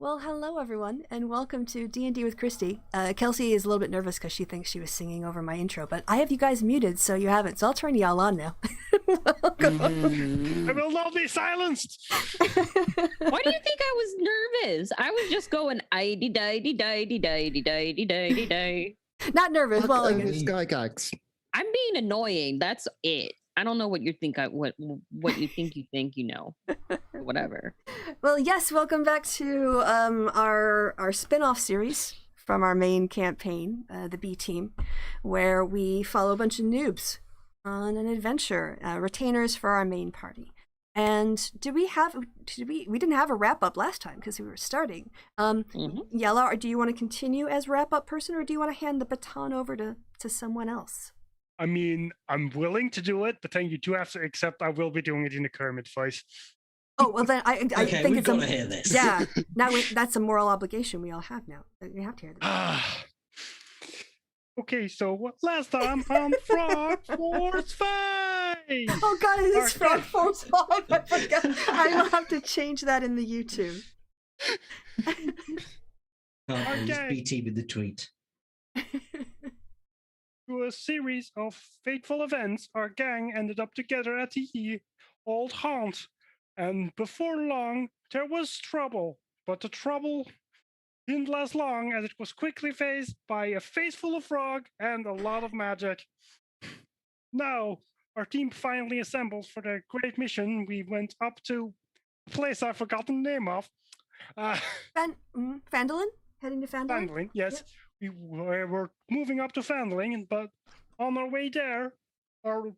Well, hello everyone, and welcome to D&D with Kristi. Kelsey is a little bit nervous because she thinks she was singing over my intro, but I have you guys muted, so you haven't. So I'll turn y'all on now. I will not be silenced. Why do you think I was nervous? I was just going I-di-di-di-di-di-di-di-di-di-di. Not nervous. Well, like, Skygags. I'm being annoying. That's it. I don't know what you think. What you think you know. Whatever. well, yes. Welcome back to our spin-off series from our main campaign, the B Team, where we follow a bunch of noobs on an adventure, retainers for our main party. And we didn't have a wrap up last time because we were starting. Yella, do you want to continue as wrap up person, or do you want to hand the baton over to someone else? I mean, I'm willing to do it, but then you do have to accept I will be doing it in a Kermit voice. Oh, well then I Okay, think we've it's got to hear this. Yeah, now that's a moral obligation we all have now. We have to hear this. Okay, so last time on Frog Force 5! Oh god, it is Frog Force 5! I forgot. I will have to change that in the YouTube. Okay. BT with the tweet. Through a series of fateful events, our gang ended up together at the old haunt. And before long, there was trouble. But the trouble didn't last long, as it was quickly faced by a face full of frog and a lot of magic. Now, our team finally assembles for the great mission. We went up to a place I've forgotten the name of. Phandalin? Heading to Phandalin? Phandalin, yes. We were moving up to Phandalin, but on our way there, our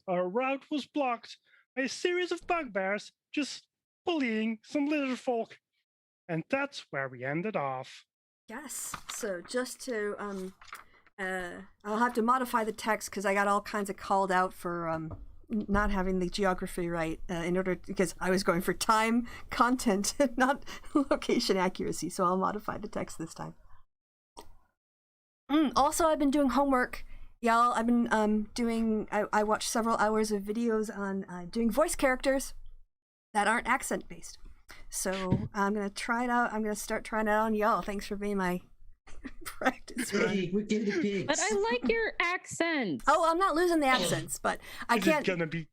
route was blocked by a series of bugbears just bullying some lizard folk. And that's where we ended off. Yes. So just to I'll have to modify the text because I got all kinds of called out for not having the geography right because I was going for time, content, not location accuracy. So I'll modify the text this time. Also, I've been doing homework. Y'all, I've been I watched several hours of videos on doing voice characters that aren't accent based. So I'm gonna try it out. I'm gonna start trying it out on y'all. Thanks for being my practice run. We're guinea pigs. But I like your accents. Oh, I'm not losing the accents, but I can't. Is it gonna be?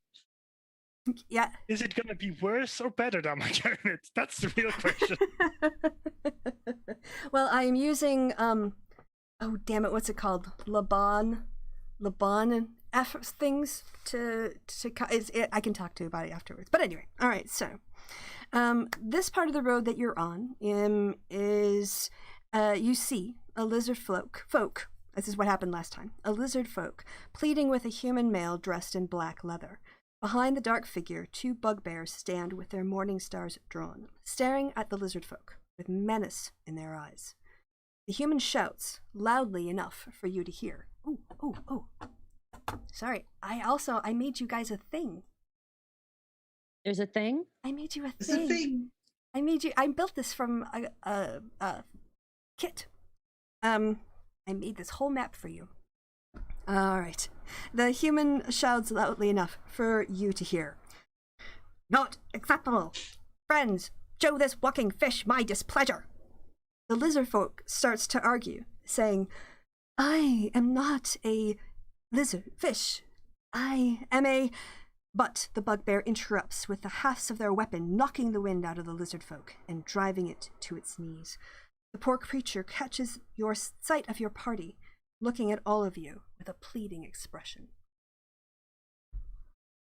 Yeah. Is it gonna be worse or better than my Kermit? That's the real question. Well, I am using oh damn it, what's it called? Laban and F things to I can talk to you about it afterwards. But anyway, all right. So, this part of the road that you're on is you see a lizard folk. This is what happened last time. A lizard folk pleading with a human male dressed in black leather. Behind the dark figure, two bugbears stand with their morning stars drawn, staring at the lizard folk with menace in their eyes. The human shouts loudly enough for you to hear. Oh. Sorry, I made you guys a thing. There's a thing? I made you a It's a thing. I built this from a kit. I made this whole map for you. All right. The human shouts loudly enough for you to hear. Not acceptable. Friends, show this walking fish my displeasure. The lizard folk starts to argue, saying, I am not a lizard fish. I am a... But the bugbear interrupts with the hafts of their weapon, knocking the wind out of the lizard folk and driving it to its knees. The poor creature catches your sight of your party, looking at all of you with a pleading expression.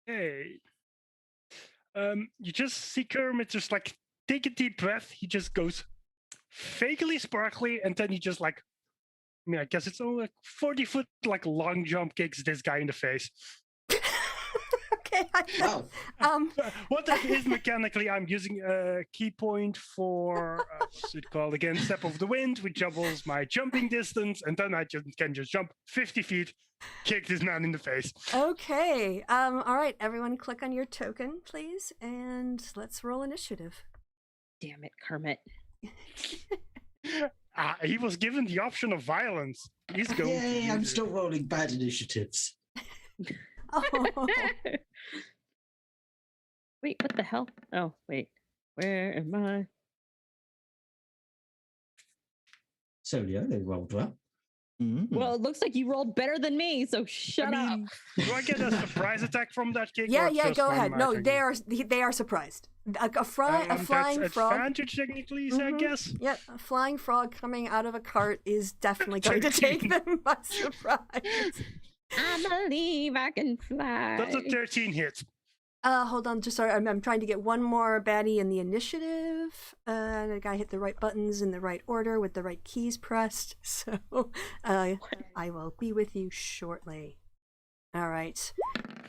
Hey. You just see Kermit just like take a deep breath. He just goes fakely sparkly, and then he just like, I mean, I guess it's only like 40-foot like long jump kicks this guy in the face. Okay. Wow. What that is mechanically, I'm using a key point for what's it called again? Step of the wind, which doubles my jumping distance, and then I can just jump 50 feet, kick this man in the face. Okay. All right. Everyone, click on your token, please, and let's roll initiative. Damn it, Kermit. He was given the option of violence. He's going. Yay, I'm still rolling bad initiatives. Oh. Wait, what the hell? Oh, wait. Where am I? So, yeah, they rolled well. Well, it looks like you rolled better than me, so shut I up. mean, do I get a surprise attack from that kick? Yeah, or yeah, just go one ahead. No, magic? they are surprised. A flying That's frog. advantage technically, I guess. Yeah, a flying frog coming out of a cart is definitely going to take 13. them by surprise. I believe I can fly. That's a 13 hit. Hold on, just sorry. I'm trying to get one more baddie in the initiative. And I gotta hit the right buttons in the right order with the right keys pressed. So, I will be with you shortly. All right.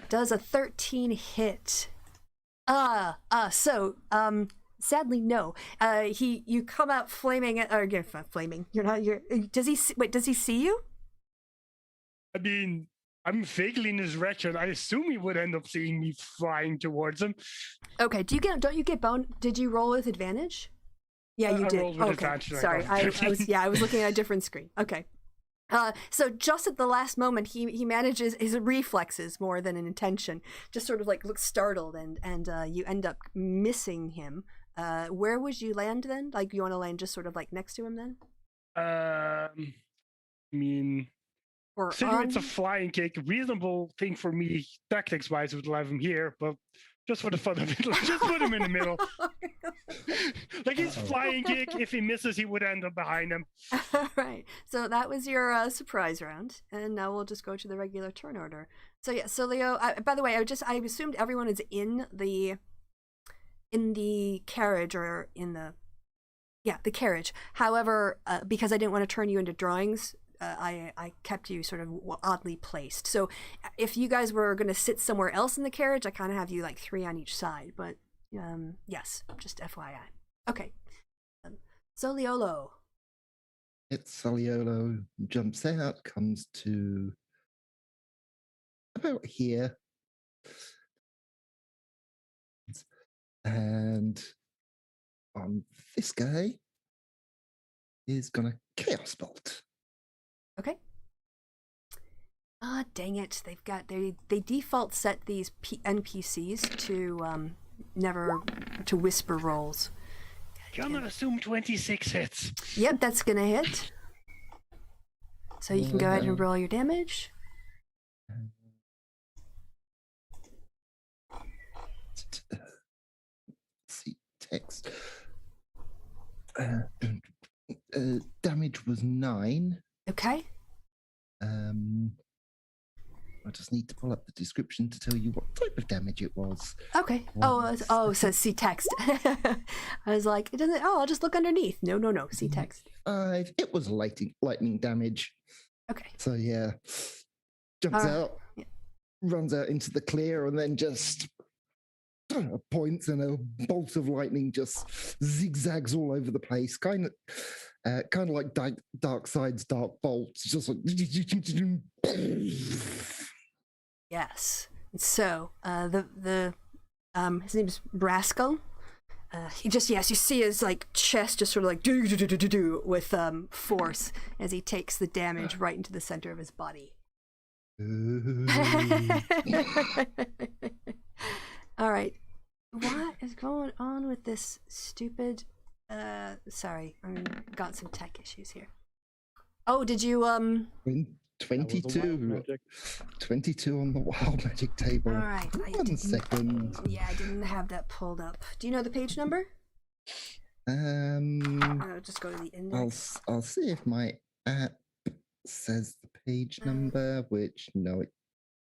Does a 13 hit? Sadly, no. You come out flaming, or you're not flaming. Does he see you? I mean, I'm vaguely in his direction. I assume he would end up seeing me flying towards him. Okay, don't you get bone? Did you roll with advantage? Yeah, you I did. rolled with Okay, advantage, I sorry. got I 13. was looking at a different screen. Okay. So just at the last moment, he manages his reflexes more than an intention, just sort of like looks startled, and you end up missing him. Where would you land then? Like, you want to land just sort of like next to him then? I mean, Or considering it's a on? flying kick, reasonable thing for me tactics-wise would have him here, but just for the fun of it, let's just put him in the middle. Like, he's flying kick. If he misses, he would end up behind him. All right. So that was your surprise round, and now we'll just go to the regular turn order. So yeah. So Leo. By the way, I assumed everyone is in the carriage or in the carriage. However, because I didn't want to turn you into drawings, I kept you sort of oddly placed. So if you guys were going to sit somewhere else in the carriage, I kind of have you like 3 on each side. But yes, just FYI. Okay. Soliolo. It's Soliolo, jumps out, comes to about here. And on this guy is gonna Chaos Bolt. Okay. Ah, dang it! They default set these NPCs to never to whisper rolls. Gonna assume 26 hits. Yep, that's gonna hit. So you can go ahead and roll your damage. See text. Damage was 9. Okay. I just need to pull up the description to tell you what type of damage it was. Okay. It says see text. I was like, it doesn't. Oh, I'll just look underneath. No. See text. 5. It was lightning damage. Okay. So yeah, jumps out, runs out into the clear, and then just points, and a bolt of lightning just zigzags all over the place. Kind of like Dark Side's Dark Bolts, just like. Yes. So his name is Rascal. You see his like chest just sort of like do with force as he takes the damage right into the center of his body. All right. What is going on with this stupid sorry, got some tech issues here. Oh, did you 22. 22 on the wild magic table. All right. One second. Yeah, I didn't have that pulled up. Do you know the page number? I'll just go to the index. I'll see if my app says the page number, which no, it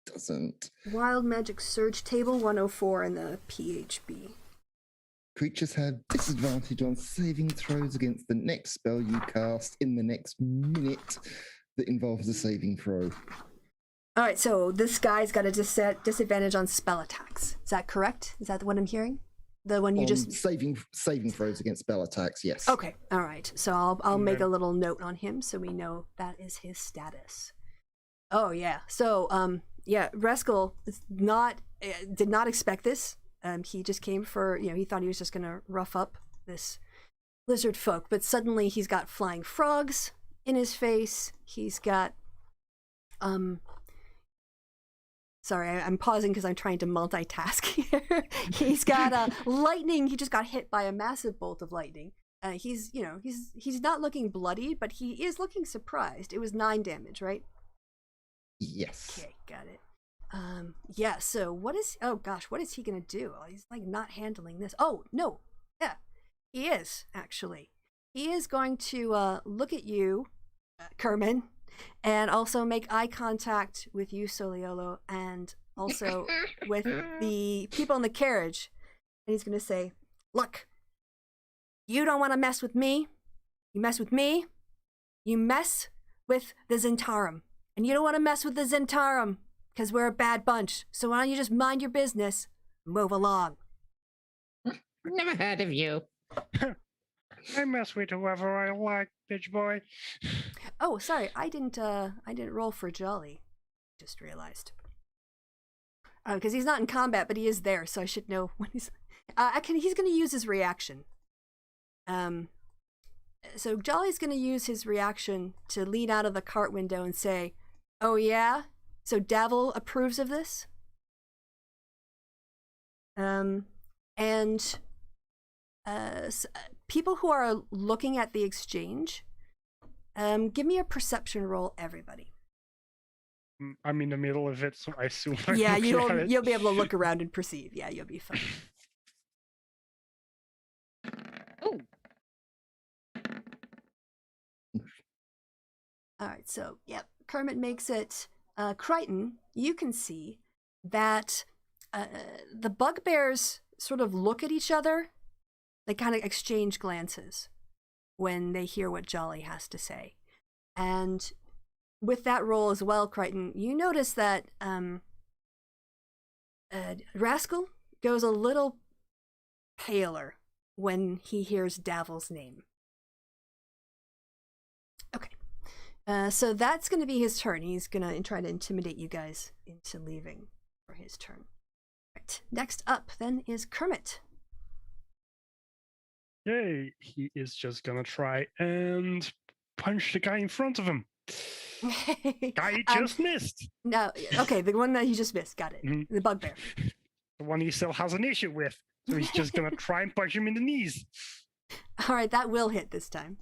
doesn't. Wild Magic Surge Table 104 in the PHB. Creatures have disadvantage on saving throws against the next spell you cast in the next minute that involves a saving throw. All right, so this guy's got a disadvantage on spell attacks. Is that correct? Is that what I'm hearing? The one you just saving throws against spell attacks. Yes. Okay. All right. So I'll make a little note on him so we know that is his status. Oh yeah. So Rascal did not expect this. He just came for he thought he was just gonna rough up this lizard folk, but suddenly he's got flying frogs in his face. He's got Sorry, I'm pausing because I'm trying to multitask here. He's got lightning. He just got hit by a massive bolt of lightning. He's not looking bloody, but he is looking surprised. It was 9 damage, right? Yes. Okay, got it. Yeah. So what is he gonna do? He's like not handling this. Oh no, yeah, he is actually. He is going to look at you, Kerman, and also make eye contact with you, Soliolo, and also with the people in the carriage. And he's going to say, look, you don't want to mess with me. You mess with me, you mess with the Zentarum. And you don't want to mess with the Zentarum, because we're a bad bunch. So why don't you just mind your business, move along. Never heard of you. I mess with whoever I like, bitch boy. Oh, sorry, I didn't roll for Jolly. Just realized. Because he's not in combat, but he is there, so I should know when he's. He's going to use his reaction. So Jolly's going to use his reaction to lean out of the cart window and say, "Oh yeah, so Davil approves of this." People who are looking at the exchange, give me a perception roll, everybody. I'm in the middle of it, so I assume. Yeah, you'll be able to look around and perceive. Yeah, you'll be fine. Oh. All right, so yep, Kermit makes it. Crichton, you can see that the bugbears sort of look at each other. They kind of exchange glances when they hear what Jolly has to say. And with that roll as well, Crichton, you notice that Rascal goes a little paler when he hears Davil's name. Okay. So that's going to be his turn. He's going to try to intimidate you guys into leaving for his turn. Right. Next up, then, is Kermit. Yay, he is just gonna try and punch the guy in front of him. Guy just missed. No, okay, the one that he just missed. Got it. Mm-hmm. The bugbear. The one he still has an issue with. So he's just gonna try and punch him in the knees. All right, that will hit this time.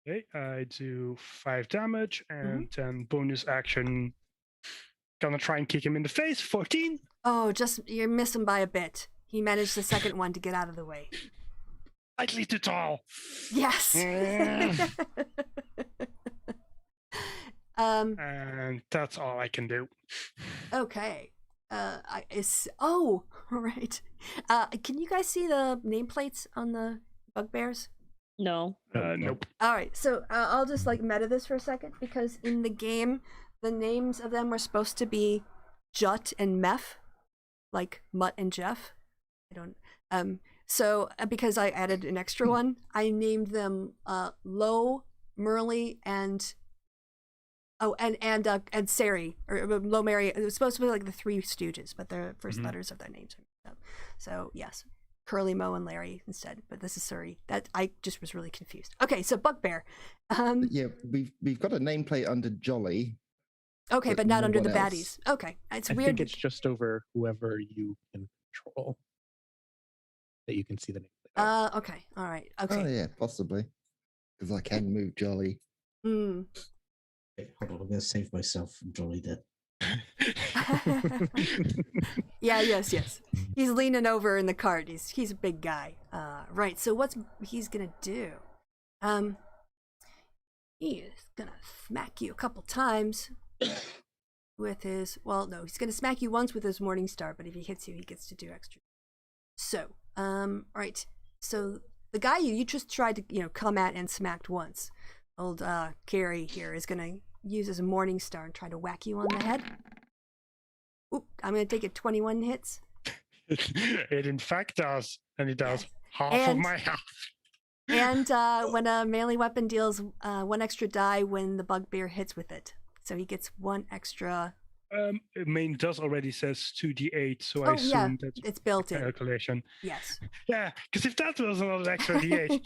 Okay, I do 5 damage and then bonus action. Gonna try and kick him in the face. 14. Oh, you miss him by a bit. He managed the second one to get out of the way. Slightly too tall. Yes. And that's all I can do. Okay. All right. Can you guys see the nameplates on the bugbears? No. Nope. All right. So I'll just meta this for a second, because in the game, the names of them were supposed to be Jut and Meph, like Mutt and Jeff. So because I added an extra one, I named them Lo, Merle, and Sari, or Lo Mary. It was supposed to be like the Three Stooges, but the first letters of their names are mixed up. So yes, Curly, Mo, and Larry instead. But this is Suri. That I just was really confused. Okay, so Bugbear. Yeah, we've got a nameplate under Jolly. Okay, but not no under the one baddies. else. Okay, it's I weird. think it's just over whoever you can control that you can see the name. Okay, all right. Okay. Oh yeah, possibly, because I can move Jolly. Mm. Okay, hold on, I'm going to save myself from Jolly dead. Yes. He's leaning over in the cart. He's a big guy. Right. So what's he's gonna do? He is gonna smack you a couple times with his. Well, no, he's gonna smack you once with his Morning Star, but if he hits you, he gets to do extra. So, right. So the guy you just tried to come at and smacked once, old Carrie here is gonna use his Morning Star and try to whack you on the head. Oop, I'm gonna take it 21 hits. It in fact does, and it does half of my health. And when a melee weapon deals 1 extra die when the bugbear hits with it, so he gets 1 extra. Main does already says 2d8, so I assume that's it's built in. calculation. Yes. Yeah, because if that was another extra d8,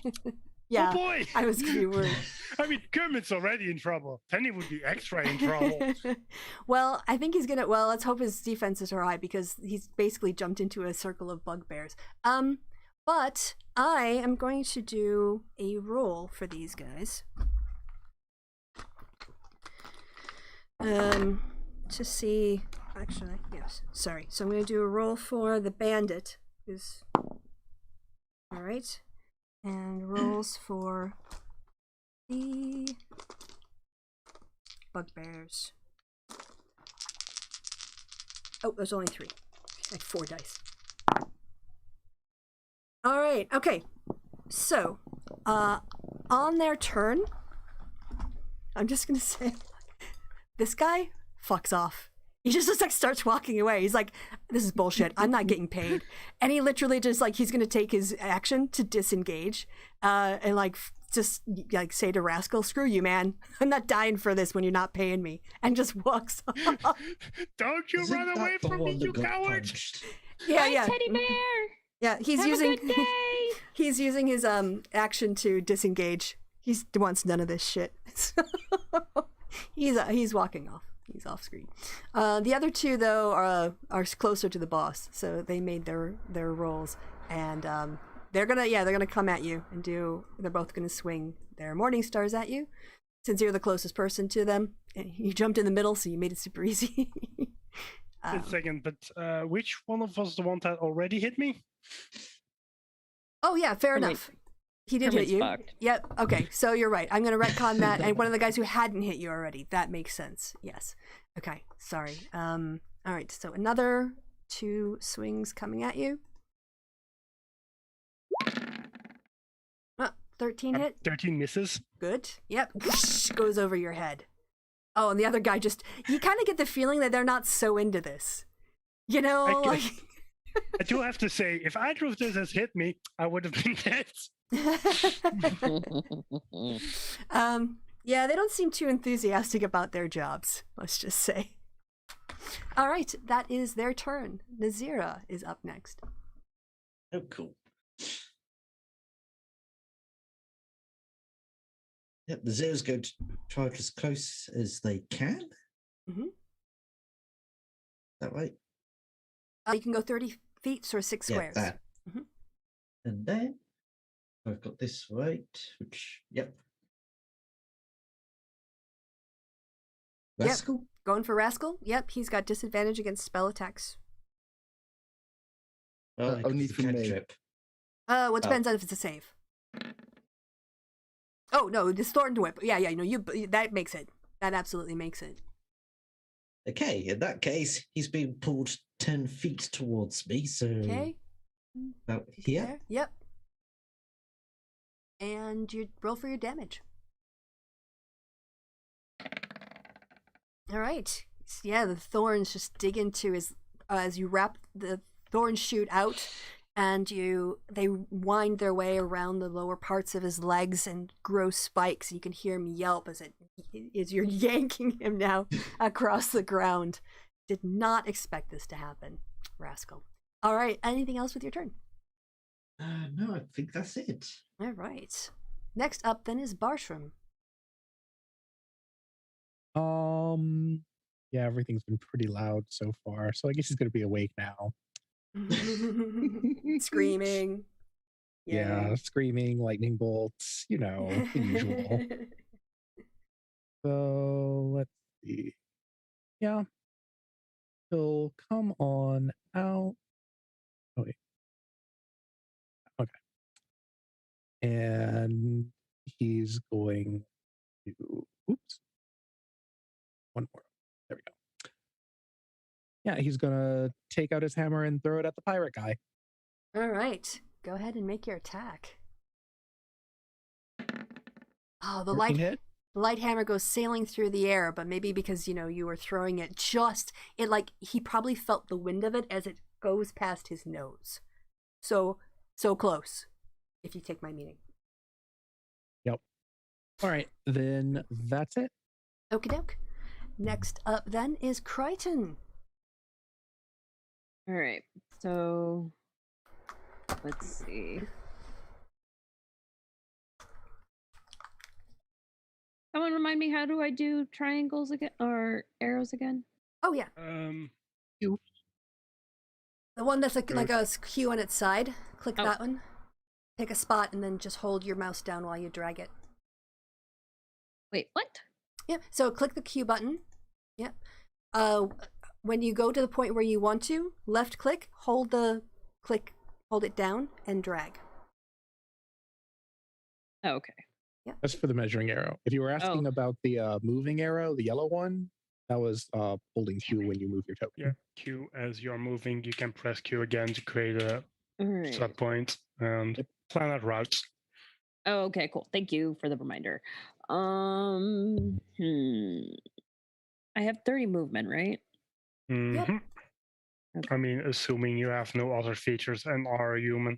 Yeah, Oh boy! I was gonna be worried. I mean, Kermit's already in trouble. Penny would be extra in trouble. Well, I think he's gonna. Well, let's hope his defenses are high because he's basically jumped into a circle of bugbears. But I am going to do a roll for these guys. To see. Actually, yes. Sorry. So I'm going to do a roll for the bandit. Who's all right, and rolls for the bugbears. Oh, there's only 3. Like 4 dice. All right. Okay. So, on their turn, I'm just gonna say, this guy fucks off. He just like starts walking away. He's like, "This is bullshit. I'm not getting paid." And he literally just like he's gonna take his action to disengage, and like just like say to Rascal, "Screw you, man. I'm not dying for this when you're not paying me," and just walks off. Don't you Isn't run that away the from me, one that you got coward! punched? Yeah, Hi, yeah. teddy bear. Yeah, he's Have using a good day. he's using his action to disengage. He wants none of this shit. He's walking off. He's off screen. The other 2 though are closer to the boss, so they made their rolls, and they're gonna come at you and they're both gonna swing their morning stars at you. Since you're the closest person to them, and you jumped in the middle, so you made it super easy. Wait a second, but which one of us the one that already hit me? Oh yeah, fair Kermit- enough. He did hit Kermit's you. fucked. Yep. Okay, so you're right. I'm gonna retcon that, and one of the guys who hadn't hit you already. That makes sense. Yes. Okay. Sorry. All right. So another 2 swings coming at you. 13 hit. 13 misses. Good. Yep. Goes over your head. Oh, and the other guy you kind of get the feeling that they're not so into this. You know, I like. I do have to say, if either of this has hit me, I would have been dead. Yeah, they don't seem too enthusiastic about their jobs, let's just say. All right, that is their turn. Nazira is up next. Oh, cool. Yep, the Zero's going to try as close as they can. Mhm. That right? You can go 30 feet or 6 Yeah, squares. that. Mhm. And then I've got this right, which, yep. Yep. Rascal? Going for Rascal? Yep, he's got disadvantage against spell attacks. Oh, only for me. cantrip. Well, it depends on if it's a save. Oh, no, the Thorned Whip. Yeah, that makes it. That absolutely makes it. Okay, in that case, he's being pulled 10 feet towards me, so... Okay. About here? There. Yep. And you roll for your damage. All right. Yeah, the thorns just dig into his as you wrap the thorns shoot out, and they wind their way around the lower parts of his legs and grow spikes. You can hear him yelp as you're yanking him now across the ground. Did not expect this to happen, Rascal. All right. Anything else with your turn? No, I think that's it. All right. Next up then is Barshram. Yeah, everything's been pretty loud so far, so I guess he's gonna be awake now. Screaming. Yeah, screaming, lightning bolts, the usual. So let's see. Yeah. He'll come on out. Oh, wait. Okay. And he's going to, oops. One more. There we go. Yeah, he's going to take out his hammer and throw it at the pirate guy. All right. Go ahead and make your attack. Oh, the light hammer goes sailing through the air, but maybe because, you were throwing it he probably felt the wind of it as it goes past his nose. So close, if you take my meaning. Yep. All right, then that's it. Okie doke. Next up then is Crichton. All right, so let's see. remind me, how do I do triangles again or arrows again? Oh yeah, You. the one that's like a Q on its side. Click Oh. that one. Pick a spot and then just hold your mouse down while you drag it. Wait, what? Yeah. So click the Q button. Yeah. When you go to the point where you want to, left click, hold it down, and drag. Oh, okay. That's for the measuring arrow. If you were asking about the moving arrow, the yellow one, that was holding Q when you move your token. Yeah, Q as you're moving, you can press Q again to create a All right. set point and plan out routes. Oh, okay, cool. Thank you for the reminder. I have 30 movement, right? Mhm. Okay. I mean, assuming you have no other features and are a human.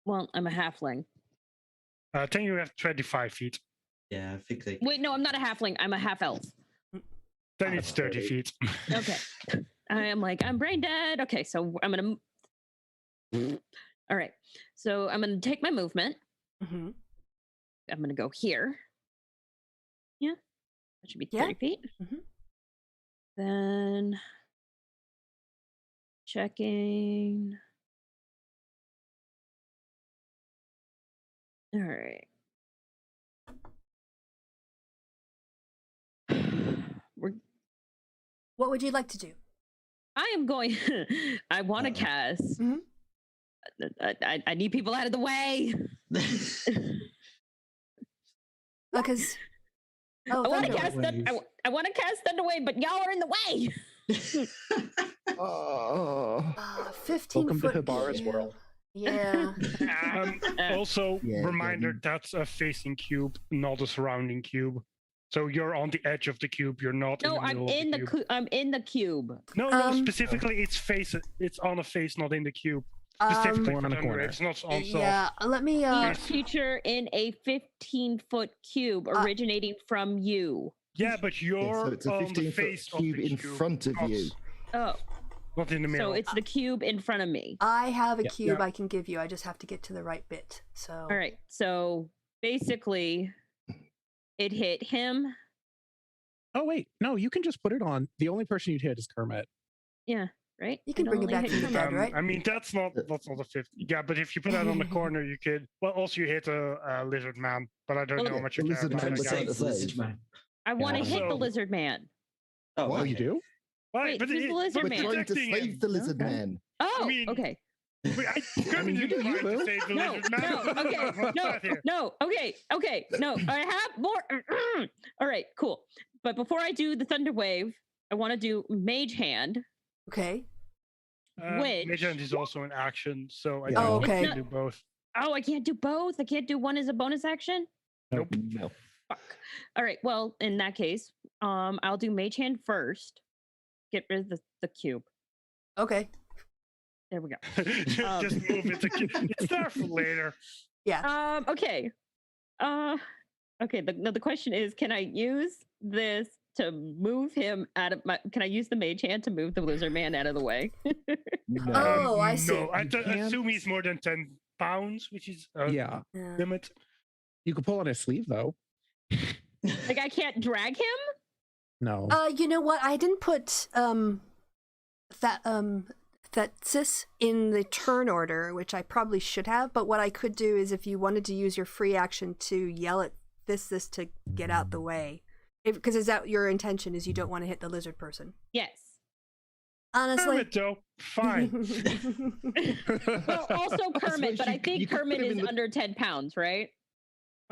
Well, I'm a halfling. I think you have 25 feet. Yeah, I think they. Wait, no, I'm not a halfling. I'm a half elf. Then it's 30 feet. Okay. I am like, I'm brain dead. Okay, so I'm gonna. All right. So I'm gonna take my movement. Mm-hmm. I'm gonna go here. Yeah, that should be 30 feet. Mhm. Then checking. All right. What would you like to do? I am going. I want to cast. Mhm. I need people out of the way. Because I want to Thunder cast Wave. that. I want to cast Thunder Wave, but y'all are in the way. Oh. 15 Welcome to foot Hibara's cube. world. Yeah. Also, Yeah, reminder yeah. that's a facing cube, not a surrounding cube. So you're on the edge of the cube. You're not No, in the I'm middle in of the cube. I'm in the cube. No, specifically, it's face. It's on a face, not in the cube. Specifically Corner for on a Thunder corner. Waves, not on soft. Yeah. Let me. Each creature in a 15-foot cube originating from you. Yeah, but you're Yeah, so it's a on the 15-foot face cube of the in cube, front of not- you. Oh, Not in the middle. so it's the cube in front of me. I have a Yeah. cube Yeah. I can give you. I just have to get to the right bit. So. All right. So basically, it hit him. Oh wait, no, you can just put it on. The only person you'd hit is Kermit. Yeah. Right. You can bring it only back hit from the him. dead, right? I mean, that's not a 50. Yeah, but if you put that on the corner, you could. Well, also you hit a lizard man, but I don't Well, know how much you the care lizard about man that was guy. like- Save Lizard Man. I want to Yeah. hit the Also- lizard man. Oh, Oh, okay. you do? Right, Wait, but who's the lizard We're man? trying to protecting save him. the lizard Okay. man. Oh, mean- okay. Wait, Kermit you didn't do you, try to Will. save the No, lizard man. no, okay, no, okay, no. I have more. All right, cool. But before I do the Thunder Wave, I want to do Mage Hand. Okay. Which- Mage Hand is also an action, so I Yeah. don't Oh, think you okay. can do both. Oh, I can't do both. I can't do one as a bonus action. Nope. No. Fuck. All right. Well, in that case, I'll do Mage Hand first. Get rid of the cube. Okay. There we go. Just move it. It's there for later. Yeah. Okay. Okay. The question is, can I use this to move him out of my? Can I use the Mage Hand to move the lizard man out of the way? No. Oh, I see. No, I You can't- assume he's more than 10 pounds, which is Yeah. Yeah. limit. You could pull on his sleeve though. Like I can't drag him. No. You know what? I didn't put that cis in the turn order, which I probably should have. But what I could do is, if you wanted to use your free action to yell at this to get out the way, because is that your intention? Is you don't want to hit the lizard person? Yes. Honestly. Kermit, though, fine. Well, also Kermit, suppose but I you think could put Kermit him is in the- under 10 pounds, right?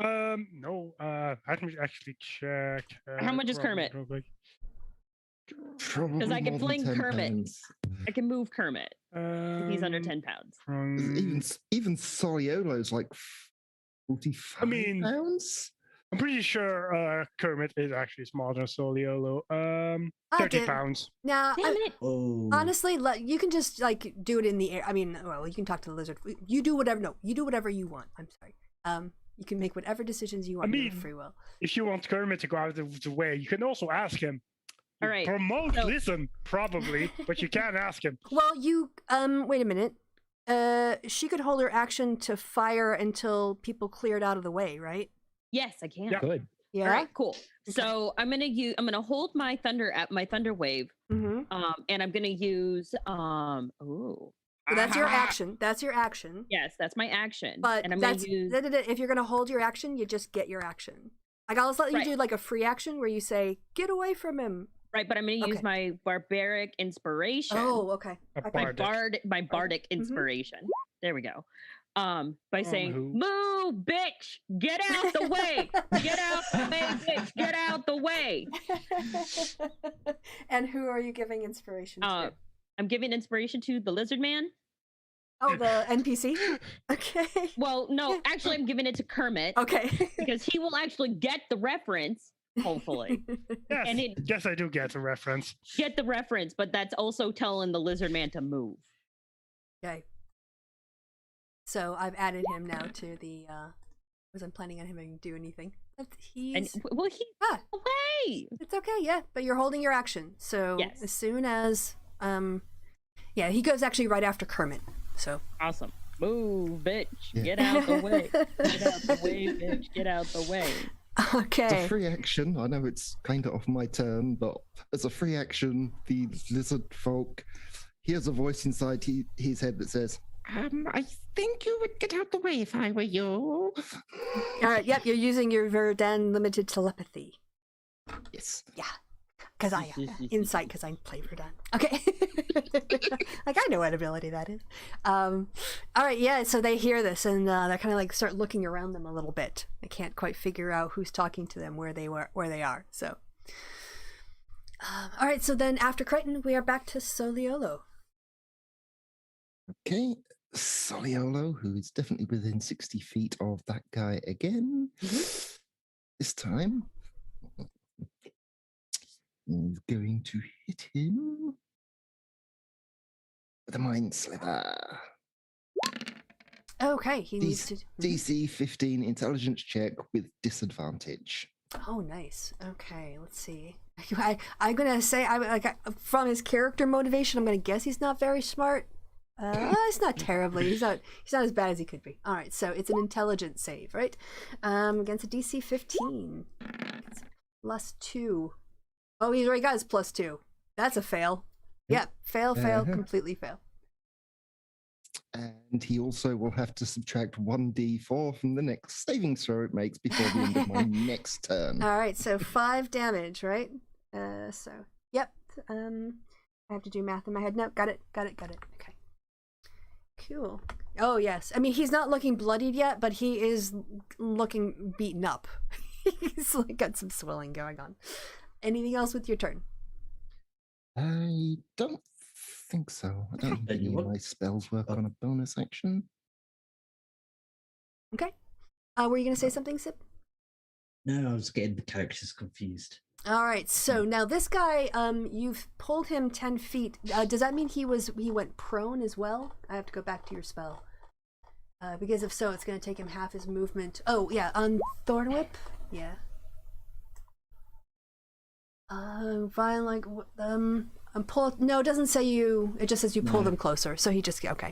No. I can actually check. How much is Kermit? real quick. Probably I can more than fling 10 Kermit. pounds. I can move Kermit if he's under 10 pounds. Even Soriolo's like 45 I mean- pounds. I'm pretty sure Kermit is actually smaller than Soliolo. 30 damn. pounds. Now, Damn it. Oh. honestly, you can just like do it in the air. I mean, well, you can talk to the lizard. You do whatever. No, you do whatever you want. I'm sorry. You can make whatever decisions you want. You have mean- free will. If you want Kermit to go out of the way, you can also ask him. All right. Promote so- listen, probably, but you can't ask him. Well, you wait a minute. She could hold her action to fire until people cleared out of the way, right? Yes, I can. Yeah. Good. Yeah. All right, cool. So I'm gonna hold my thunder at my thunder wave. Mm-hmm. And I'm gonna use So that's your action. That's your action. Yes, that's my action. But and I'm that's gonna use if you're gonna hold your action, you just get your action. Like I'll just let you do like a free action where you say, "Get away from him." right, but I'm gonna use my barbaric inspiration. Oh, okay. My bardic inspiration. There we go. By saying, "Move, bitch! Get out the way! Get out the way, bitch! Get out the way!" And who are you giving inspiration to? I'm giving inspiration to the lizard man. Oh, the NPC? Okay. Well, no, actually, I'm giving it to Kermit. Okay. Because he will actually get the reference, hopefully. Yes, And yes, I do get the reference. Get the reference, but that's also telling the lizard man to move. Okay. So I've added him now to the. Wasn't planning on him to do anything. He's away. It's okay, yeah. But you're holding your action, so as soon as he goes actually right after Kermit. So awesome. Move, bitch. Get out the way. Get out the way, bitch. Get out the way. Okay. It's a free action. I know it's kind of off my turn, but as a free action, the lizard folk hears a voice inside his head that says, I think you would get out the way if I were you. All right, yep, you're using your Verdun limited telepathy. Yes. Yeah. Because I insight because I play Verdun. Okay. Like I know what ability that is. All right, yeah, so they hear this and they kind of like start looking around them a little bit. They can't quite figure out who's talking to them, where they are. So all right, so then after Crichton, we are back to Soliolo. Okay. Soliolo, who is definitely within 60 feet of that guy again. Mm-hmm. This time, he's going to hit him with a Mind Sliver. Okay, he needs to... DC 15 intelligence check with disadvantage. Oh, nice. Okay, let's see. I'm going to say, from his character motivation, I'm going to guess he's not very smart. It's not terribly. He's not as bad as he could be. All right, so it's an intelligence save, right? Against a DC 15. It's +2. Oh, he's already got his +2. That's a fail. Yep, fail, completely fail. And he also will have to subtract 1d4 from the next saving throw it makes before the end of my next turn. All right, so 5 damage, right? Yep. I have to do math in my head. No, got it. Okay. Cool. Oh, yes. I mean, he's not looking bloodied yet, but he is looking beaten up. He's like got some swelling going on. Anything else with your turn? I don't think so. I don't think any of my spells work on a bonus action. Okay. Were you going to say something, Sip? No, I was getting the characters confused. All right, so now this guy, you've pulled him 10 feet. Does that mean he went prone as well? I have to go back to your spell. Because if so, it's going to take him half his movement. Oh, yeah, on Thorn Whip? Yeah. No, it doesn't say you, it just says you pulled him closer. So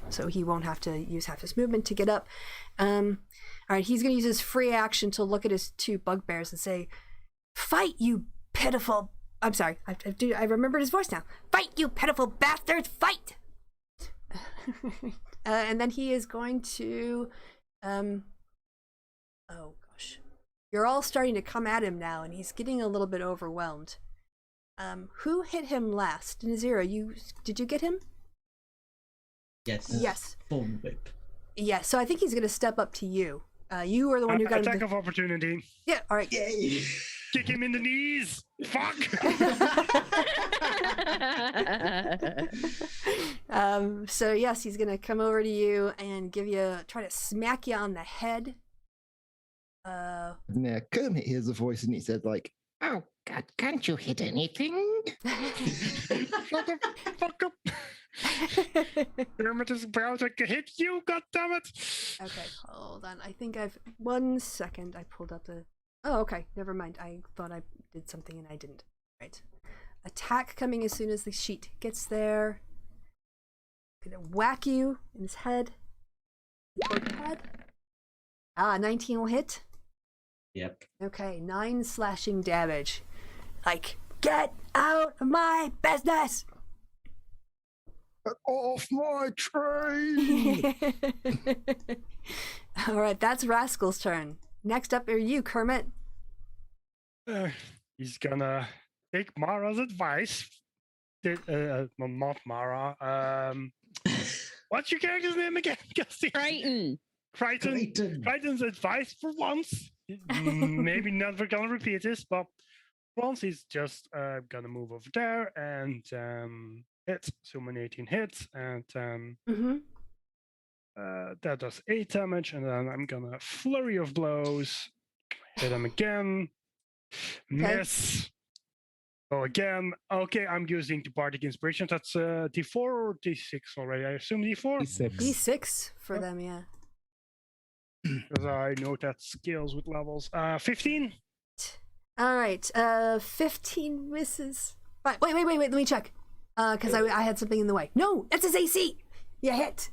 so he won't have to use half his movement to get up. All right, he's going to use his free action to look at his 2 bugbears and say, "Fight, you pitiful..." I'm sorry, I remembered his voice now. "Fight, you pitiful bastards, fight!" And then he is going to... oh, gosh. You're all starting to come at him now, and he's getting a little bit overwhelmed. Who hit him last? Nazira, did you get him? Yes. Thorn Whip. Yeah, so I think he's going to step up to you. You were the one who got attack of opportunity. Yeah, all right. Yay! Kick him in the knees. Fuck. So yes, he's gonna come over to you and try to smack you on the head. Now Kermit hears a voice and he said, like, "Oh God, can't you hit anything?" Shut the fuck up. Kermit is about to hit you, goddammit. Okay, hold on. I think 1 second. I pulled up the... Oh, okay. Never mind. I thought I did something and I didn't. Right. Attack coming as soon as the sheet gets there. Gonna whack you in his head. Head. 19 will hit. Yep. Okay, 9 slashing damage. Like, get out of my business! Get off my train! Alright, that's Rascal's turn. Next up are you, Kermit. He's gonna take Mara's advice. Well, not Mara. What's your character's name again? Crichton. Crichton's advice for once. Maybe never gonna repeat this, but once he's just gonna move over there and hit. Summon 18 hits, and that does 8 damage, and then I'm gonna flurry of blows. Hit him again. Miss. Oh, again. Okay, I'm using the Bardic Inspiration. That's D4 or D6 already? I assume D4? D6. D6 for them, yeah. Because I know that scales with levels. 15? Alright, 15 misses. Wait, let me check. Because I had something in the way. No, that's his AC! You hit!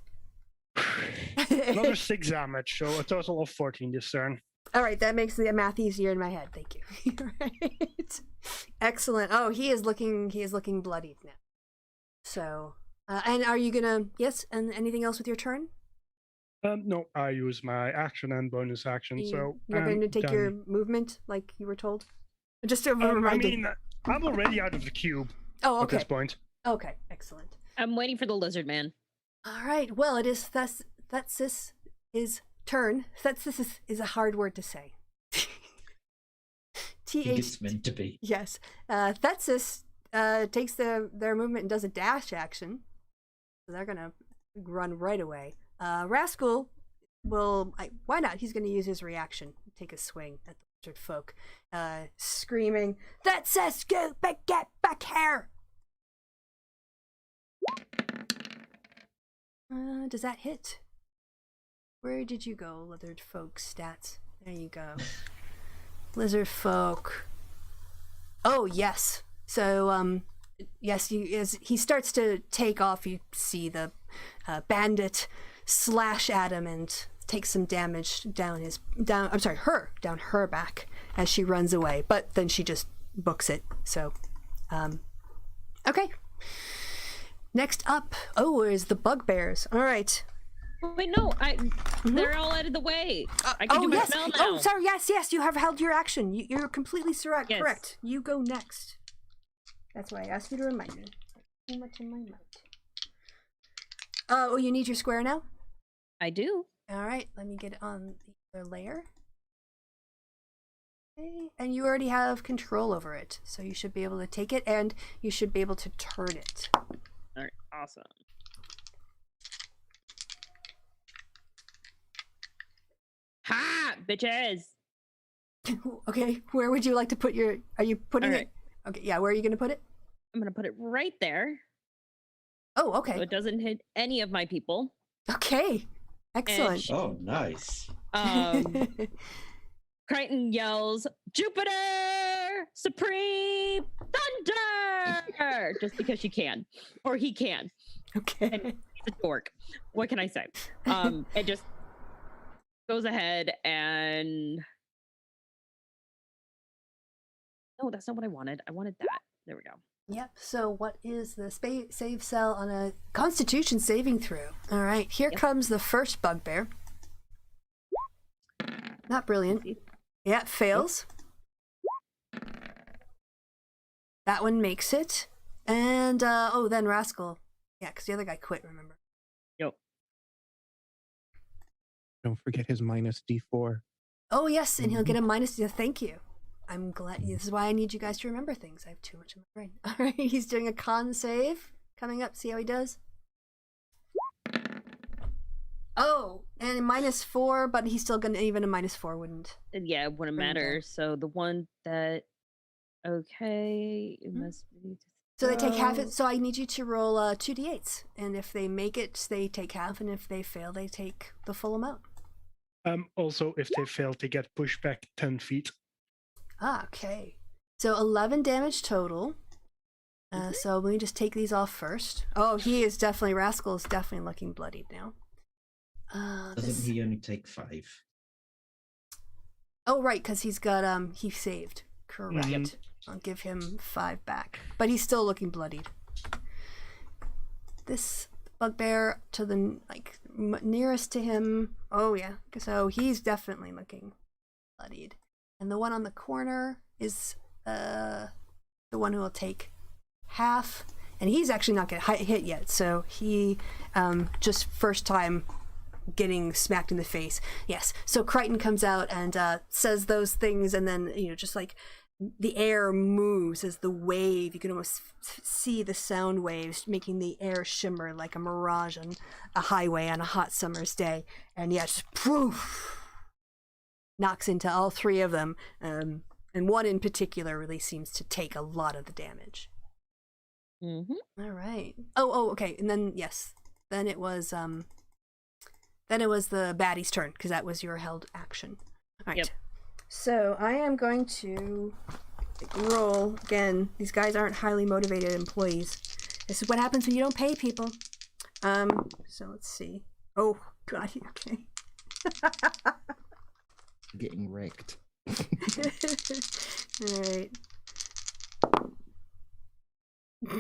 Another 6 damage, so a total of 14 this turn. Alright, that makes the math easier in my head. Thank you. Right. Excellent. Oh, he is looking bloodied now. So, and are you gonna, yes, and anything else with your turn? No, I use my action and bonus action, so... You're going to take done. your movement, like you were told? Just to remind I mean, I'm already out of the cube at this point. Okay, excellent. I'm waiting for the lizard man. Alright, well, it is Thetsis' turn. Thetsis is a hard word to say. It's meant to be. Yes. Thetsis takes their movement and does a dash action. So they're going to run right away. Rascal will... why not? He's going to use his reaction. Take a swing at the lizard folk. Screaming, Thetsis, go back, get back here! Does that hit? Where did you go, lizard folk stats? There you go. Lizard folk. Oh, yes. So, yes, as he starts to take off, you see the bandit slash at him and take some damage down her back as she runs away. But then she just books it. So, okay. Next up, is the bugbears. All right. Wait, no, they're all out of the way. I can do my spell now. Oh, sorry, yes, you have held your action. You're completely correct. Yes. Correct. You go next. That's why I asked you to remind me. Too much in my mind. Oh, you need your square now? I do. All right, let me get it on the other layer. Okay, and you already have control over it, so you should be able to take it, and you should be able to turn it. All right, awesome. Ha! Bitches! Okay, where would you like to put your... Are you putting All right. it... Okay, yeah, where are you going to put it? I'm going to put it right there. Oh, okay. So it doesn't hit any of my people. Okay, excellent. Oh, nice. Crichton yells, Jupiter! Supreme Thunder! Just because she can. Or he can. Okay. And he's a dork. What can I say? It just goes ahead and... No, that's not what I wanted. I wanted that. There we go. Yep, so what is the save cell on a Constitution saving throw? All right, here comes the first bugbear. Not brilliant. Yeah, it fails. That one makes it. And, then Rascal. Yeah, because the other guy quit, remember? Yep. Don't forget his minus D4. Oh, yes, and he'll get a minus. Thank you. I'm glad. This is why I need you guys to remember things. I have too much in my brain. All right, he's doing a con save. Coming up, see how he does. Oh, and -4, but he's still gonna, even a -4 wouldn't. Yeah, it wouldn't matter. So the one that, okay, it must be. So they take half it. So I need you to roll 2d8s, and if they make it, they take half, and if they fail, they take the full amount. Also, if they fail, they get pushed back 10 feet. Ah, okay. So 11 damage total. So let me just take these off first. Oh, Rascal is definitely looking bloodied now. Doesn't he only take 5? Oh, right, because he's got, he saved. Correct. Mhm. I'll give him 5 back. But he's still looking bloodied. This bugbear to the, like, nearest to him. Oh, yeah. So he's definitely looking bloodied. And the one on the corner is the one who will take half. And he's actually not getting hit yet. So he, just first time getting smacked in the face. Yes. So Crichton comes out and says those things, and then, just like the air moves as the wave. You can almost see the sound waves making the air shimmer like a mirage on a highway on a hot summer's day. And yes, poof, knocks into all 3 of them. And one in particular really seems to take a lot of the damage. Mm-hmm. All right. Oh, okay. And then, yes, then it was the baddie's turn, because that was your held action. All right. Yep. So I am going to roll again. These guys aren't highly motivated employees. This is what happens when you don't pay people. So let's see. Oh God. Okay. Getting wrecked. All right. All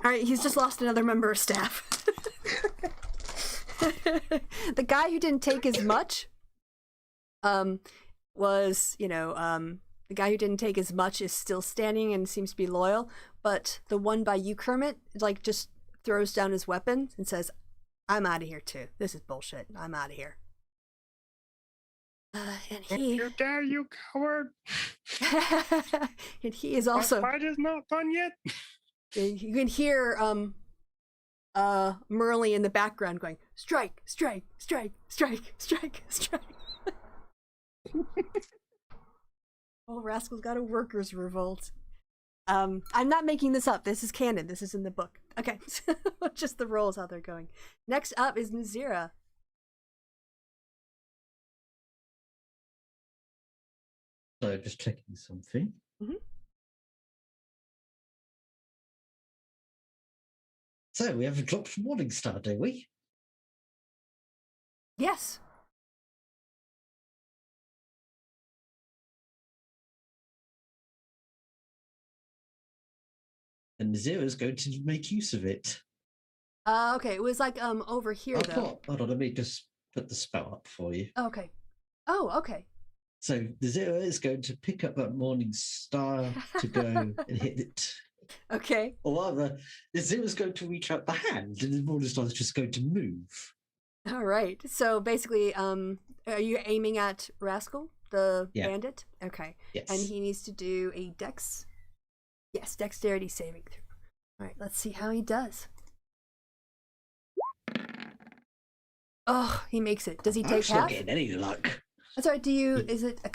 right. He's just lost another member of staff. The guy who didn't take as much was, the guy who didn't take as much is still standing and seems to be loyal, but the one by you, Kermit, like, just throws down his weapon and says, I'm out of here too. This is bullshit. I'm out of here. And he... You dare, you coward! And he is also... The fight is not done yet! You can hear Merle in the background going, strike, strike, strike, strike, strike, strike. Oh, Rascal's got a workers' revolt. I'm not making this up. This is canon. This is in the book. Okay. Just the rolls, how they're going. Next up is Nazira. So just checking something. Mm-hmm. So we have a dropped Morningstar, do we? Yes. And Zera's going to make use of it. Okay. It was like over here though. Hold on, let me just put the spell up for you. Okay. Oh, okay. So the Zera is going to pick up that Morningstar to go and hit it. Okay. Or rather, the Zera's going to reach out the hand, and the Morningstar is just going to move. All right. So basically, are you aiming at Rascal, the bandit? Okay. Yes. And he needs to do a dex. Yes, dexterity saving throw. All right. Let's see how he does. Oh, he makes it. Does he take I'm half? not getting any luck. That's all right. Do you? Is it a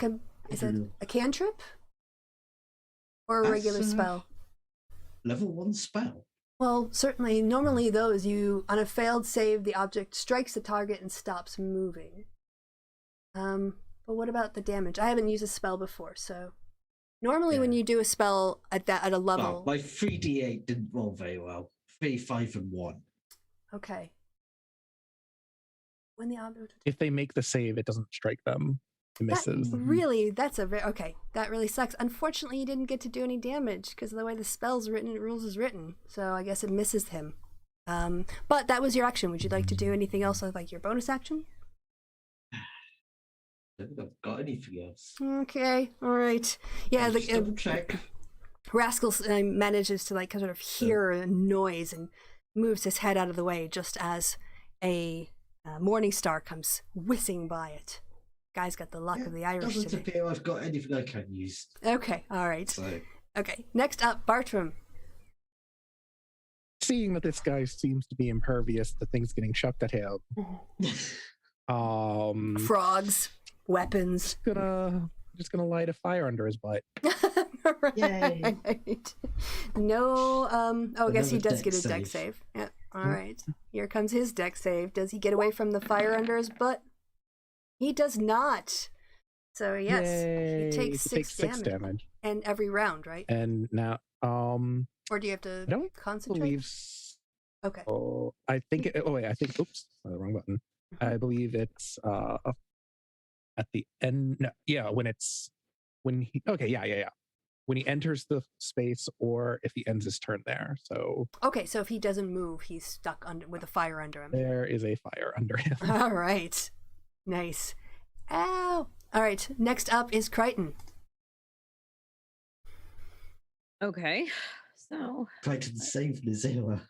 cantrip or a regular spell? Level 1 spell. Well, certainly. Normally, those on a failed save, the object strikes the target and stops moving. But what about the damage? I haven't used a spell before, so normally when you do a spell at a level, my 3d8 didn't roll very well. 3, 5, and 1. Okay. When the object, if they make the save, it doesn't strike them. It misses. That's a very okay. That really sucks. Unfortunately, you didn't get to do any damage because of the way the spell's written, rules is written. So I guess it misses him. But that was your action. Would you like to do anything else with like your bonus action? I don't think I've got anything else. Okay. All right. Yeah. Just double check. Rascal manages to like sort of hear a noise and moves his head out of the way just as a Morningstar comes whizzing by it. Guy's got the luck of the Irish Doesn't today. appear I've got anything I can use. Okay, all right. So. Okay, next up, Bartram. Seeing that this guy seems to be impervious to things getting chucked at him, Frogs, weapons. Just gonna light a fire under his butt. Right. Yay. No. I guess he does Another get a dex save. Yeah. All right. Here comes his dex save. Does he get away from the fire under his butt? He does not. So yes, Yay. he takes six damage. And every round, right? And now, or do you have to I don't concentrate? believe. Okay. Oh, I think. I think. Oops, the wrong button. I believe it's at the end. No, yeah, when he. Okay, yeah. When he enters the space, or if he ends his turn there. So. Okay, so if he doesn't move, he's stuck with a fire under him. There is a fire under him. All right, nice. Ow! All right, next up is Crichton. Okay, so Crichton saved Nazira.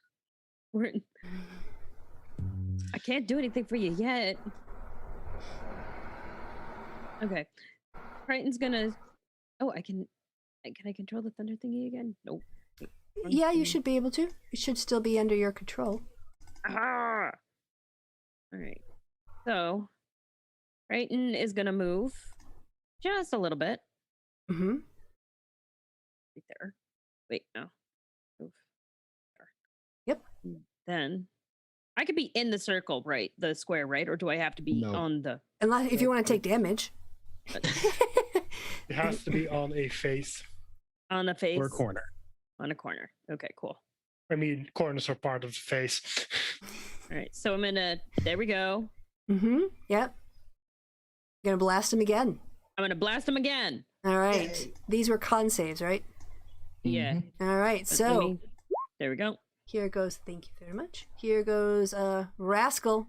I can't do anything for you yet. Okay, Crichton's gonna. Oh, Can I control the thunder thingy again? Nope. Yeah, you should be able to. It should still be under your control. Ah! All right. So, Crichton is gonna move just a little bit. Mm-hmm. Right there. Wait, no. Move. There. Yep. Then I could be in the circle, right? The square, right? Or do I have to be on the? Unless if you want to take damage. It has to be on a face. On the face? Or a corner. On a corner. Okay, cool. I mean, corners are part of the face. All right, so I'm gonna. There we go. Mm-hmm. Yep. You're gonna blast him again. I'm gonna blast him again. All right. Yay. These were con saves, right? Yeah. All right. So there we go. Here goes. Thank you very much. Here goes Rascal.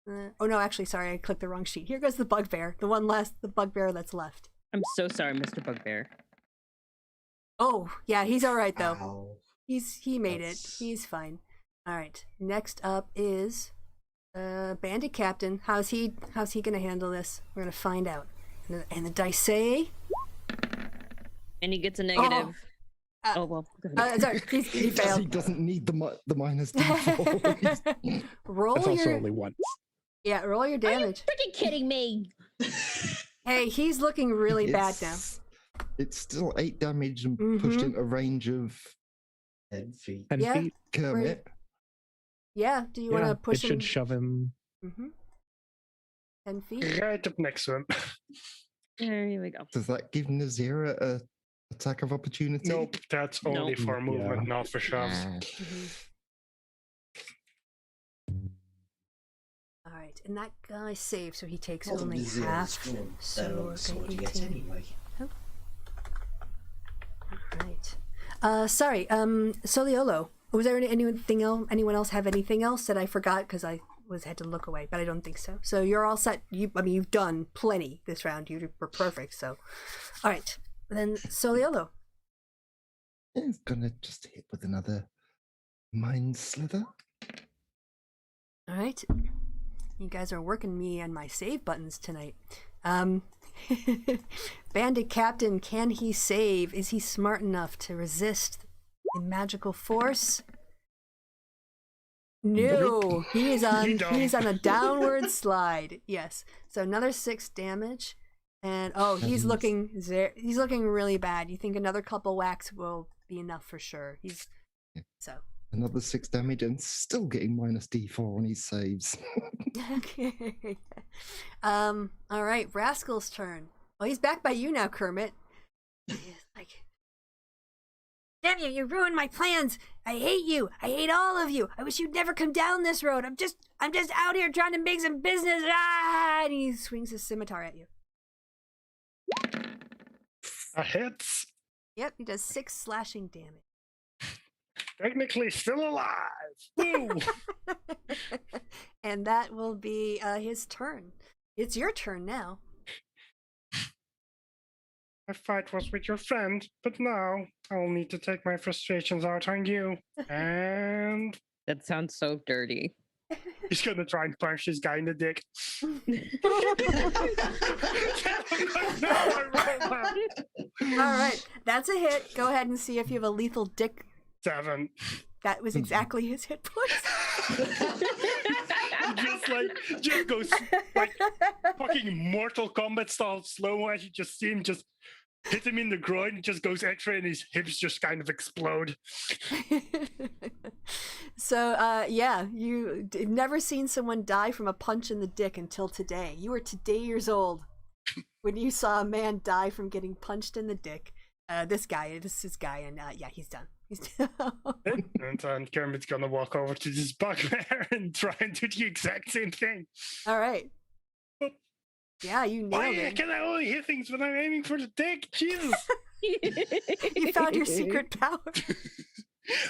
Oh no, actually, sorry, I clicked the wrong sheet. Here goes the Bugbear, the Bugbear that's left. I'm so sorry, Mr. Bugbear. Oh yeah, he's all right though. Ow. He made it. He's fine. All right. Next up is Bandit Captain. How's he gonna handle this? We're gonna find out. And the dice say. And he gets a negative. Oh well. Sorry, he failed. He doesn't need the minus D4. Roll That's also your. only once. Yeah, roll your damage. Are you freaking kidding me? Hey, he's looking really bad now. It's still 8 damage and pushed into range of 10 feet. 10 feet. Kermit. Yeah, do you want to push him? It should shove him. 10 feet? Right up next to him. There we go. Does that give Nazira a attack of opportunity? Nope, that's only for movement, not for shoves. All right, and that guy saved, so he takes only half. So anyway. Oh. All right. Sorry, Soliolo. Was there anything else? Anyone else have anything else that I forgot because I had to look away, but I don't think so. So you're all set. You've done plenty this round. You were perfect. So, all right. Then Soliolo. It's gonna just hit with another Mind Slither. All right. You guys are working me and my save buttons tonight. Bandit Captain, can he save? Is he smart enough to resist the magical force? No, he is on a downward slide. Yes. So another 6 damage. And he's looking really bad. You think another couple whacks will be enough for sure. Another 6 damage and still getting minus D4 on his saves. Okay. All right, Rascal's turn. Well, he's back by you now, Kermit. He's like, damn you! You ruined my plans. I hate you. I hate all of you. I wish you'd never come down this road. I'm just out here trying to make some business. Ah! And he swings his scimitar at you. A hit. Yep, he does 6 slashing damage. Technically still alive. Woo! And that will be his turn. It's your turn now. My fight was with your friend, but now I'll need to take my frustrations out on you. And that sounds so dirty. He's gonna try and punch this guy in the dick. All right, that's a hit. Go ahead and see if you have a lethal dick. 7. That was exactly his hit points. just goes like fucking Mortal Kombat style slow as you just see him just hit him in the groin, it just goes X-ray and his hips just kind of explode. So, you've never seen someone die from a punch in the dick until today. You were today years old when you saw a man die from getting punched in the dick. This is his guy, and he's done. He's done. And then Kermit's gonna walk over to this bugbear and try and do the exact same thing. All right. Yeah, you Why nailed it. can I only hit things when I'm aiming for the dick? Jesus. You found your secret power.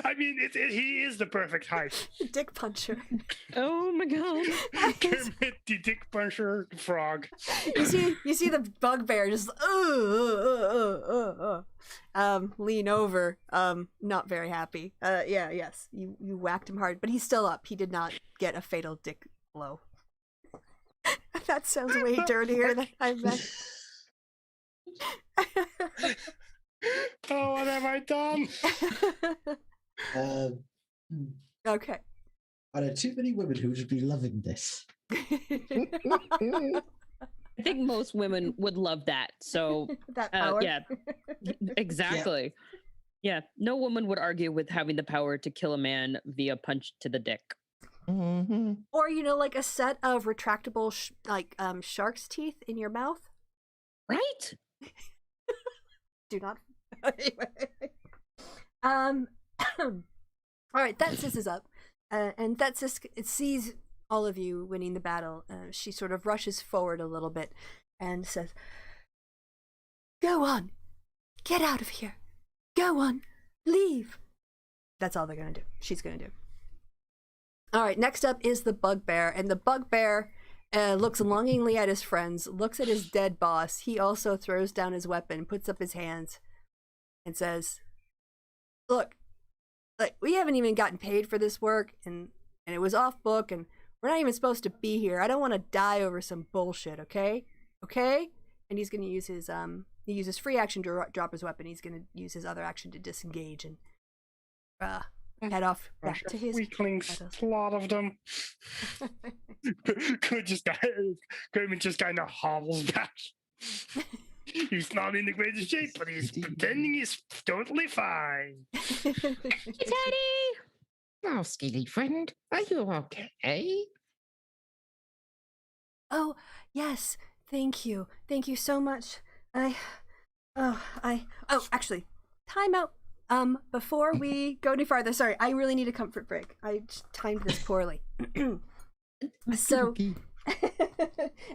I mean, he is the perfect height. Dick puncher. Oh my god. Kermit the Dick Puncher frog. You see the bugbear just lean over, not very happy. Yes, you whacked him hard, but he's still up. He did not get a fatal dick blow. That sounds way dirtier than I meant. Oh, what have I done? Okay. I know too many women who would be loving this. I think most women would love that. So that power. yeah, exactly. Yeah, no woman would argue with having the power to kill a man via punch to the dick. Mm-hmm. Or like a set of retractable shark's teeth in your mouth. Right? Do not. Anyway. All right, Thetsis is up, and Thetsis sees all of you winning the battle. She sort of rushes forward a little bit and says, "Go on, get out of here. Go on, leave." That's all they're gonna do. She's gonna do. All right, next up is the bugbear, and the bugbear looks longingly at his friends, looks at his dead boss. He also throws down his weapon, puts up his hands, and says, "Look, we haven't even gotten paid for this work, and it was off book, and we're not even supposed to be here. I don't want to die over some bullshit, okay? Okay?" And he's going to use his he uses free action to drop his weapon. He's going to use his other action to disengage and head off back to his weaklings. A lot of them. Kermit just kind of hobbles back. He's not in the greatest shape, but he's pretending he's totally fine. Teddy! Oh, skinny friend, are you okay? Oh, yes. Thank you. Thank you so much. Actually, time out. Before we go any farther, sorry, I really need a comfort break. I timed this poorly. So, In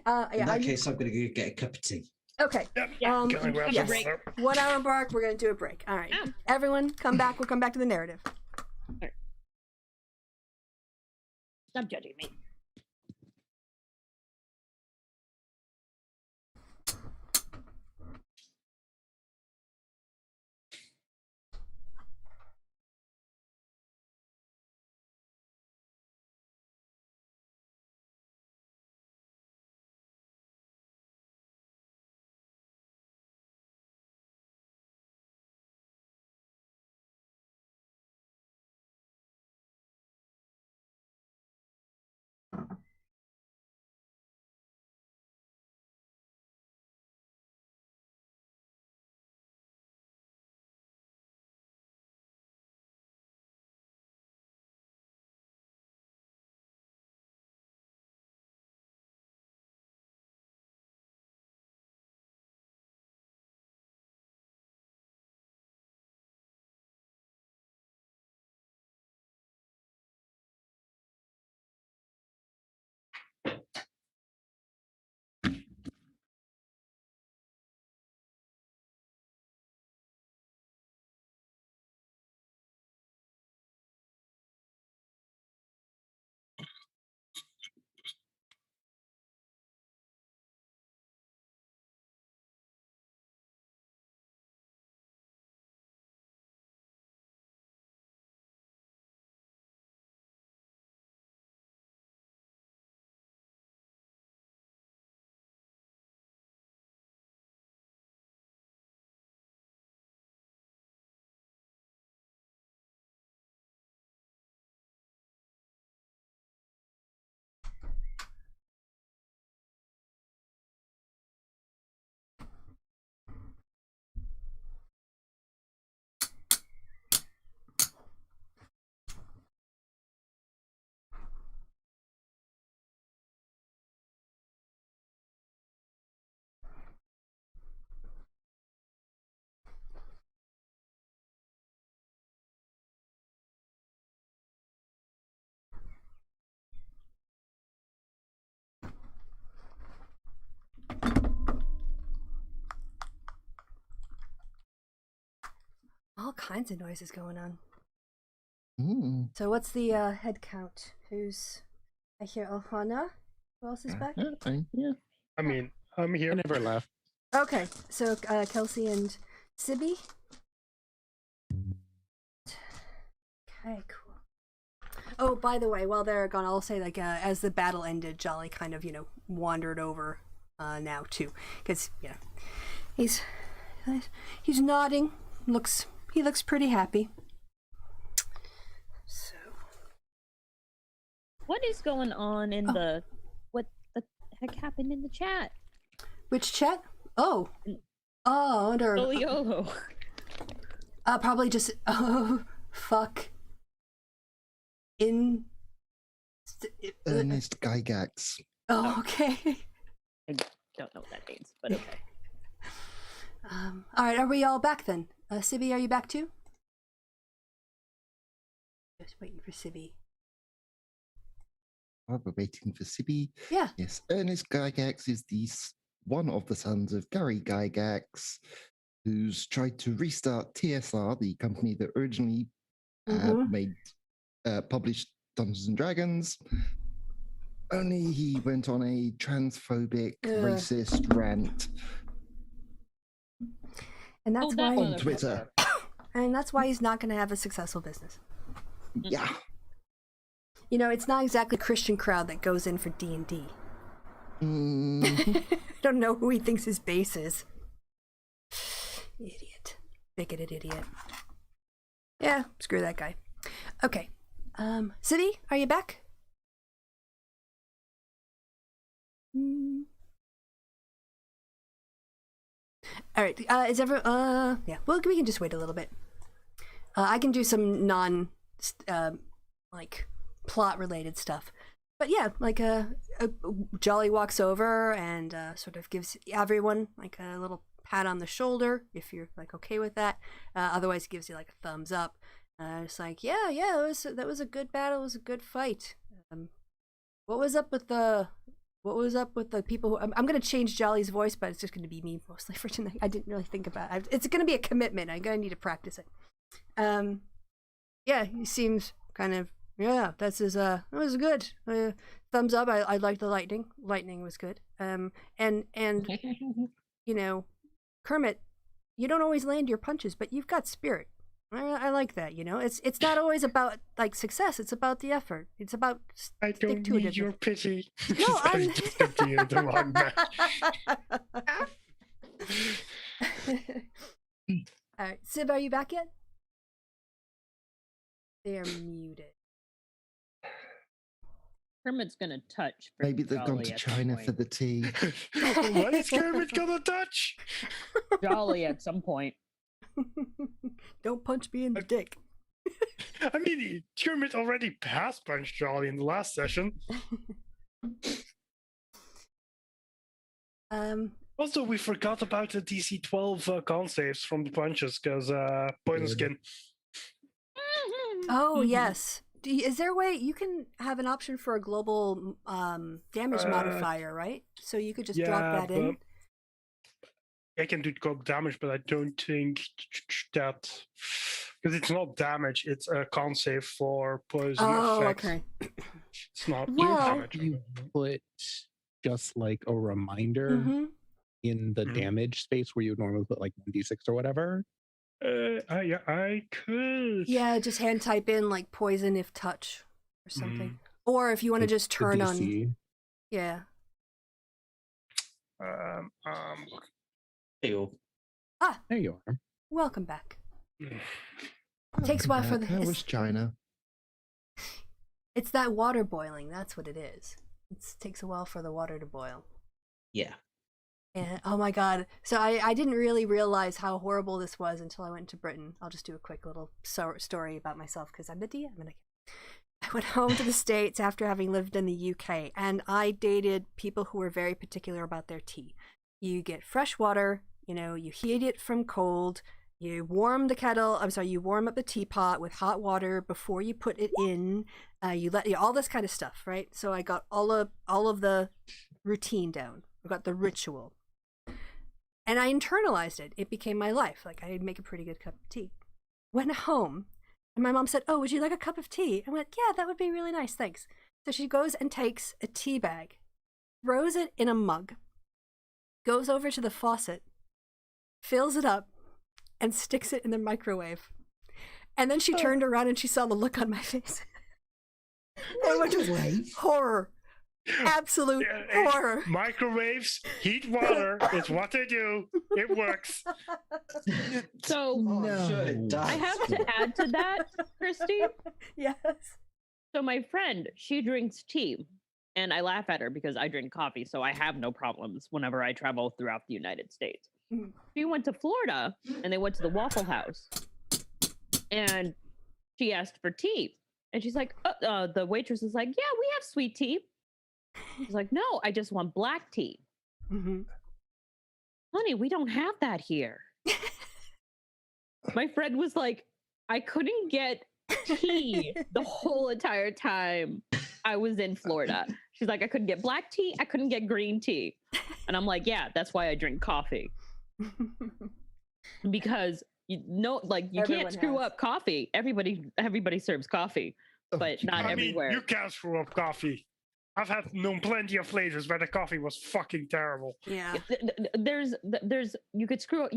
that case, I'm going to go get a cup of tea. Okay. Can I grab yes. some water? 1 hour mark. We're going to do a break. All right. Everyone, come back. We'll come back to the narrative. Stop judging me. kinds of noises going on. Mm. So what's the head count? I hear Ohana. Who else is back? Yeah. I mean, I'm here. I never left. Okay, so Kelsey and Sibby. Okay, cool. Oh, by the way, while they're gone, I'll say as the battle ended, Jolly kind of wandered over now too, because he's nodding. He looks pretty happy. So, what is going on in what the heck happened in the chat? Which chat? Oh, under YOLO. probably just fuck. Ernest Gygax. Oh, okay. I don't know what that means, but okay. All right, are we all back then? Sibby, are you back too? Just waiting for Sibby. While we're waiting for Sibby. Yeah. Yes, Ernest Gygax is one of the sons of Gary Gygax, who's tried to restart TSR, the company that originally published Dungeons and Dragons. Only he went on a transphobic, racist rant. And that's why on Twitter. And that's why he's not going to have a successful business. Yeah. It's not exactly a Christian crowd that goes in for D&D. Mm-hmm. I don't know who he thinks his base is. Idiot. Bigoted idiot. Yeah, screw that guy. Okay. Sibby, are you back? All right. Is everyone? Yeah. Well, we can just wait a little bit. I can do some plot related stuff. But yeah, Jolly walks over and sort of gives everyone a little pat on the shoulder if you're okay with that. Otherwise, he gives you a thumbs up. It's that was a good battle. It was a good fight. What was up with the people who... I'm going to change Jolly's voice, but it's just going to be me mostly for tonight. I didn't really think about it. It's going to be a commitment. I'm going to need to practice it. He seems kind of... Yeah, it was good. Thumbs up. I liked the lightning. Lightning was good. And Kermit, you don't always land your punches, but you've got spirit. I like that. It's not always about success. It's about the effort. It's about I don't need your pity. No, I just continued the wrong match. All right, Sib, are you back yet? They're muted. Kermit's gonna touch. Maybe they've gone to China for the tea. What is Kermit gonna touch? Jolly at some point. Don't punch me in the dick. I mean, Kermit already passed Punch Jolly in the last session. Also, we forgot about the DC 12 con saves from the punches because poison skin. Oh yes. Is there a way you can have an option for a global damage modifier, right? So you could just drop that in. I can do global damage, but I don't think that because it's not damage; it's a con save for poison effect. Okay. It's not Well, damage. You put just a reminder in the damage space where you would normally put 1d6 or whatever. I could. Yeah, just hand type in poison if touch or something, or if you want to just turn on. Yeah. Ew. Ah, There you are. welcome back. Takes a while for the. How was China? It's that water boiling. That's what it is. It takes a while for the water to boil. Yeah. And oh my god! So I didn't really realize how horrible this was until I went to Britain. I'll just do a quick little story about myself because I'm the DM. I went home to the States after having lived in the UK, and I dated people who were very particular about their tea. You get fresh water, you heat it from cold. You warm the kettle. You warm up the teapot with hot water before you put it in. You let all this kind of stuff, right? So I got all of the routine down. I got the ritual. And I internalized it. It became my life. I make a pretty good cup of tea. went home, and my mom said, "Oh, would you like a cup of tea?" I went, "Yeah, that would be really nice, thanks." So she goes and takes a tea bag, throws it in a mug, goes over to the faucet, fills it up, and sticks it in the microwave. And then she turned around and she saw the look on my face. It was just horror. Absolute horror. Microwaves, heat water, it's what they do. It works. So I'm sure it does. I have to add to that, Kristi. Yes. So my friend, she drinks tea, and I laugh at her because I drink coffee, so I have no problems whenever I travel throughout the United States. Mm. She went to Florida, and they went to the Waffle House, and she asked for tea, and she's like, the waitress is like, "Yeah, we have sweet tea." She's like, "No, I just want black tea." Mm-hmm. "Honey, we don't have that here." My friend was like, "I couldn't get tea the whole entire time I was in Florida." She's like, "I couldn't get black tea, I couldn't get green tea." And I'm like, "Yeah, that's why I drink coffee." Because you can't screw up coffee. Everybody serves coffee, but not everywhere. You can't screw up coffee. I've known plenty of flavors where the coffee was fucking terrible. Yeah. There's you could screw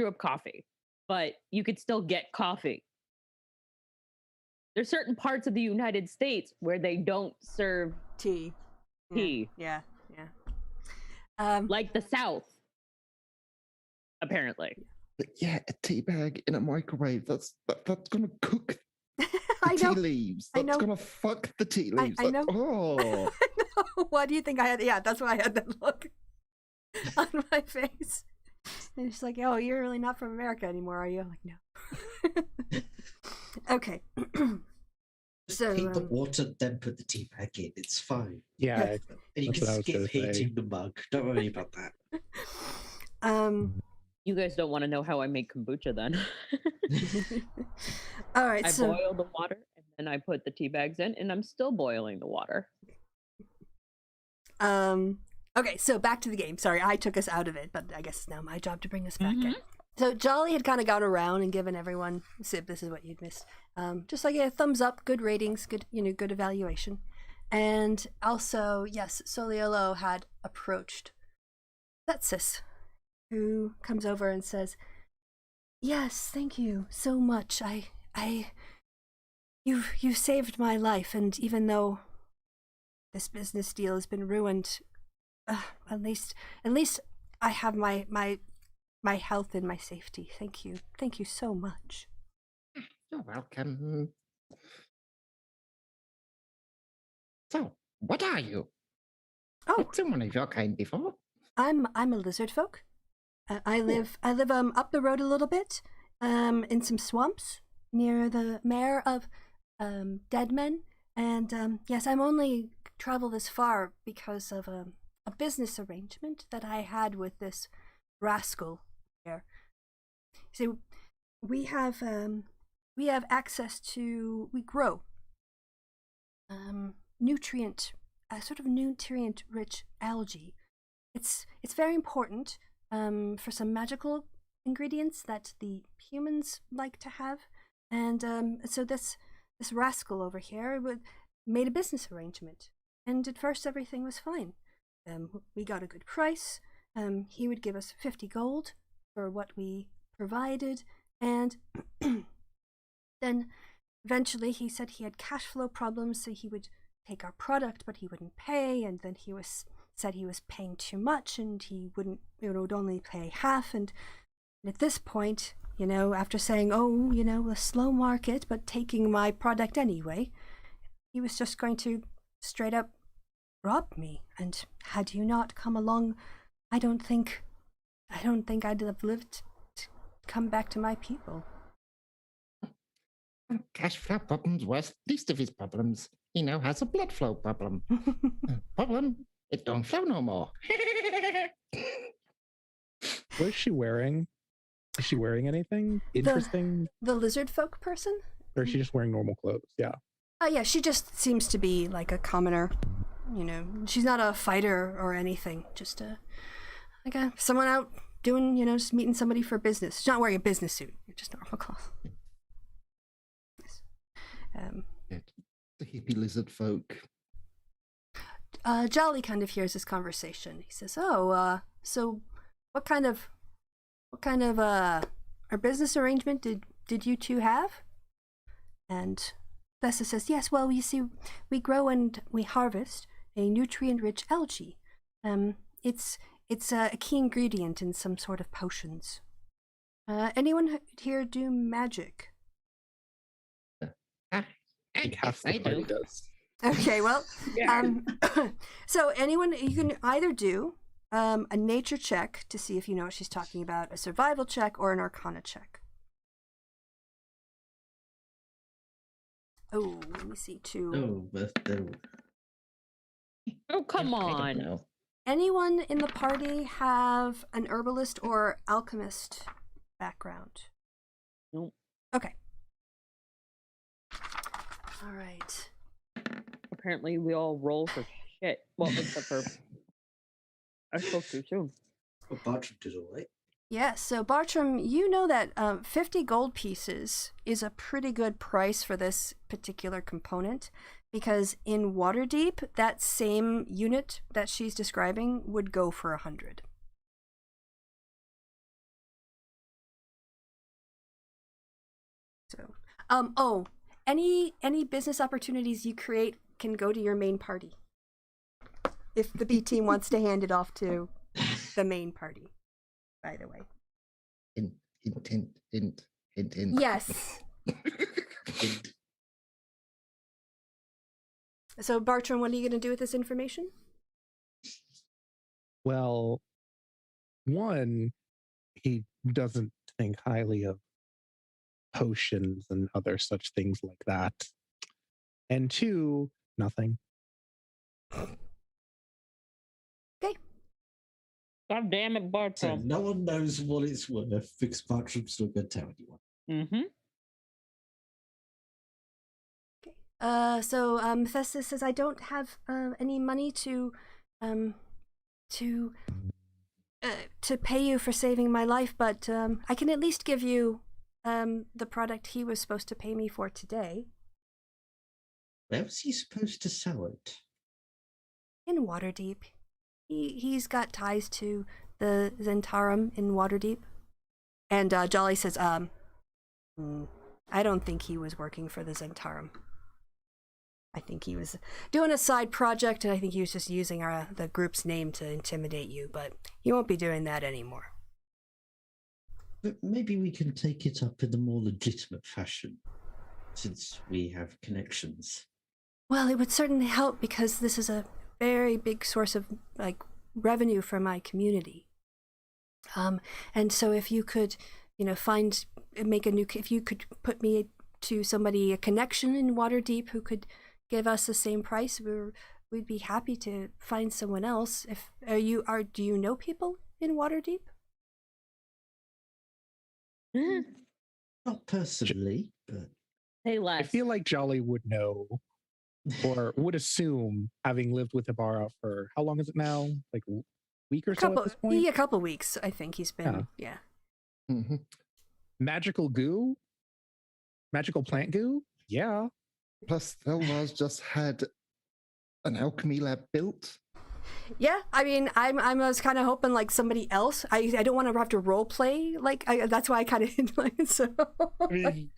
up coffee, but you could still get coffee. There's certain parts of the United States where they don't serve Tea. Yeah. Like the South, apparently. But yeah, a tea bag in a microwave, that's gonna cook the I know. tea leaves. I That's know. gonna fuck the tea leaves. I know. Oh. Why do you think I had? Yeah, that's why I had that look on my face. And she's like, "Oh, you're really not from America anymore, are you?" I'm like, "No." Okay. Just So, heat the water, then put the tea bag in. It's fine. Yeah, And you That's what I can was skip gonna say. heating the mug. Don't worry about that. You guys don't want to know how I make kombucha then. All right. I So boil the water and then I put the tea bags in, and I'm still boiling the water. okay, so back to the game. Sorry, I took us out of it, but I guess it's now my job to bring us back in. So Jolly had kind of gone around and given everyone, Sib, this is what you'd missed. Just like a thumbs up, good ratings, good evaluation. And also, yes, Soliolo had approached Setsis, who comes over and says, "Yes, thank you so much. You saved my life, and even though this business deal has been ruined, at least I have my health and my safety. Thank you so much." You're welcome. So, what are you? Oh, I've seen one of your kind before. I'm a lizard folk. I live up the road a little bit, in some swamps near the mayor of Deadmen, and yes, I'm only travel this far because of a business arrangement that I had with this rascal here. So we have access to, we grow sort of nutrient rich algae. It's very important for some magical ingredients that the humans like to have, and so this rascal over here made a business arrangement, and at first everything was fine. We got a good price. He would give us 50 gold for what we provided, and then eventually he said he had cash flow problems, so he would take our product, but he wouldn't pay, and then said he was paying too much, and he would only pay half, and at this point, after saying, "Oh, a slow market, but taking my product anyway," he was just going to straight up rob me. And had you not come along, I don't think I'd have lived to come back to my people. Cash flow problems worst least of his problems. He now has a blood flow problem. Problem? It don't flow no more. What is she wearing? Is she wearing anything interesting? The lizard folk person? Or is she just wearing normal clothes? Yeah. Yeah, she just seems to be like a commoner. She's not a fighter or anything. Just someone out doing, just meeting somebody for business. She's not wearing a business suit. Just normal clothes. The hippie lizard folk. Jolly kind of hears this conversation. He says, "Oh, so what kind of a business arrangement did you two have?" And Thessa says, "Yes, well, you see, we grow and we harvest a nutrient-rich algae. It's a key ingredient in some sort of potions. Anyone here do magic?" I think half the I party do. does. Okay, well, Yeah. so anyone, you can either do a nature check to see if you know what she's talking about, a survival check, or an arcana check. Oh, let me see, two. Oh, but Oh, come I don't on. know. Anyone in the party have an herbalist or alchemist background? Nope. Okay. All right. Apparently, we all roll for shit. Well, except for I was supposed to too. Well, Bartram did all right. Yeah, so Bartram, you know that 50 gold pieces is a pretty good price for this particular component, because in Waterdeep, that same unit that she's describing would go for 100. So, any business opportunities you create can go to your main party. If the B team wants to hand it off to the main party, by the way. Hint. Yes. So, Bartram, what are you going to do with this information? Well, one, he doesn't think highly of potions and other such things like that. And two, nothing. Okay. God damn it, So Bartram. no one knows what it's worth because Bartram's still going to tell anyone. Mm-hmm. So Festus says, "I don't have any money to pay you for saving my life, but I can at least give you the product he was supposed to pay me for today." Where was he supposed to sell it? In Waterdeep. He's got ties to the Zentarum in Waterdeep. And Jolly says, I don't think he was working for the Zentarum. I think he was doing a side project, and I think he was just using the group's name to intimidate you, but he won't be doing that anymore. But maybe we can take it up in a more legitimate fashion, since we have connections. Well, it would certainly help, because this is a very big source of revenue for my community. And so if you could, if you could put me to somebody, a connection in Waterdeep who could give us the same price, we'd be happy to find someone else. Do you know people in Waterdeep? Not personally, but Say less. I feel like Jolly would know, or would assume, having lived with Ibarra for how long is it now? Like a week or so at this point? Yeah, a couple weeks, I think he's been. Yeah. Mm-hmm. Magical goo? Magical plant goo? Yeah. Plus, Elvar's just had an alchemy lab built. Yeah, I mean, I was kind of hoping somebody else. I don't want to have to role play. That's why I kind of so. I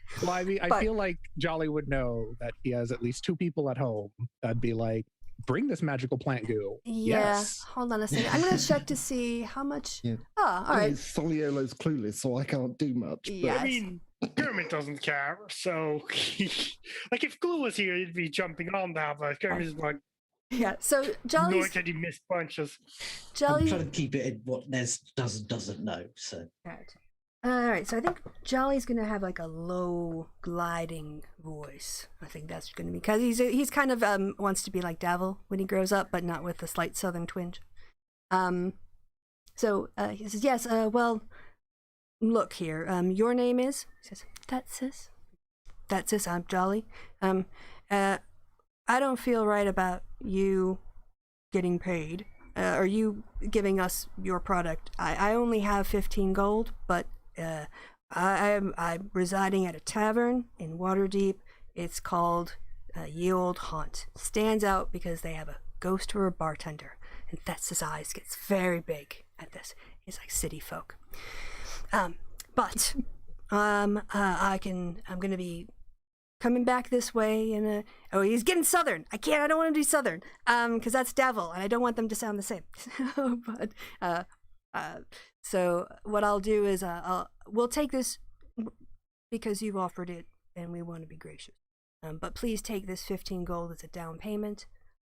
feel like Jolly would know that he has at least two people at home that'd be like, bring this magical plant goo. Yeah. Yes. Hold on a second. I'm gonna check to see how much. Yeah. Oh, all right. Soliolo's clueless, so I can't do much. Yes. I mean, Kermit doesn't care, so if Glue was here, he'd be jumping on that, but Kermit's like, Yeah. So Jolly's. nor did he miss bunches. I'm Jolly. trying to keep it in what Nez doesn't know. So All right. So I think Jolly's gonna have a low gliding voice. I think that's gonna be because he's kind of wants to be like Davil when he grows up, but not with a slight southern twinge. So he says, "Yes. Well, look here. Your name is." He says, "That's sis. I'm Jolly. I don't feel right about you getting paid, or you giving us your product. I only have 15 gold, but I'm residing at a tavern in Waterdeep. It's called Ye Old Haunt. Stands out because they have a ghost or a bartender, and Thets's eyes gets very big at this. He's like city folk. I'm gonna be coming back this way and oh, he's getting southern. I don't want him to be southern because that's devil and I don't want them to sound the same. So what I'll do is we'll take this because you've offered it and we want to be gracious, but please take this 15 gold as a down payment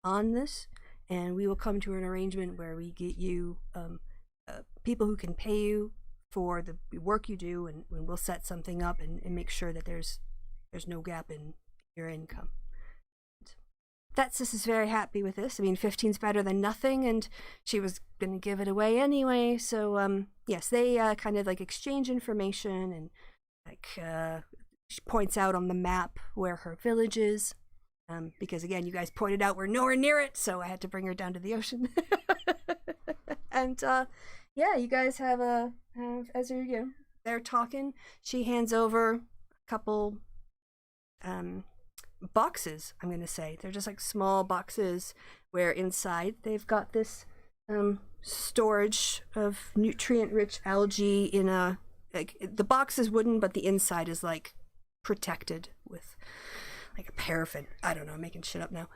on this, and we will come to an arrangement where we get you people who can pay you for the work you do, and we'll set something up and make sure that there's no gap in your income. Thetsis is very happy with this. I mean, 15's better than nothing, and she was going to give it away anyway. So, yes, they kind of like exchange information, and like she points out on the map where her village is, because again, you guys pointed out we're nowhere near it, so I had to bring her down to the ocean. And yeah, you guys have as they're talking, she hands over a couple boxes. I'm gonna say they're just like small boxes where inside they've got this storage of nutrient-rich algae in a, like, the box is wooden, but the inside is like protected with like a paraffin. I don't know, I'm making shit up now.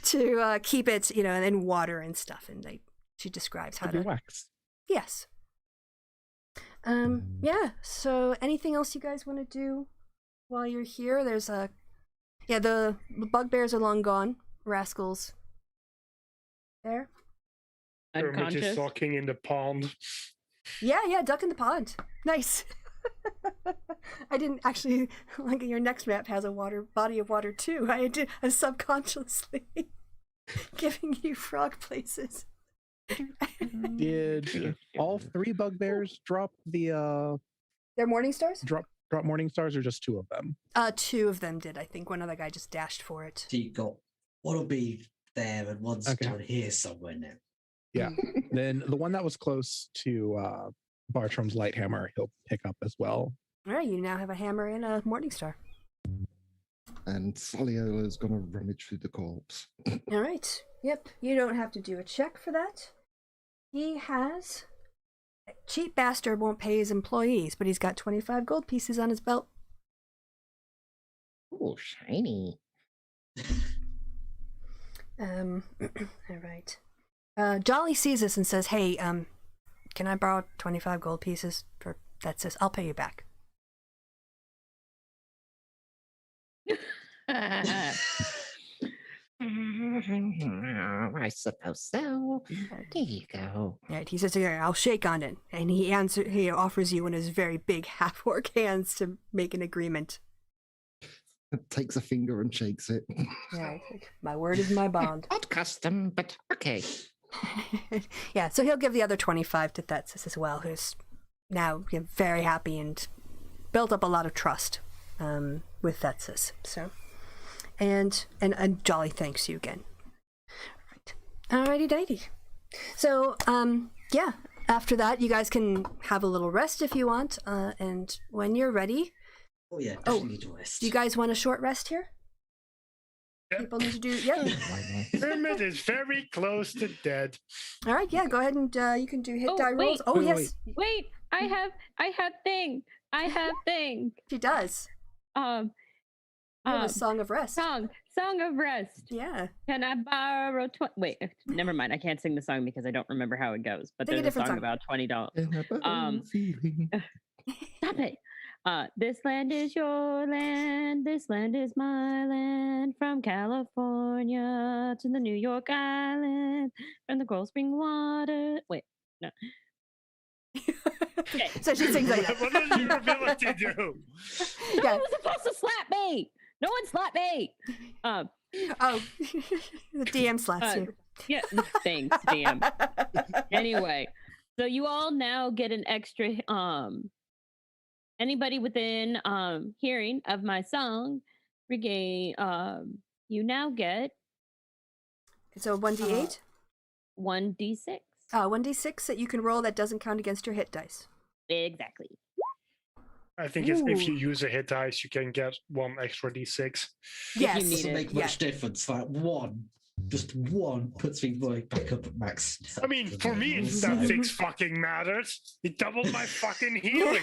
To keep it, and then water and stuff. And she describes how to wax. Yes. Yeah. So anything else you guys want to do while you're here? There's the bugbears are long gone. Rascals. There. Kermit is Unconscious. talking in the pond. Yeah, duck in the pond. Nice. I didn't actually, like, your next map has a body of water too. I did subconsciously giving you frog places. Did all three bugbears drop the They're morning stars? drop morning stars, or just two of them? 2 of them did. I think one other guy just dashed for it. So you got one will be there and one's Okay. down here somewhere now. Yeah. Then the one that was close to Bartram's light hammer, he'll pick up as well. All right, you now have a hammer and a morning star. And Saliola's gonna rummage through the corpse. All right. Yep. You don't have to do a check for that. He has. Cheap bastard won't pay his employees, but he's got 25 gold pieces on his belt. Oh, shiny. All right. Jolly sees this and says, "Hey, can I borrow 25 gold pieces for that? Says I'll pay you back." I suppose so. There you go. Right, he says, "Here, I'll shake on it," and he offers you one of his very big half-orc hands to make an agreement. Takes a finger and shakes it. Right, like, my word is my bond. Odd custom, but okay. Yeah, so he'll give the other 25 to Thetsis as well, who's now very happy and built up a lot of trust with Thetsis. So, and Jolly thanks you again. Alrighty, dighty. So, yeah, after that, you guys can have a little rest if you want, and when you're ready. Oh yeah, definitely need to rest. Do you guys want a short rest here? Yep. People need to do, yeah. Kermit is very close to dead. All right, yeah, go ahead and you can do hit Oh, die wait. rolls. Oh, Wait, yes, Wait, I have thing. she does. You have a song of rest. Song of rest. Yeah. Can I borrow Wait, never mind. I can't sing the song because I don't remember how it goes. But Sing a there's a different song song. about $20. Feeling. Stop it. This land is your land. This land is my land. From California to the New York Island, from the Cold Spring water. Wait, no. Okay. So she sings like that. What does your ability do? No Yeah. one was supposed to slap me. No one slapped me. Oh, the DM slaps you. Yeah, thanks, DM. Anyway, so you all now get an extra anybody within hearing of my song regain you now get So 1d8? 1d6. 1d6 that you can roll that doesn't count against your hit dice. Exactly. I think if you Ooh. use a hit dice, you can get 1 extra d6. Yes. need Doesn't it. make much difference. Like one, just one puts me right back up at max. I mean, for me, it's that 6 fucking matters. It doubled my fucking healing.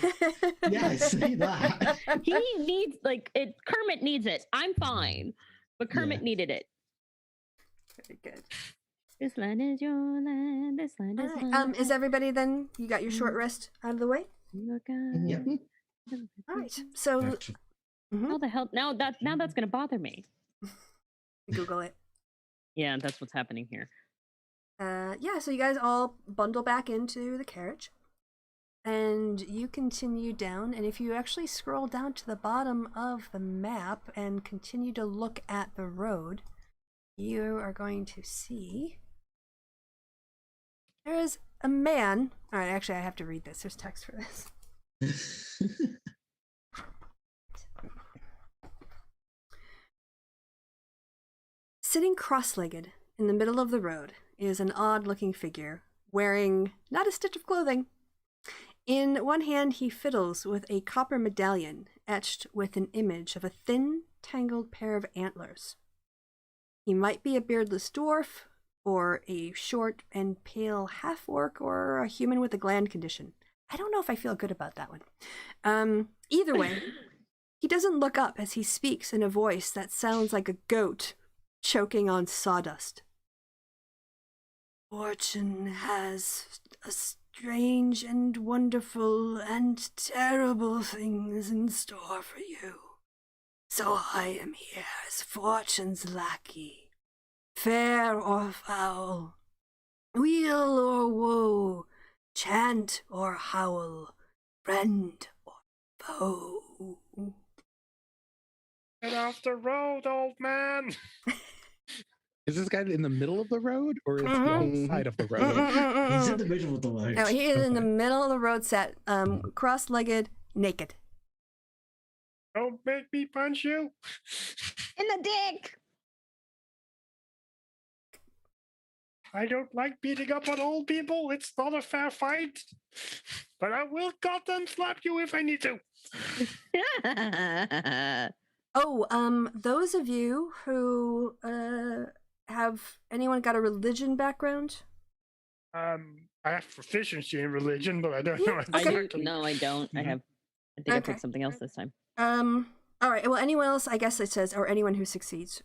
Yeah, I see that. He needs Kermit needs it. I'm fine, but Kermit Yeah. needed it. Very good. This land is your land. This land is Alright, mine. is everybody then? You got your short rest out of the way? Your God. Yep. All right. So Actually, How the hell? Now that's gonna bother me. Google it. Yeah, that's what's happening here. Yeah. So you guys all bundle back into the carriage, and you continue down. And if you actually scroll down to the bottom of the map and continue to look at the road, you are going to see there is a man. All right. Actually, I have to read this. There's text for this. Sitting cross-legged in the middle of the road is an odd-looking figure, wearing not a stitch of clothing. In one hand, he fiddles with a copper medallion etched with an image of a thin, tangled pair of antlers. He might be a beardless dwarf, or a short and pale half-orc, or a human with a gland condition. I don't know if I feel good about that one. Either way, he doesn't look up as he speaks in a voice that sounds like a goat choking on sawdust. Fortune has a strange and wonderful and terrible things in store for you. So I am here as Fortune's lackey, fair or foul, weal or woe, chant or howl, friend or foe. Get off the road, old man. Is this guy in the middle of the road or is he on the side of the road? He's in the middle of the road. No, he is in the Okay. middle of the road set, cross-legged, naked. Don't make me punch you. In the dick. I don't like beating up on old people. It's not a fair fight. But I will goddamn slap you if I need to. Oh, those of you who have anyone got a religion background? I have proficiency in religion, but I don't know I do. exactly. No, I don't. I have. I think I picked something else this time. All right. Well, anyone else? I guess it says, or anyone who succeeds.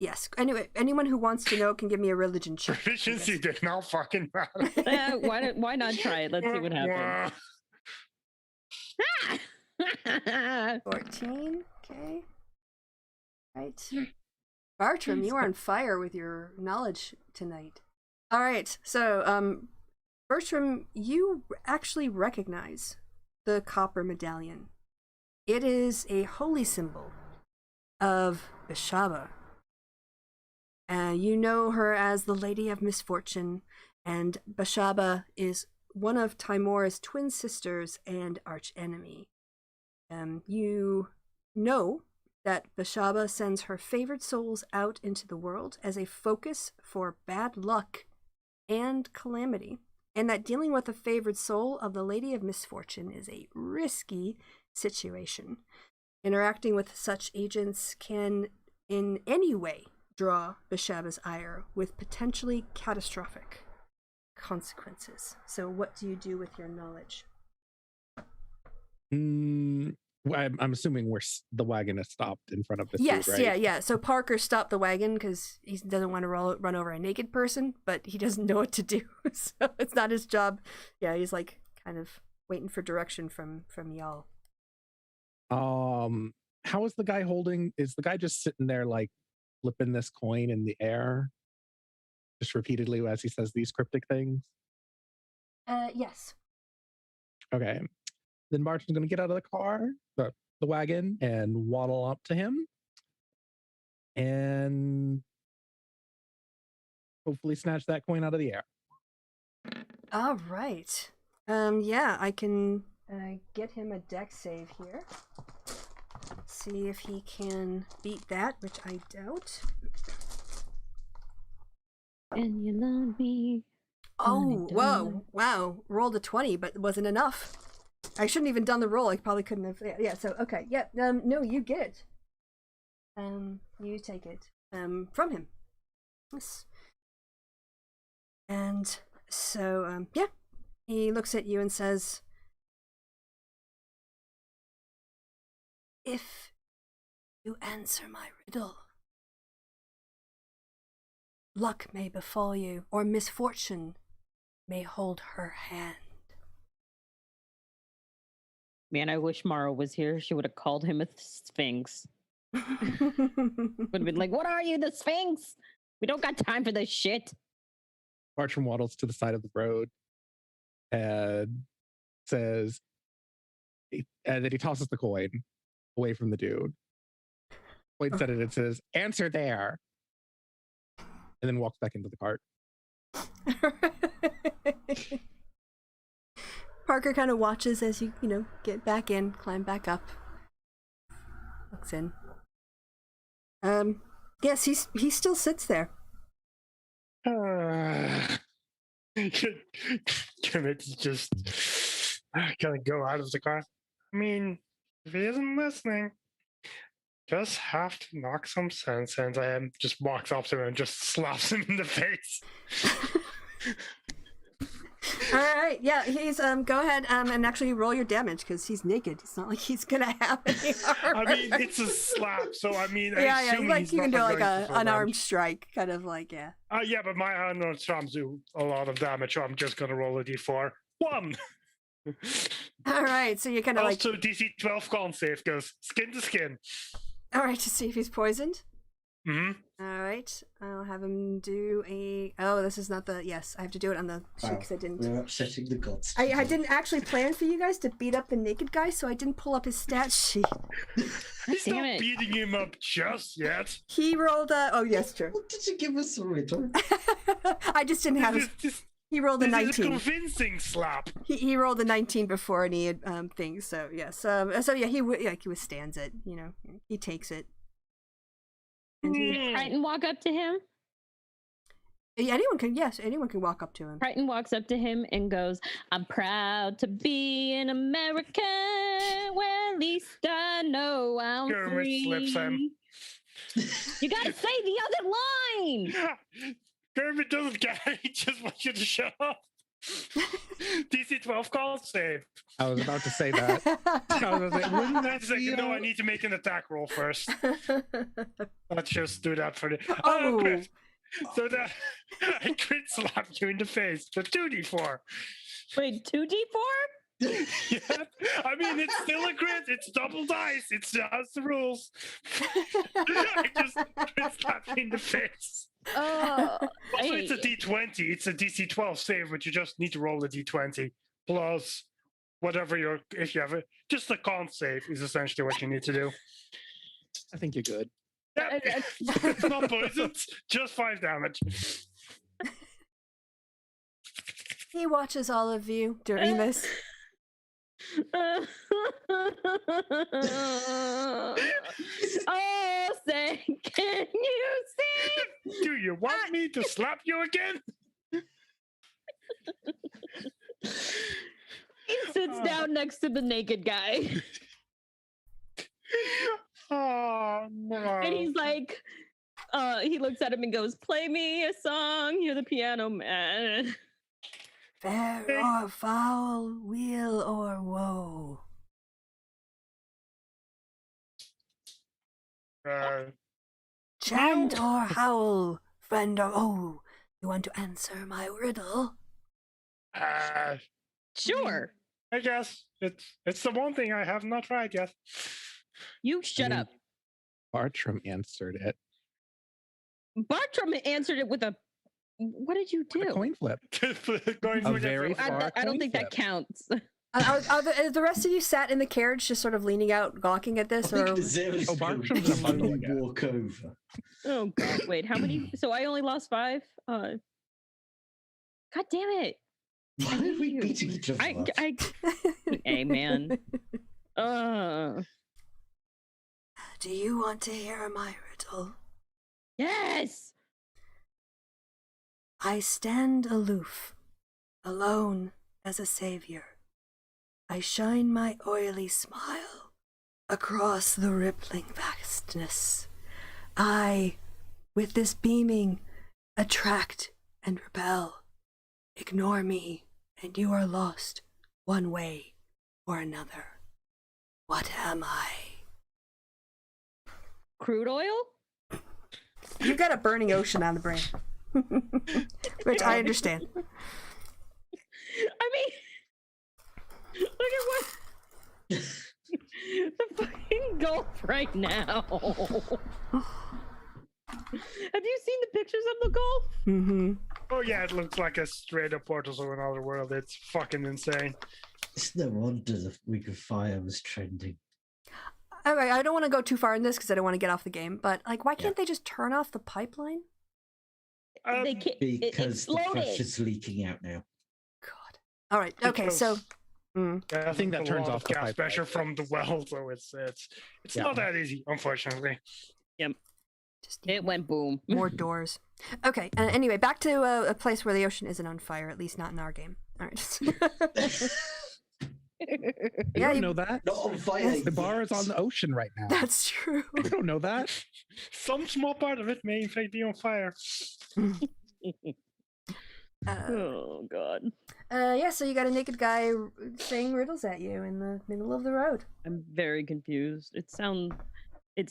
Yes. Anyway, anyone who wants to know can give me a religion check. I Proficiency guess. did not fucking matter. Why not try it? Let's see what happens. 14. Okay. Right. Bartram, you are on fire with your knowledge tonight. All right. So, Bertram, you actually recognize the copper medallion. It is a holy symbol of Bishaba. You know her as the Lady of Misfortune, and Bishaba is one of Timor's twin sisters and archenemy. You know that Bishaba sends her favored souls out into the world as a focus for bad luck and calamity, and that dealing with a favored soul of the Lady of Misfortune is a risky situation. Interacting with such agents can in any way draw Bishaba's ire with potentially catastrophic consequences. So what do you do with your knowledge? I'm assuming the wagon is stopped in front of the Yes, dude, right? yeah. So Parker stopped the wagon because he doesn't want to run over a naked person, but he doesn't know what to do. So it's not his job. Yeah, he's like kind of waiting for direction from y'all. How is the guy holding? Is the guy just sitting there like flipping this coin in the air, just repeatedly as he says these cryptic things? Yes. Okay. Then Martin's going to get out of the car, the wagon, and waddle up to him, and hopefully snatch that coin out of the air. All right. Yeah, I can get him a dex save here. See if he can beat that, which I doubt. And you love me. Oh, whoa, wow. Rolled a 20, but it wasn't enough. I shouldn't even done the roll. I probably couldn't have. Yeah. So okay. Yeah. No, you get it. You take it. From him. Yes. And so yeah, he looks at you and says, "If you answer my riddle, luck may befall you, or misfortune may hold her hand." Man, I wish Mara was here. She would have called him a sphinx. Would have been like, "What are you, the sphinx? We don't got time for this shit." Bartram waddles to the side of the road and says, and then he tosses the coin away from the dude, points at it and says, "Answer there," and then walks back into the cart. Parker kind of watches as you get back in, climb back up, looks in. Yes, he still sits there. Can it just gonna go out of the car? I mean, if he isn't listening, just have to knock some sense, and just walks up to him and just slaps him in the face. All right, yeah, he's go ahead and actually roll your damage because he's naked. It's not like he's gonna have any armor. I mean, it's a slap, so I mean, I yeah, assume like he's you can do not like going for unarmed damage. strike, kind of like yeah. Yeah, but my unarmed strikes do a lot of damage, so I'm just gonna roll a d4. 1. All right, so you're kind of like Also, DC 12 con save goes skin to skin. all right to see if he's poisoned. Mm-hmm. All right, I'll have him do a. Oh, this is not the. Yes, I have to do it on the sheet because I didn't. We're upsetting the gods. I didn't actually plan for you guys to beat up the naked guy, so I didn't pull up his stat sheet. He's Damn not it. beating him up just yet. He rolled a. Oh yes, true. What did you give us a riddle? I just didn't have his. He rolled a This is a 19. convincing slap. He rolled a 19 before any things. So yes. So yeah, he withstands it. He takes it. And he, Crichton walk up to him. anyone can. Yes, anyone can walk up to him. Crichton walks up to him and goes, "I'm proud to be an American. Well, at least I know I'm Kermit free." slips him. You gotta say the other line. Kermit doesn't get it. He just wants you to shut up. DC 12 call save. I was about to say that. I was like, wouldn't that That's like, be no, a- I need to make an attack roll first. Let's just do that for the. Oh. Crit. So that I crit slap you in the face for 2d4. Wait, 2d4? Yeah, I mean, it's still a crit. It's double dice. It's just the rules. I just crit slap you in the face. Oh, Also, it's a d20. It's a DC 12 save, but you just need to roll a d20 plus whatever if you have it. Just a con save is essentially what you need to do. I think you're good. Yeah, it's not poisoned, just 5 damage. He watches all of you during this. Oh, say, can you see? Do you want me to slap you again? He sits down next to the naked guy. Oh no! And he's like, he looks at him and goes, "Play me a song, you're the piano man." Fair or foul, weal or woe. Chant or howl, friend or foe. You want to answer my riddle? Sure. I guess it's the one thing I have not tried yet. You shut mean, up. Bartram answered it. Bartram answered it with a. What did you A do? coin flip. Going A for very different- far I don't coin think that flip. counts. Are the rest of you sat in the carriage just sort of leaning out, gawking at I this? think Or Zera's Oh, going Bartram's to a bundle slowly again. walk over. Oh god, wait, how many? So I only lost 5. God damn it! Why are we beating each other up? Hey man. Do you want to hear my riddle? Yes. I stand aloof, alone as a savior. I shine my oily smile across the rippling vastness. I, with this beaming, attract and repel. Ignore me, and you are lost one way or another. What am I? Crude oil? You've got a burning ocean on the brain. Which I understand. I mean, look at what the fucking Gulf right now. Have you seen the pictures of the Gulf? Mm-hmm. Oh yeah, it looks like a straight up portal to another world. It's fucking insane. It's no wonder the Ring of Fire was trending. All right, I don't want to go too far in this because I don't want to get off the game, but like, why can't they just turn off the pipeline? They can't, Because the exploded. pressure's leaking out now. God. All right. Okay. So. Yeah, I think that a turns lot off of the gas pipeline. pressure from the well, so it's Yeah. not that easy, unfortunately. Just need It went boom. more doors. Okay. Anyway, back to a place where the ocean isn't on fire. At least not in our game. All right. You Yeah, don't you- know that. Not on fire. The bar is on the ocean right now. That's true. You don't know that. Some small part of it may in fact be on fire. Oh god. Yeah. So you got a naked guy saying riddles at you in the middle of the road. I'm very confused. It's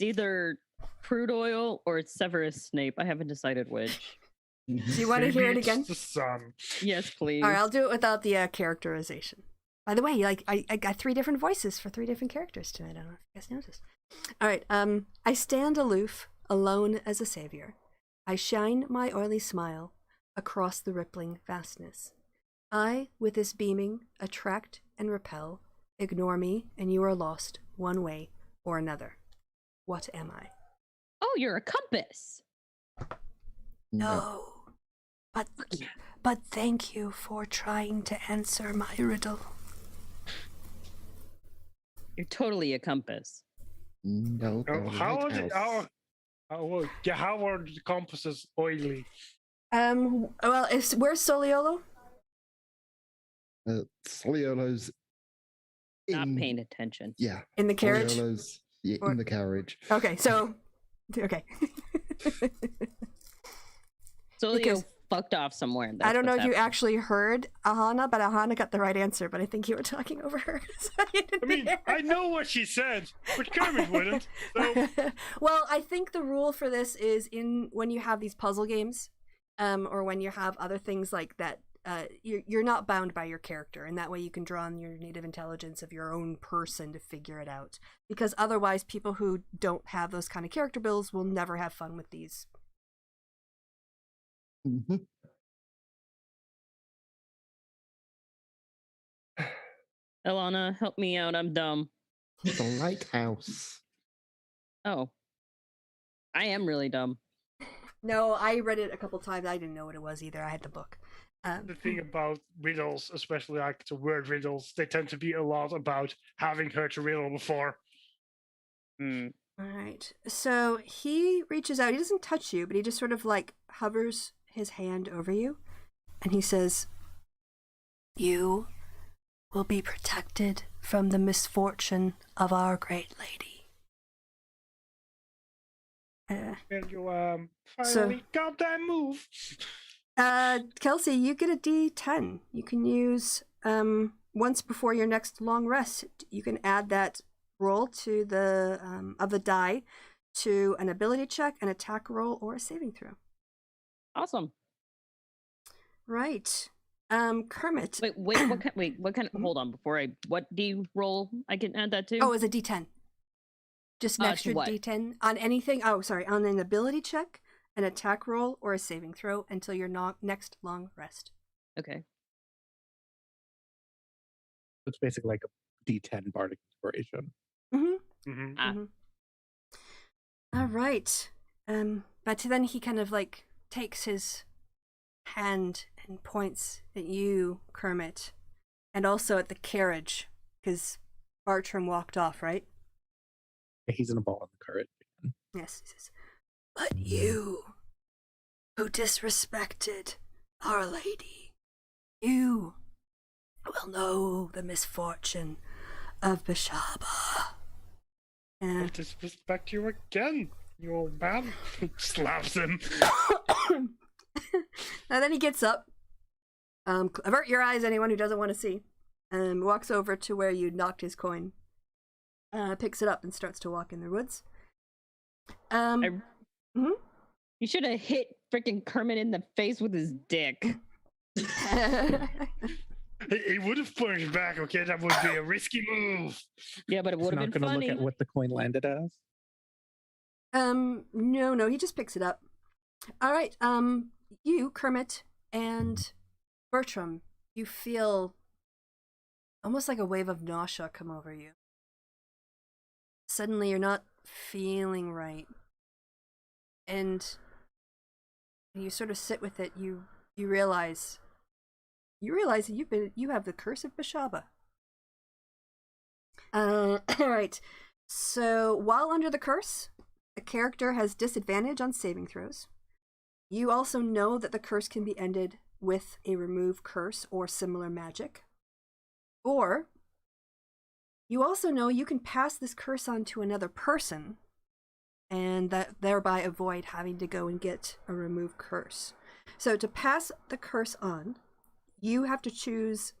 either crude oil or it's Severus Snape. I haven't decided which. Do you want to hear it Maybe it's again? The sun. Yes, please. All right. I'll do it without the characterization. By the way, like I got 3 different voices for 3 different characters tonight. I don't know if you guys noticed. All right. I stand aloof, alone as a savior. I shine my oily smile across the rippling vastness. I, with this beaming, attract and repel. Ignore me, and you are lost one way or another. What am I? Oh, you're a compass. No. But thank you for trying to answer my riddle. You're totally a compass. No, Oh, how are the lighthouse. how are the compasses oily? Well, where's Soliolo? Soliolo's Not in, paying attention. yeah, In the carriage? Soliolo's Or- in the carriage. Okay, so... Okay. So Because- you fucked off somewhere. I don't know if That's you what's actually heard Ahana, but Ahana got the right answer, but I think you were talking over her. So you didn't I mean, hear. I know what she said, but Kermit wouldn't. So Well, I think the rule for this is when you have these puzzle games, or when you have other things like that, you're not bound by your character, and that way you can draw on your native intelligence of your own person to figure it out. Because otherwise, people who don't have those kind of character builds will never have fun with these. Mhm. Alana, help me out. I'm dumb. The lighthouse. Oh. I am really dumb. No, I read it a couple times. I didn't know what it was either. I had the book. the thing about riddles, especially like the word riddles, they tend to be a lot about having heard the riddle before. Hmm. All right. So he reaches out. He doesn't touch you, but he just sort of like hovers his hand over you. And he says, "You will be protected from the misfortune of our great lady." And you So- finally got that move. Kelsey, you get a D10. You can use once before your next long rest. You can add that roll to the of the die to an ability check, an attack roll, or a saving throw. Awesome. Right. Kermit. Wait, what kind of, hold on, what do you roll I can add that to? Oh, it's a D10. Just an To extra what? D10 on anything. Oh, sorry, on an ability check, an attack roll, or a saving throw until your next long rest. Okay. It's basically like a D10 bardic inspiration. Mm-hmm. Mhm. Ah. All right. But then he kind of like takes his hand and points at you, Kermit, and also at the carriage, because Bartram walked off, right? He's in a ball in the courage. Yes, he says, "But you, who disrespected Our Lady, you will know the misfortune of Bashaba. I And disrespect you again, you old man. Slaps him. and then he gets up. Avert your eyes, anyone who doesn't want to see. And walks over to where you knocked his coin. Picks it up and starts to walk in the woods. You should have hit freaking Kermit in the face with his dick. He would have punched back, okay? That would be a risky move. Yeah, but it He's would have not been going to funny. look at what the coin landed as. No, he just picks it up. All right, you, Kermit, and Bertram, you feel almost like a wave of nausea come over you. Suddenly you're not feeling right. And you sort of sit with it, you realize that you have the curse of Bashaba. Alright. So while under the curse, a character has disadvantage on saving throws. You also know that the curse can be ended with a remove curse or similar magic. Or you also know you can pass this curse on to another person and that thereby avoid having to go and get a remove curse. So to pass the curse on, you have to choose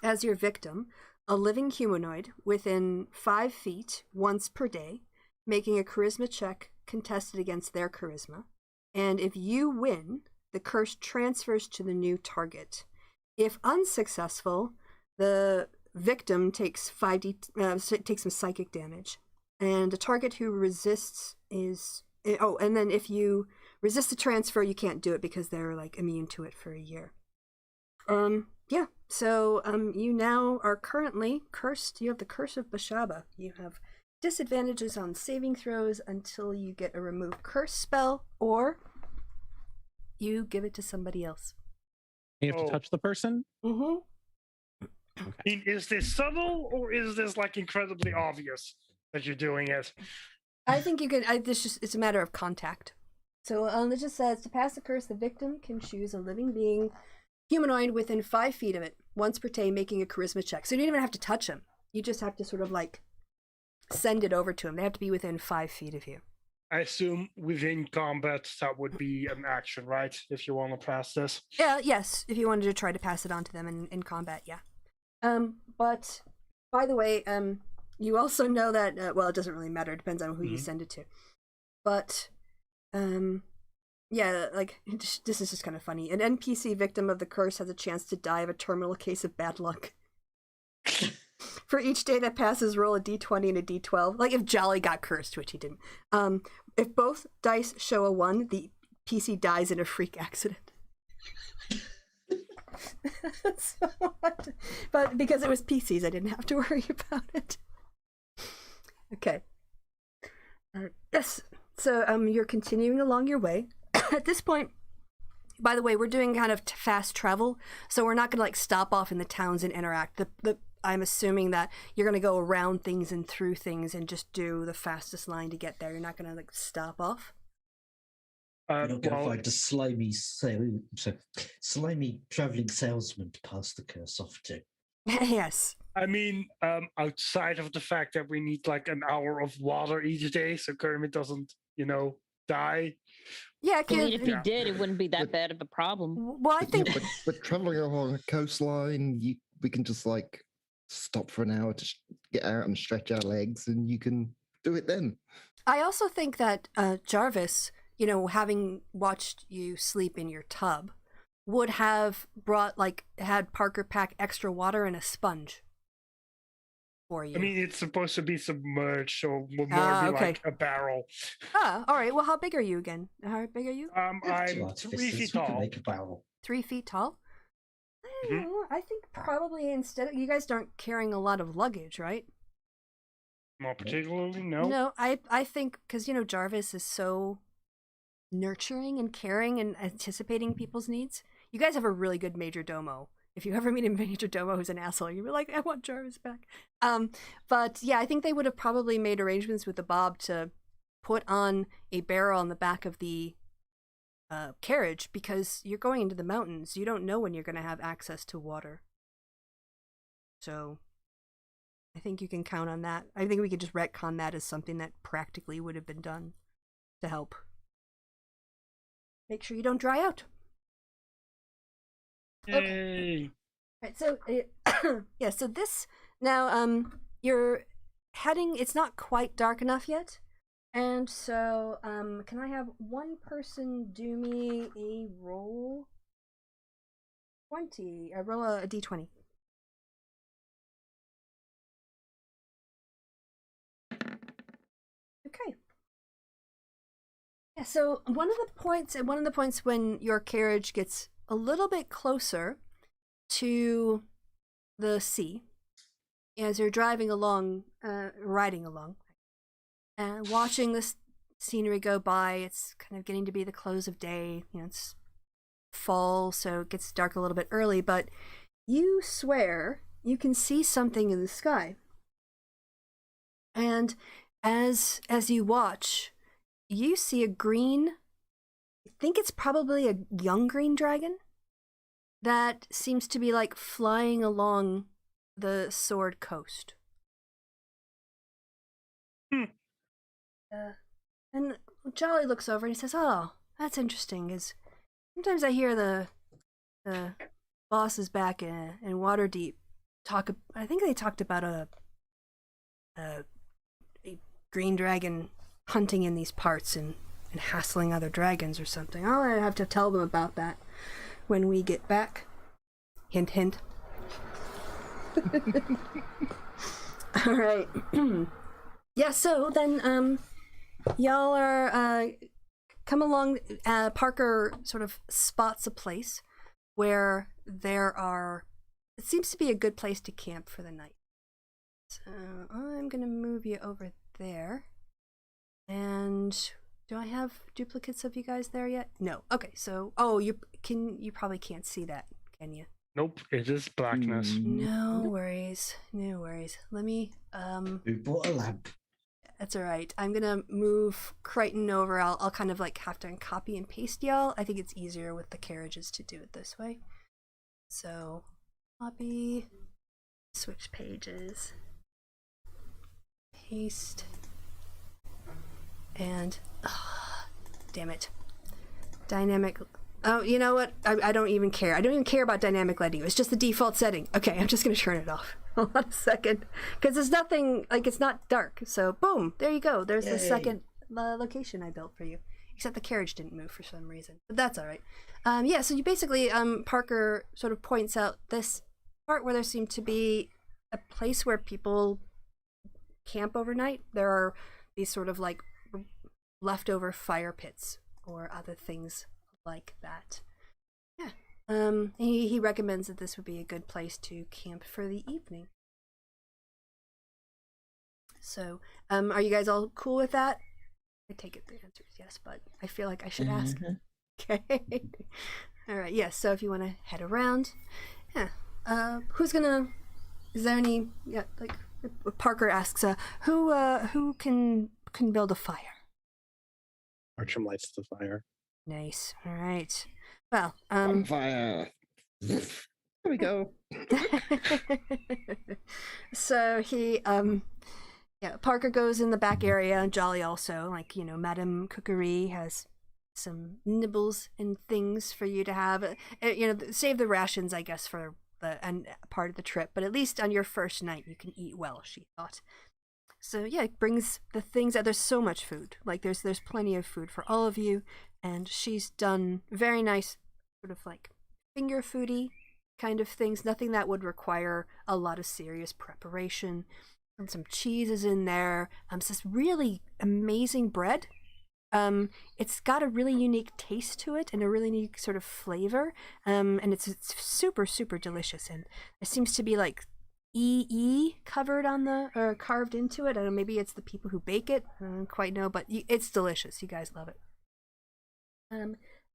as your victim a living humanoid within 5 feet once per day, making a charisma check contested against their charisma. And if you win, the curse transfers to the new target. If unsuccessful, the victim takes takes some psychic damage. And a target who resists is... Oh, and then if you resist the transfer, you can't do it because they're like immune to it for a year. Yeah, so you now are currently cursed. You have the curse of Bashaba. You have disadvantages on saving throws until you get a remove curse spell, or you give it to somebody else. You have to touch the person? Mm-hmm. Okay. Is this subtle or is this like incredibly obvious that you're doing it? I think you could. It's a matter of contact. So it just says to pass the curse, the victim can choose a living being, humanoid within 5 feet of it, once per day, making a charisma check. So you don't even have to touch him. You just have to sort of like send it over to him. They have to be within 5 feet of you. I assume within combat that would be an action, right? If you want to pass this. Yeah, yes. If you wanted to try to pass it on to them in combat, yeah. But by the way, you also know that well, it doesn't really matter. It depends on who you send it to. But yeah, like this is just kind of funny. An NPC victim of the curse has a chance to die of a terminal case of bad luck. For each day that passes, roll a d20 and a d12. Like if Jolly got cursed, which he didn't. If both dice show a 1, the PC dies in a freak accident. But because it was PCs, I didn't have to worry about it. Okay. Yes. So you're continuing along your way. At this point, by the way, we're doing kind of fast travel, so we're not going to like stop off in the towns and interact. I'm assuming that you're going to go around things and through things and just do the fastest line to get there. You're not going to like stop off. You're not going to find a slimy traveling salesman to pass the curse off to. Yes. I mean, outside of the fact that we need like an hour of water each day so Kermit doesn't, die. Yeah, I mean, if he did, it wouldn't be that bad of a problem. Well, I think... But traveling along a coastline, we can just like stop for an hour to get out and stretch our legs, and you can do it then. I also think that Jarvis, having watched you sleep in your tub, would have had Parker pack extra water and a sponge for you. I mean, it's supposed to be submerged, so more be like a barrel. Ah, all right. Well, how big are you again? How big are you? I'm 3 feet tall. Make a barrel. 3 feet tall? I think probably instead of... You guys aren't carrying a lot of luggage, right? Not particularly, no. No, I think because, Jarvis is so nurturing and caring and anticipating people's needs. You guys have a really good major domo. If you ever meet a major domo who's an asshole, you'll be like, I want Jarvis back. But yeah, I think they would have probably made arrangements with the Bob to put on a barrel on the back of the carriage because you're going into the mountains. You don't know when you're going to have access to water. So I think you can count on that. I think we could just retcon that as something that practically would have been done to help. Make sure you don't dry out. Yay! Right, so yeah, so this now you're heading, it's not quite dark enough yet. And so can I have one person do me a roll 20? I roll a d20. Okay. Yeah, so one of the points when your carriage gets a little bit closer to the sea, as you're driving along, riding along, and watching this scenery go by, it's kind of getting to be the close of day. You know, it's fall, so it gets dark a little bit early, but you swear you can see something in the sky. And as you watch, you see a green, I think it's probably a young green dragon that seems to be like flying along the Sword Coast. And Jolly looks over and he says, "Oh, that's interesting. Is sometimes I hear the bosses back in Waterdeep talk. I think they talked about a green dragon hunting in these parts and hassling other dragons or something. I'll have to tell them about that when we get back. Hint, hint." All right. Yeah, so then y'all are come along. Parker sort of spots a place where it seems to be a good place to camp for the night. So I'm gonna move you over there. And do I have duplicates of you guys there yet? No. Okay, so you probably can't see that, can you? Nope, it is blackness. No worries. Let me We bought a lamp. that's all right. I'm gonna move Crichton over. I'll kind of like have to copy and paste y'all. I think it's easier with the carriages to do it this way. So copy, switch pages, paste, and damn it, dynamic. Oh, you know what? I don't even care. I don't even care about dynamic lighting. It's just the default setting. Okay, I'm just gonna turn it off. Hold on a second, because there's nothing, like, it's not dark. So boom, there you go. There's the second location I built for you. Except the carriage didn't move for some reason, but that's all right. Yeah, so you basically Parker sort of points out this part where there seemed to be a place where people camp overnight. There are these sort of like leftover fire pits or other things like that. Yeah. He recommends that this would be a good place to camp for the evening. So, are you guys all cool with that? I take it the answer is yes, but I feel like I should ask. Okay. All right. Yes. So if you want to head around, yeah. Is there any? Yeah. Like Parker asks, who can build a fire? Archum lights the fire. Nice. All right. Well, On fire. There we go. So he Parker goes in the back area, and Jolly also, like, you know, Madame Cookery has some nibbles and things for you to have. You know, save the rations, I guess, for the part of the trip, but at least on your first night you can eat well, she thought. So yeah, it brings the things that there's so much food. Like there's plenty of food for all of you, and she's done very nice sort of like finger foody kind of things, nothing that would require a lot of serious preparation. And some cheese is in there. It's this really amazing bread. It's got a really unique taste to it and a really unique sort of flavor. And it's super, super delicious. And there seems to be like EE covered on or carved into it. I don't know, maybe it's the people who bake it. I don't quite know, but it's delicious. You guys love it.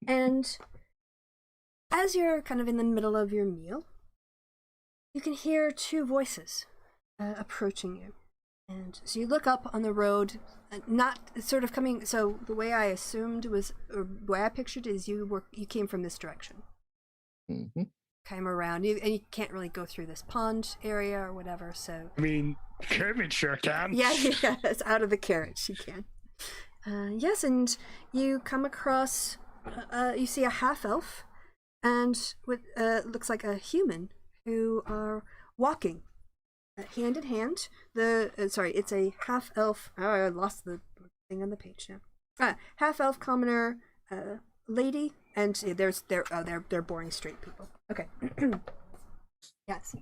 And as you're kind of in the middle of your meal, you can hear two voices approaching you. And so you look up on the road, not sort of coming. So the way I assumed was, or the way I pictured is you came from this direction. Mm-hmm. come around. And you can't really go through this pond area or whatever, so... I mean, Kermit sure can. Yeah, it's out of the carriage, you can. Yes, and you come across... you see a half-elf, and what looks like a human, who are walking hand in hand. It's a half-elf... Oh, I lost the thing on the page now. Half-elf commoner lady, and they're boring straight people. Okay. Yes.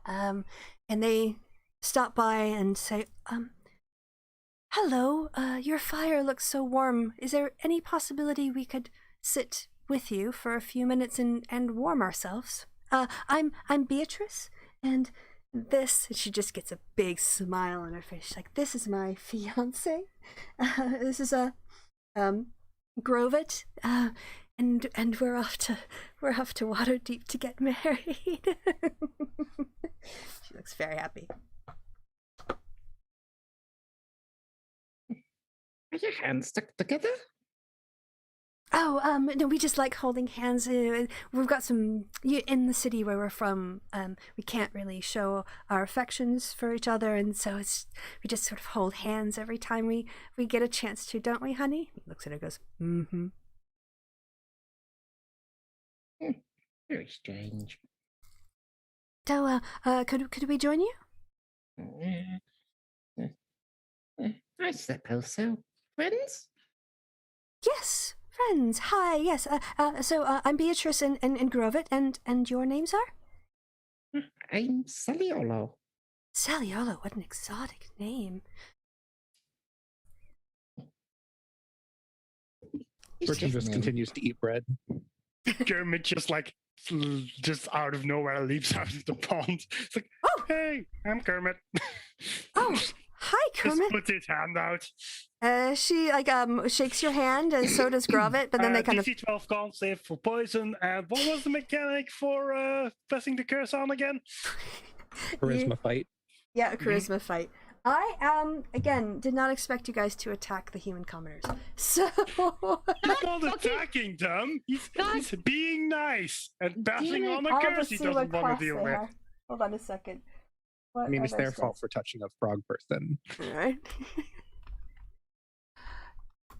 And they stop by and say, hello, your fire looks so warm. Is there any possibility we could sit with you for a few minutes and warm ourselves? I'm Beatrice, and this... She just gets a big smile on her face. She's like, this is my fiance. This is Grovit, and we're off to Waterdeep to get married. She looks very happy. Are your hands stuck together? Oh, no, we just like holding hands. We've got some... In the city where we're from, we can't really show our affections for each other, and so we just sort of hold hands every time we get a chance to, don't we, honey? He looks at her and goes, mm-hmm. Very strange. So, could we join you? I suppose so. Friends? Yes, friends. Hi, yes. I'm Beatrice and Grovit, and your names are? I'm Saliolo. Saliolo, what an exotic name. Bertram just continues to eat bread. Kermit just out of nowhere leaps out of the pond. It's like, oh, hey, I'm Kermit. Oh, hi, Kermit. Just puts his hand out. She shakes your hand, and so does Grovit, but then they kind of... DC 12 con save for poison, and what was the mechanic for passing the curse on again? Charisma fight. Yeah, a charisma fight. I again did not expect you guys to attack the human commoners. So He's not attacking them. He's being nice and passing on a curse he doesn't want to deal with. Hold on a second. I mean, it's their fault for touching a frog person. Right.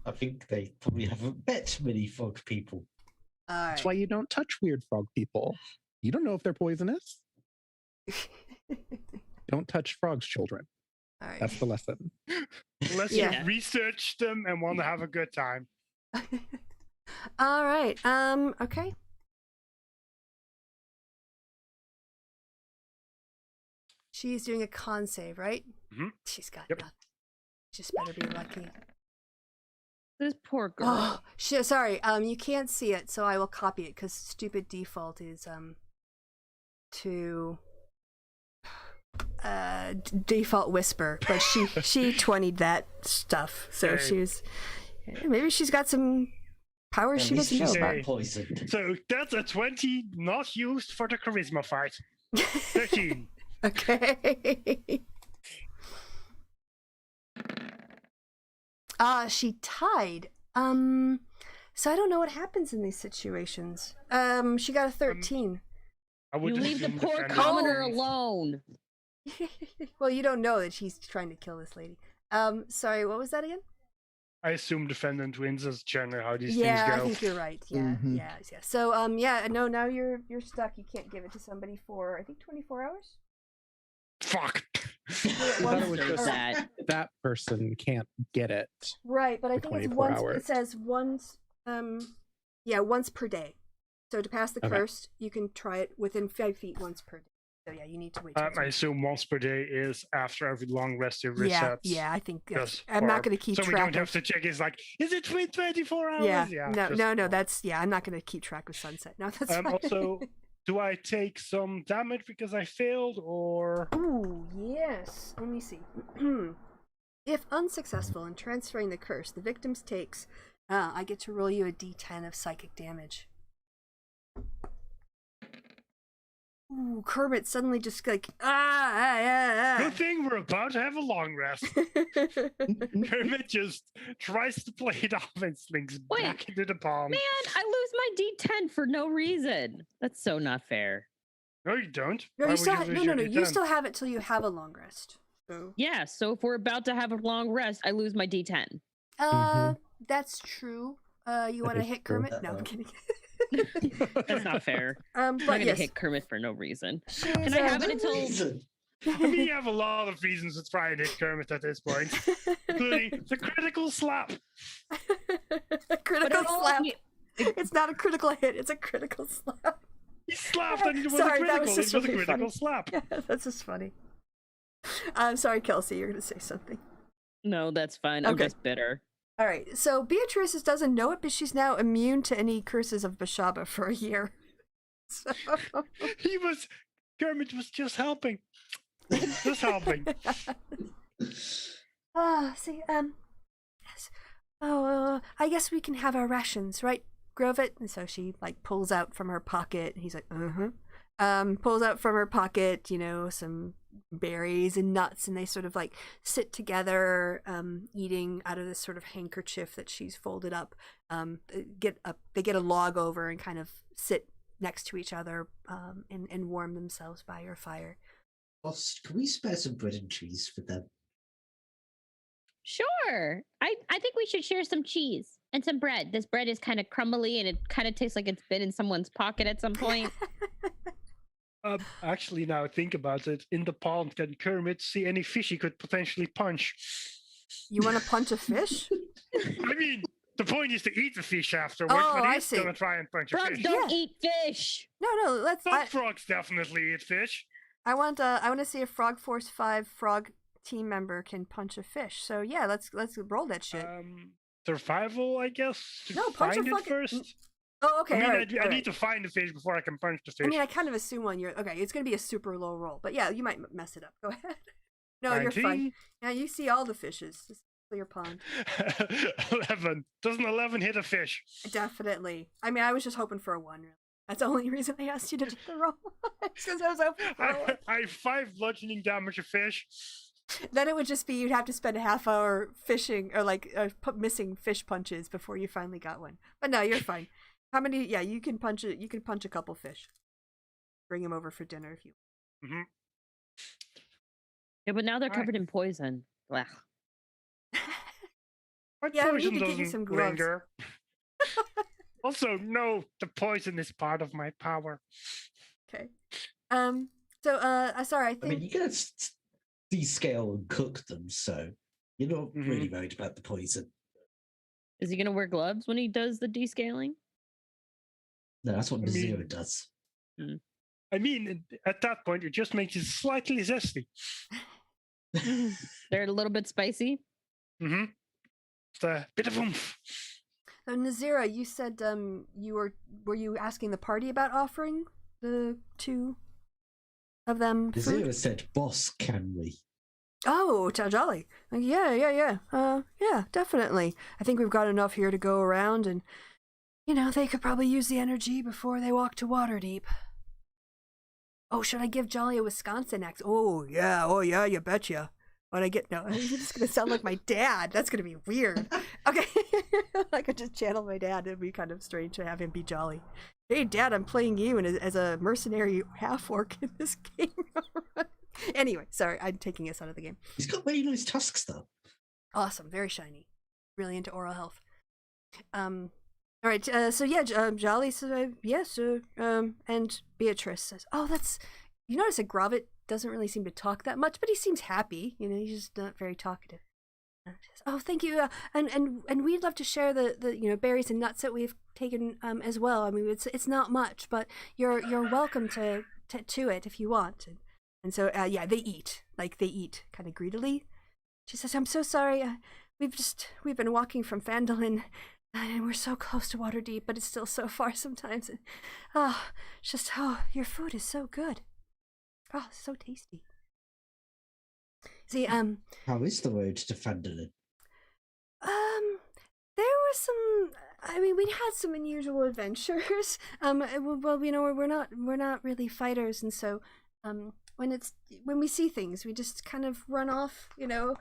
I think they probably haven't met many frog people. That's why you don't touch weird frog people. You don't know if they're poisonous. Don't touch frogs, children. All right. That's the lesson. Unless you research them and want to have a good time. All right. Okay. She's doing a con save, right? Mm-hmm. She's got Yep. nothing. Just better be lucky. This poor girl. Oh, sorry. You can't see it, so I will copy it because stupid default is to default whisper, but she 20'd that stuff, so maybe she's got some powers she doesn't know about. Poisoned. So that's a 20 not used for the charisma fight. 13. Okay. She tied. So I don't know what happens in these situations. She got a 13. I would You leave the assume poor defender commoner wins. alone. Well, you don't know that she's trying to kill this lady. Sorry, what was that again? I assume defendant wins as generally how these Yeah, things I go. think you're right. Yeah, Mhm. yeah. So, no, now you're stuck. You can't give it to somebody for, I think, 24 hours. Fuck. I thought it was There's just that. that person can't get it. Right, but I For think it's 24 once. hours. It says once. Once per day. So to pass the Okay. curse, you can try it within 5 feet once per day. So yeah, you need to wait. till I assume once per day is after every long rest it yeah, resets. yeah. I think Just I'm not for- going to keep so we track. don't have to check. It's like, is it 24 hours? Yeah, just no. for- That's I'm not going to keep track of sunset. No, that's fine. Also, do I take some damage because I failed, or Ooh, yes. Let me see. If unsuccessful in transferring the curse, the victim takes. I get to roll you a D10 of psychic damage. Ooh, Kermit suddenly just like good thing we're about to have a long rest. Kermit just tries to play it off and slinks Wait, back into the pond. Man, I lose my D10 for no reason. That's so not fair. No, you don't. No, Why you would still lose no, your no. You D10? still have it till you have a long rest. So. Yeah, so if we're about to have a long rest, I lose my D10. That's true. You That want to is hit true. Kermit? No, I'm kidding. That's not fair. I'm But not gonna yes, hit Kermit for no reason. she's, Can I have it No until reason. I mean, you have a lot of reasons to try and hit Kermit at this point, including the critical slap. a critical But slap. It's not a critical hit. It's a critical slap. He slapped and it was Sorry, a that critical. was It just was a really critical funny. slap. Yeah, that's just funny. I'm sorry, Kelsey. You're gonna say something. No, that's fine. I'm Okay. just bitter. All right. So Beatrice doesn't know it, but she's now immune to any curses of Bashaba for a year. So... Kermit was just helping. Just helping. See, yes. Oh, I guess we can have our rations, right, Grovit? And so she, like, pulls out from her pocket, and he's like, pulls out from her pocket, some berries and nuts, and they sort of, like, sit together, eating out of this sort of handkerchief that she's folded up. They get a log over and kind of sit next to each other, and warm themselves by your fire. Boss, can we spare some bread and cheese for them? Sure. I think we should share some cheese and some bread. This bread is kind of crumbly and it kind of tastes like it's been in someone's pocket at some point. Actually, now think about it. In the pond, can Kermit see any fish he could potentially punch? You want to punch a fish? I mean, the point is to eat the fish afterwards, Oh, but I he's see. gonna try and punch a Frogs fish. don't eat fish. No, let's. Some frogs definitely eat fish. I want to see if Frog Force 5 frog team member can punch a fish. So yeah, let's roll that shit. Survival, I guess. To No, punch a find it fucking- first. Oh, okay. I mean, all right, I all need right. to find the fish before I can punch the fish. I mean, I kind of assume okay. It's gonna be a super low roll, but yeah, you might mess it up. Go ahead. No, you're fine. 19? Yeah, you see all the fishes. It's a clear pond. 11. Doesn't 11 hit a fish? Definitely. I mean, I was just hoping for a 1. Really. That's the only reason I asked you to do the roll. Because I was hoping for a 1. I have 5 bludgeoning damage a fish. Then it would just be you'd have to spend a half hour fishing or missing fish punches before you finally got one. But no, you're fine. How many? Yeah, you can punch it. You can punch a couple fish. Bring them over for dinner if you. Mm-hmm. Yeah, but now they're All right. covered in poison. Blah. My Yeah, we poison need to get you doesn't some gloves. linger. Also, no, the poison is part of my power. Okay. So sorry. I I think. mean, you can descale and cook them, so you're not Mhm. really worried about the poison. Is he gonna wear gloves when he does the descaling? No, that's what I mean- Nazira does. I mean, at that point, it just makes it slightly zesty. They're a little bit spicy. Mm-hmm. It's a bit of oomph. So Nazira, you said were you asking the party about offering the 2 of them food? Nazira said, "Boss, can we?" Oh, jolly. Yeah, definitely. I think we've got enough here to go around, and they could probably use the energy before they walk to Waterdeep. Oh, should I give Jolly a Wisconsin accent? Oh yeah, you betcha. What I get? No, I'm just gonna sound like my dad. That's gonna be weird. Okay, I could just channel my dad. It'd be kind of strange to have him be Jolly. Hey, Dad, I'm playing you as a mercenary half-orc in this game. Anyway, sorry, I'm taking us out of the game. He's got really nice tusks, though. Awesome, very shiny. Really into oral health. All right, so yeah, Jolly says yes, and Beatrice says, "Oh, that's." You notice that Grovit doesn't really seem to talk that much, but he seems happy. He's just not very talkative. She says, "Oh, thank you, and we'd love to share the berries and nuts that we've taken as well. I mean, it's not much, but you're welcome to it if you want." And so yeah, they eat kind of greedily. She says, "I'm so sorry. We've been walking from Phandalin, and we're so close to Waterdeep, but it's still so far sometimes. And, your food is so good. Oh, so tasty." See, How is the road to Phandalin? there were some. I mean, we had some unusual adventures. Well, we're not really fighters, and so, when we see things, we just kind of run off. We don't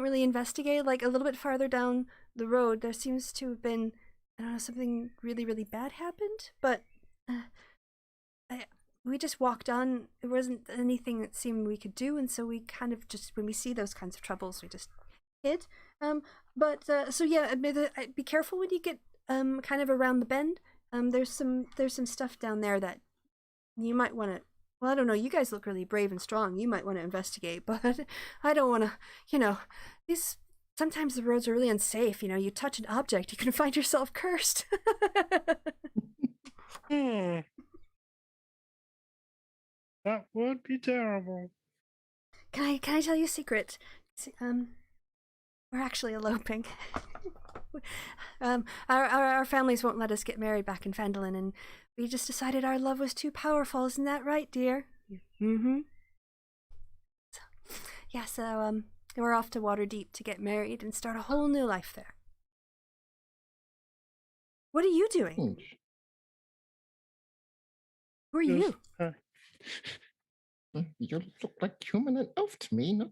really investigate. Like a little bit farther down the road, there seems to have been, I don't know, something really, really bad happened, but we just walked on. There wasn't anything that seemed we could do, and so we kind of just, when we see those kinds of troubles, we just hid. So yeah, be careful when you get kind of around the bend. There's some stuff down there that you might want to. Well, I don't know. You guys look really brave and strong. You might want to investigate, but I don't want to. These sometimes the roads are really unsafe. You touch an object, you can find yourself cursed. That would be terrible. Can I tell you a secret? We're actually eloping. Our families won't let us get married back in Phandalin, and we just decided our love was too powerful. Isn't that right, dear? Mm-hmm. So we're off to Waterdeep to get married and start a whole new life there. What are you doing? Who are you? You look like human and elf to me, not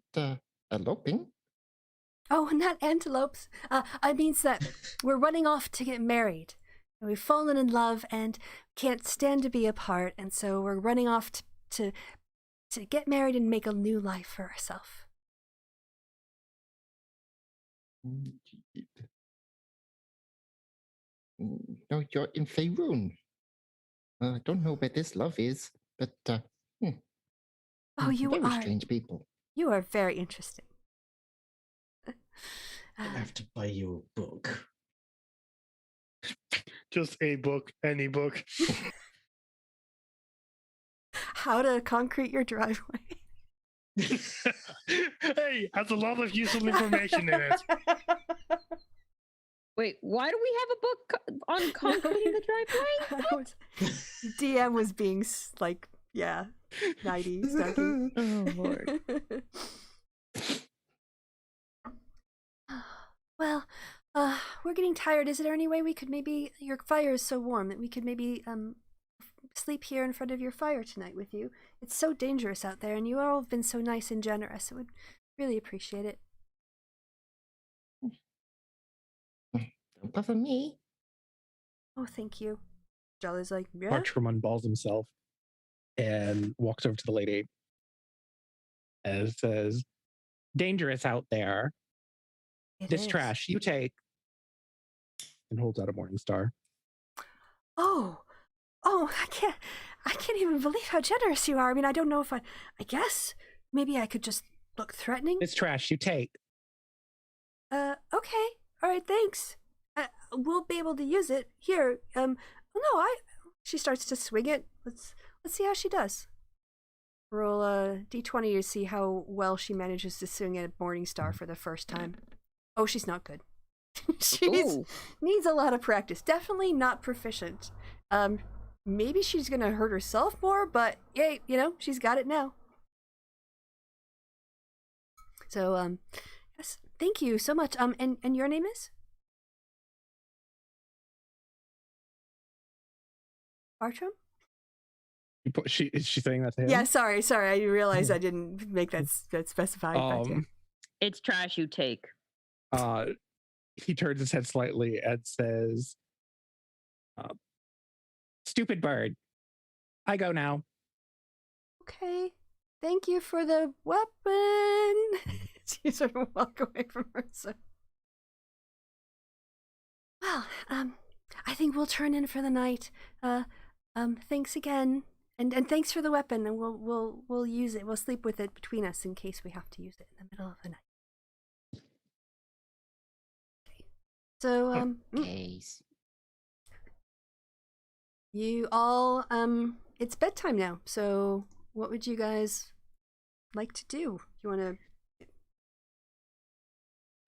eloping. Oh, not antelopes. It means that we're running off to get married. We've fallen in love and can't stand to be apart, and so we're running off to get married and make a new life for ourselves. No, you're in Faerun. I don't know where this love is, but you very are strange people. You are very interesting. I have to buy you a book. Just a book, any book. How to concrete your driveway. Hey, has a lot of useful information in it. Wait, why do we have a book on concreting the driveway? DM was being 90s. Snarky. Oh, Lord. Well, we're getting tired. Is there any way we could maybe, your fire is so warm that we could maybe sleep here in front of your fire tonight with you? It's so dangerous out there, and you all have been so nice and generous. I would really appreciate it. Don't bother me. Oh, thank you. Jolly's like, yeah. Bartram unballs himself and walks over to the lady and says, "Dangerous out there. This trash you take," and holds out a morning star. Oh, I can't even believe how generous you are. I mean, I don't know if I guess maybe I could just look threatening. This trash you take. Okay. All right, thanks. We'll be able to use it. Here, she starts to swing it. Let's see how she does. Roll a d20 to see how well she manages to swing a morning star for the first time. Oh, she's not good. She needs a lot of practice. Definitely not proficient. Maybe she's gonna hurt herself more, but hey, she's got it now. So, yes, thank you so much. And your name is? Bartram? Is she saying that to him? Yeah, sorry. I realized I didn't make that specified. It's trash you take. He turns his head slightly and says, "Stupid bird. I go now." Okay. Thank you for the weapon. She sort of walk away from her. So. Well, I think we'll turn in for the night. Thanks again. And thanks for the weapon, and we'll use it. We'll sleep with it between us in case we have to use it in the middle of the night. Okay. So you all it's bedtime now. So what would you guys like to do? You want to?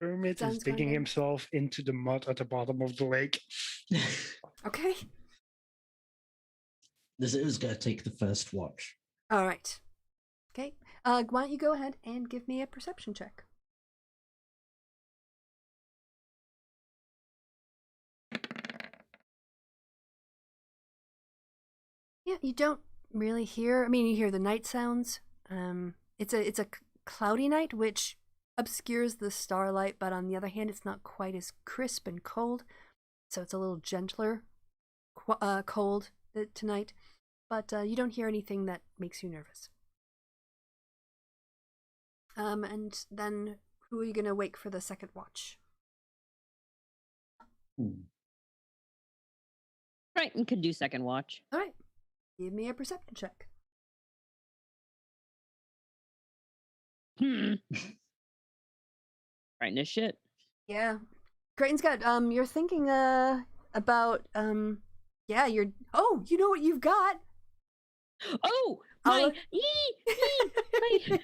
Kermit is digging himself into the mud at the bottom of the lake. Okay. The zoo's going to take the first watch. All right. Okay. Why don't you go ahead and give me a perception check? Yeah, you don't really hear. I mean, you hear the night sounds. It's a cloudy night, which obscures the starlight, but on the other hand, it's not quite as crisp and cold, so it's a little gentler cold. tonight, but you don't hear anything that makes you nervous. And then who are you going to wake for the second watch? Crichton could do second watch. All right. Give me a perception check. Crichton is shit. Yeah. Crichton's got, you're thinking, about, yeah, oh, you know what you've got? Oh, I'll- my D10.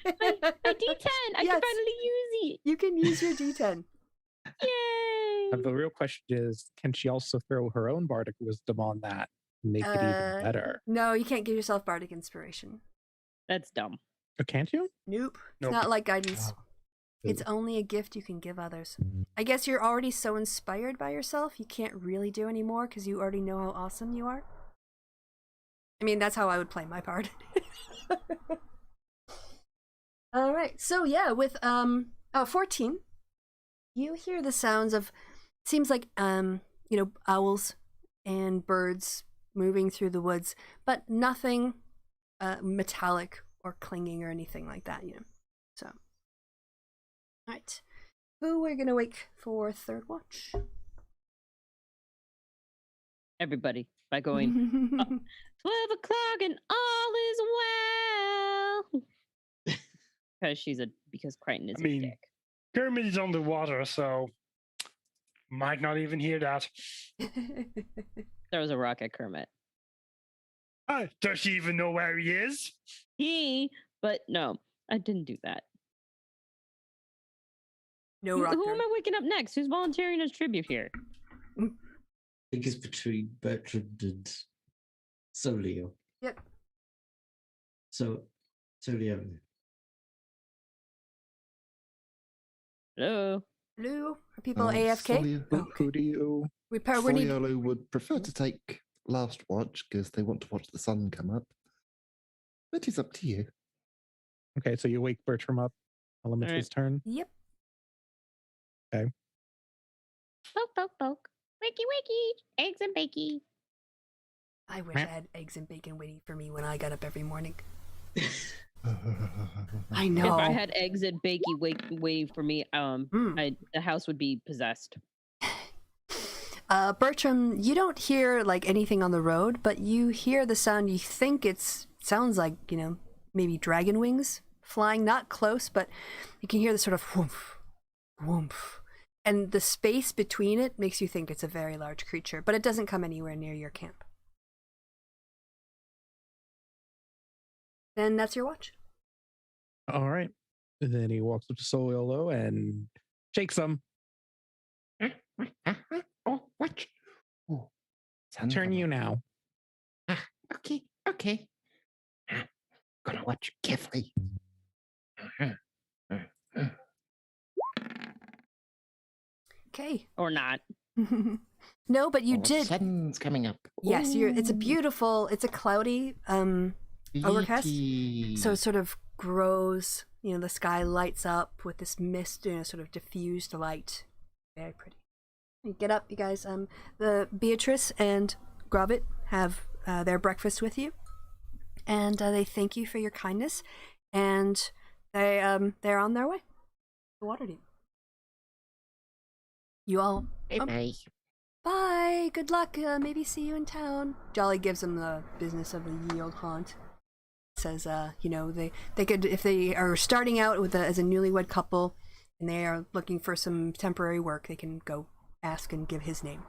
I Yes. can finally use it. You can use your D10. Yay! The real question is, can she also throw her own bardic wisdom on that and make it even better? No, you can't give yourself bardic inspiration. That's dumb. Oh, can't you? Nope. Nope. It's not like guidance. Oh. It's only a gift you can give others. I guess you're already so inspired by yourself, you can't really do any more because you already know how awesome you are. I mean, that's how I would play my part. All right. So yeah, with 14, you hear the sounds of, seems like owls and birds moving through the woods, but nothing metallic or clinging or anything like that, So, all right. Who are gonna wake for third watch? Everybody, by going 12 o'clock and all is well. Because Crichton is I mean- a dick. Kermit is on the water, so might not even hear that. There was a rock at Kermit. Does she even know where he is? But no, I didn't do that. No Who rock. am I waking up next? Who's volunteering as tribute here? I think it's between Bertrand and Solio. Yep. So, Solio. Hello. Hello? Are people Uh, AFK? Who do you? We need. Soliolo would prefer to take last watch because they want to watch the sun come up. But it's up to you. Okay, so you wake Bertram up. I'll limit Alright. his turn. Yep. Poke, poke, poke. Wakey, wakey. Eggs and bakey. I wish I had eggs and bacon waiting for me when I got up every morning. I If know. I had eggs and bakey waiting for me, Mm. the house would be possessed. Bertram, you don't hear like anything on the road, but you hear the sound. You think sounds like, maybe dragon wings flying, not close, but you can hear the sort of whoomph, whoomph. And the space between it makes you think it's a very large creature, but it doesn't come anywhere near your camp. Then that's your watch. All right. And then he walks up to Soliolo and shakes him. Oh, watch. Oh, sun Turn come you up. now. Okay. Gotta watch carefully. Okay. Or not. No, but you Oh, did. Sun's coming up. Yes, it's a Ooh, beautiful. It's a cloudy overcast. beauty. So it sort of grows, the sky lights up with this mist, sort of diffused light. Very pretty. You get up, you guys. The Beatrice and Grobbit have their breakfast with you, and they thank you for your kindness, and they're on their way to Waterdeep. You all Bye-bye. bye. Good luck. Maybe see you in town. Jolly gives them the business of the Yield Haunt. Says, they could, if they are starting out as a newlywed couple and they are looking for some temporary work, they can go ask and give his name.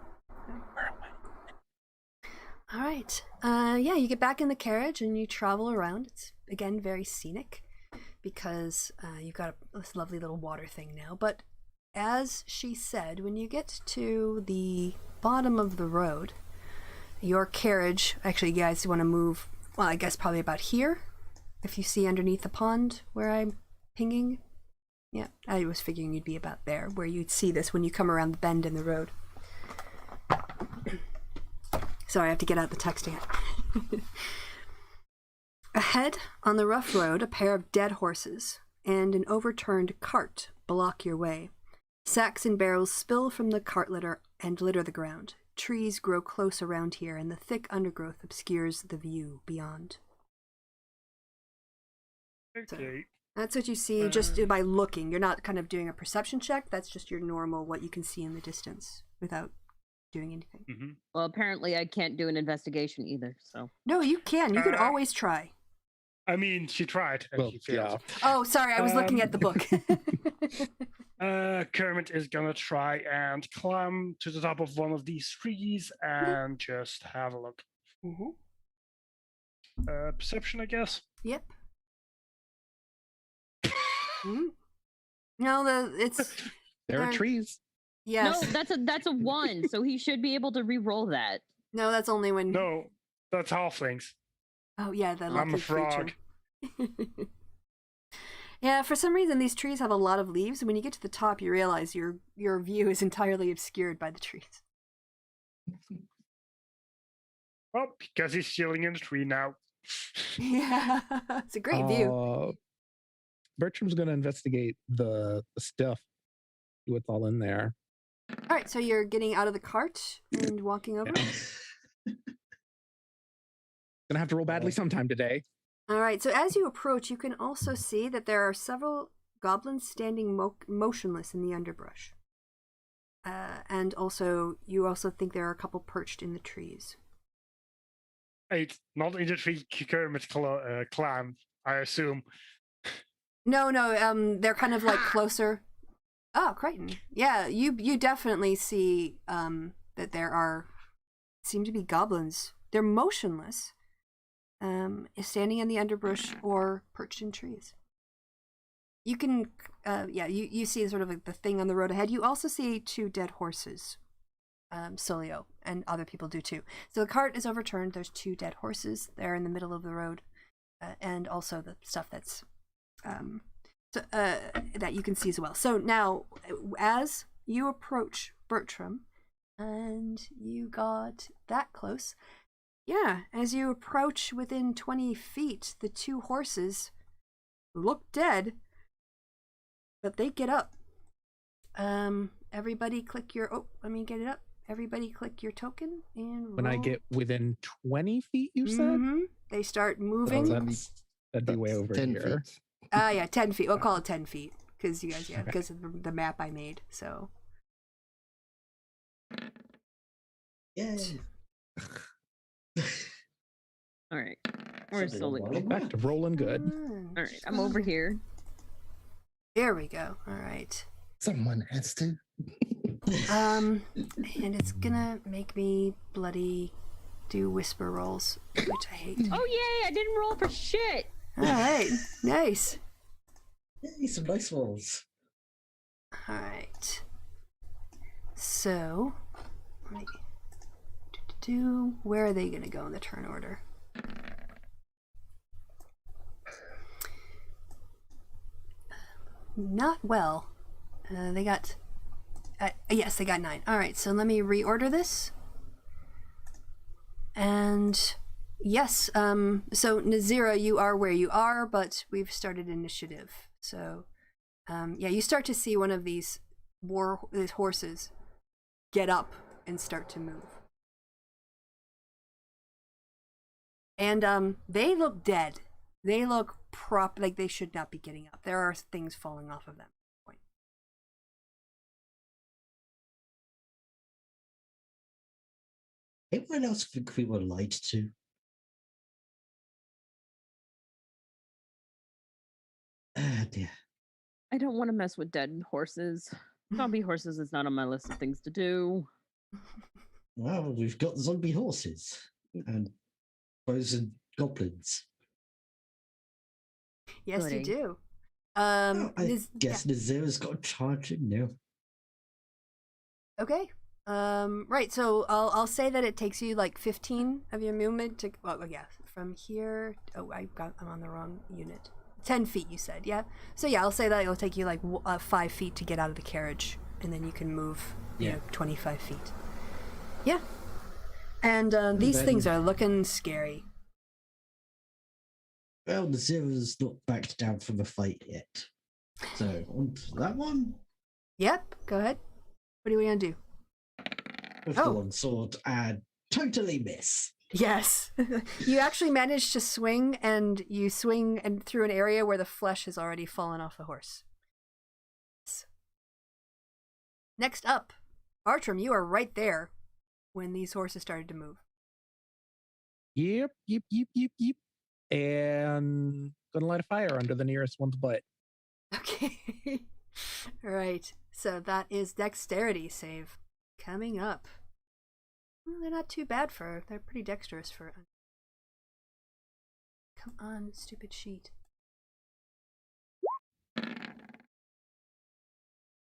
All right. Yeah, you get back in the carriage and you travel around. It's again very scenic because you've got this lovely little water thing now. But as she said, when you get to the bottom of the road, your carriage, actually, you guys want to move, well, I guess probably about here, if you see underneath the pond where I'm pinging. Yeah, I was figuring you'd be about there, where you'd see this when you come around the bend in the road. Sorry, I have to get out the text again. Ahead, on the rough road, a pair of dead horses and an overturned cart block your way. Sacks and barrels spill from the cart litter and litter the ground. trees grow close around here, and the thick undergrowth obscures the view beyond. Okay. That's what you see just by looking. You're not kind of doing a perception check. That's just your normal, what you can see in the distance without doing anything. Mm-hmm. Well, apparently I can't do an investigation either, so. No, you can. You could always try. I mean, she tried and Well, she failed. yeah. Oh, sorry. I was looking at the book. Kermit is gonna try and climb to the top of one of these trees and just have a look. Mm-hmm. Perception, I guess. Yep. Mm-hmm. No, it's There are trees. yes. No, that's a 1, so he should be able to re-roll that. No, that's only when. No, that's halflings. Oh yeah, the I'm lucky a frog. creature. Yeah, for some reason these trees have a lot of leaves, and when you get to the top, you realize your view is entirely obscured by the trees. Well, because he's chilling in the tree now. Yeah, it's a great view. Bertram's going to investigate the stuff, see what's all in there. All right, so you're getting out of the cart and walking over. Gonna have to roll badly sometime today. All right, so as you approach, you can also see that there are several goblins standing motionless in the underbrush. And also, you also think there are a couple perched in the trees. It's not in the tree Kermit clan, I assume. No, they're kind of like closer. Oh, Crichton. Yeah, you definitely see that there seem to be goblins. They're motionless. Standing in the underbrush or perched in trees. You can, you see sort of like the thing on the road ahead. You also see 2 dead horses, Solio, and other people do too. So the cart is overturned. There's 2 dead horses there in the middle of the road, and also the stuff that's that you can see as well. So now, as you approach Bertram, and you got that close. Yeah, as you approach within 20 feet, the 2 horses look dead, but they get up. Everybody click your... Oh, let me get it up. Everybody click your token and roll. When I get within 20 feet, you said? Mm-hmm. They start moving. That'd be way over 10 here. feet. Yeah, 10 feet. We'll call it 10 feet. Because you guys, Okay. because of the map I made, so... Yay. All right. Where's Something Solio? wrong. Back to rolling good. All right, I'm over here. There we go. All right. Someone has to. And it's gonna make me bloody do whisper rolls, which I hate. Oh yay! I didn't roll for shit. All right, nice. Yay, some nice rolls. All right. So, where are they gonna go in the turn order? Not well. They got. Yes, they got 9. All right, so let me reorder this. And yes, so Nazira, you are where you are, but we've started initiative. So, you start to see one of these horses get up and start to move. And they look dead. They look like they should not be getting up. There are things falling off of them. Anyone else think we were lied to? Ah, dear. I don't want to mess with dead horses. Zombie horses is not on my list of things to do. Well, we've got zombie horses and frozen goblins. Yes, Goody. you do. I guess Nazira's got to charge him now. Okay. Right. So I'll say that it takes you like 15 of your movement to. Oh yeah, from here. Oh, I'm on the wrong unit. 10 feet, you said, yeah. So yeah, I'll say that it'll take you like 5 feet to get out of the carriage, and then you can move. Yeah. 25 feet. Yeah. And these things are looking scary. Well, Nazira's not backed down from a fight yet. So, on to that one. Yep. Go ahead. What are we gonna do? full-on sword and totally miss. Yes. You actually manage to swing, and you swing and through an area where the flesh has already fallen off the horse. Next up, Bartram, you are right there when these horses started to move. Yep. And gonna light a fire under the nearest one's butt. Okay. All right. So that is dexterity save coming up. Well, they're not too bad they're pretty dexterous for. Come on, stupid sheet.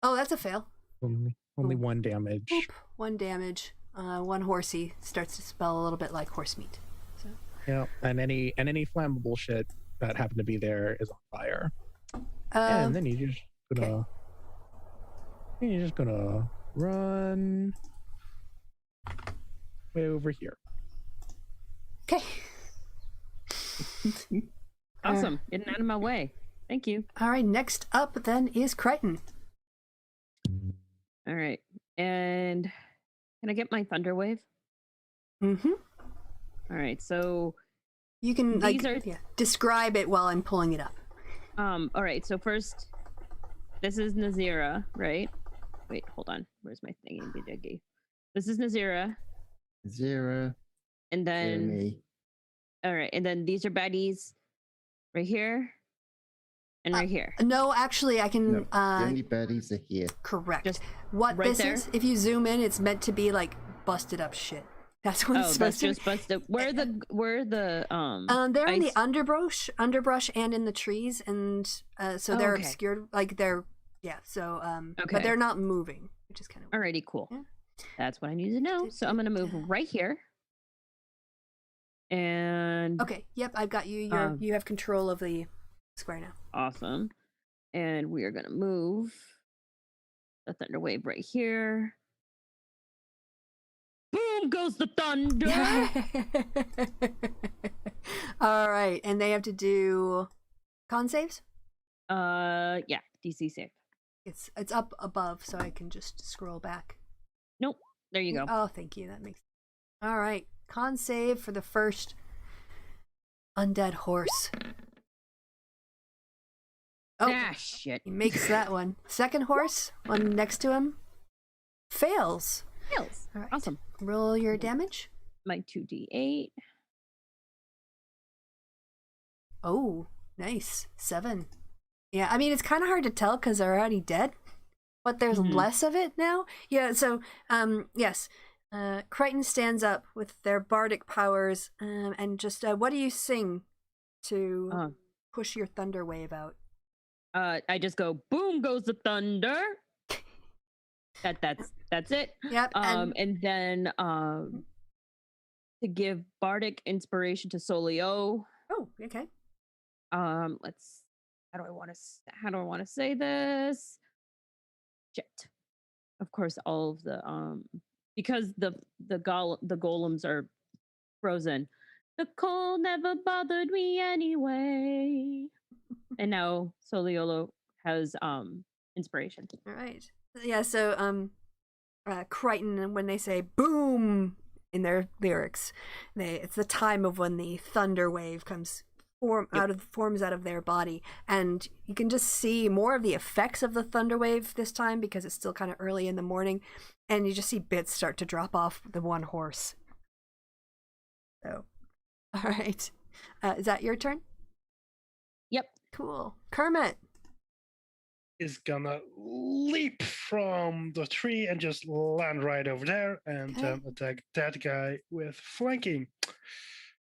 Oh, that's a fail. Only one damage. Oop, 1 damage. One horsey starts to smell a little bit like horse meat. So. Yeah, and any flammable shit that happened to be there is on fire. And then you're just gonna run way over here. Okay. Awesome. Getting out of my way. Thank you. All right, next up then is Crichton. All right. And can I get my thunder wave? Mm-hmm. All right. So you can these describe it while I'm pulling it up. All right. So first, this is Nazira, right? Wait, hold on. Where's my thingy? This is Nazira. Zero. And then Jeremy. all right, and then these are baddies right here and right here. No, actually I can No, the only baddies are here. correct. Just what right this there? is, if you zoom in, it's meant to be like busted up shit. That's what it's Oh, supposed that's to just busted. Where are the they're in the ice- underbrush and in the trees, and so they're okay. obscured, like they're so but Okay. they're not moving, which is kind of weird. Alrighty, cool. Yeah. That's what I need to know. So I'm gonna move right here. And Okay, yep, I've got you. You have control of the square now. awesome. And we are gonna move the thunder wave right here. Boom goes the thunder. All right, and they have to do con saves. Yeah, DC save. It's up above, so I can just scroll back. Nope. There you go. Oh, thank you. That makes. All right, con save for the first undead horse. Oh, Ah, shit. he makes that one. Second horse, one next to him, fails. Fails. All right. Awesome. Roll your damage. My 2d8. Oh, nice. 7. Yeah, I mean, it's kind of hard to tell because they're already dead, but there's less of it now. Yeah, so, yes. Crichton stands up with their bardic powers, and just, what do you sing to push your thunder wave out? I just go, boom goes the thunder. That's it. Yep. And then to give bardic inspiration to Solio. Oh, okay. Let's. How do I want to say this? Shit. Of course, all of the because the golems are frozen. The cold never bothered me anyway. And now Soliolo has inspiration. All right. Yeah, so Crichton, when they say boom in their lyrics, it's the time of when the thunder wave forms out of their body, and you can just see more of the effects of the thunder wave this time because it's still kind of early in the morning, and you just see bits start to drop off the one horse. So, all right. Is that your turn? Yep. Cool. Kermit is gonna leap from the tree and just land right over there and attack that guy with flanking.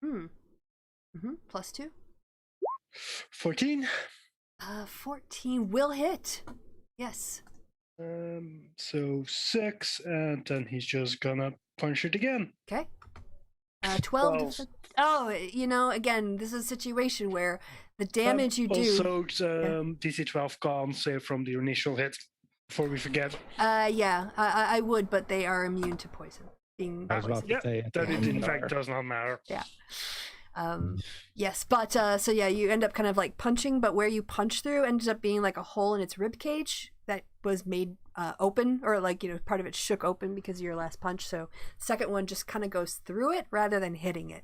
+2. 14. 14 will hit. Yes. So 6, and then he's just gonna punch it again. Okay. 12. Oh, again, this is a situation where the damage you do. Also, DC 12 con save from the initial hit. Before we forget. Yeah, I would, but they are immune to poison. I was about to say, that it in fact does not matter. Yeah. Yes, but so yeah, you end up kind of like punching, but where you punch through ended up being like a hole in its rib cage that was made open, or like, part of it shook open because of your last punch. So second one just kind of goes through it rather than hitting it.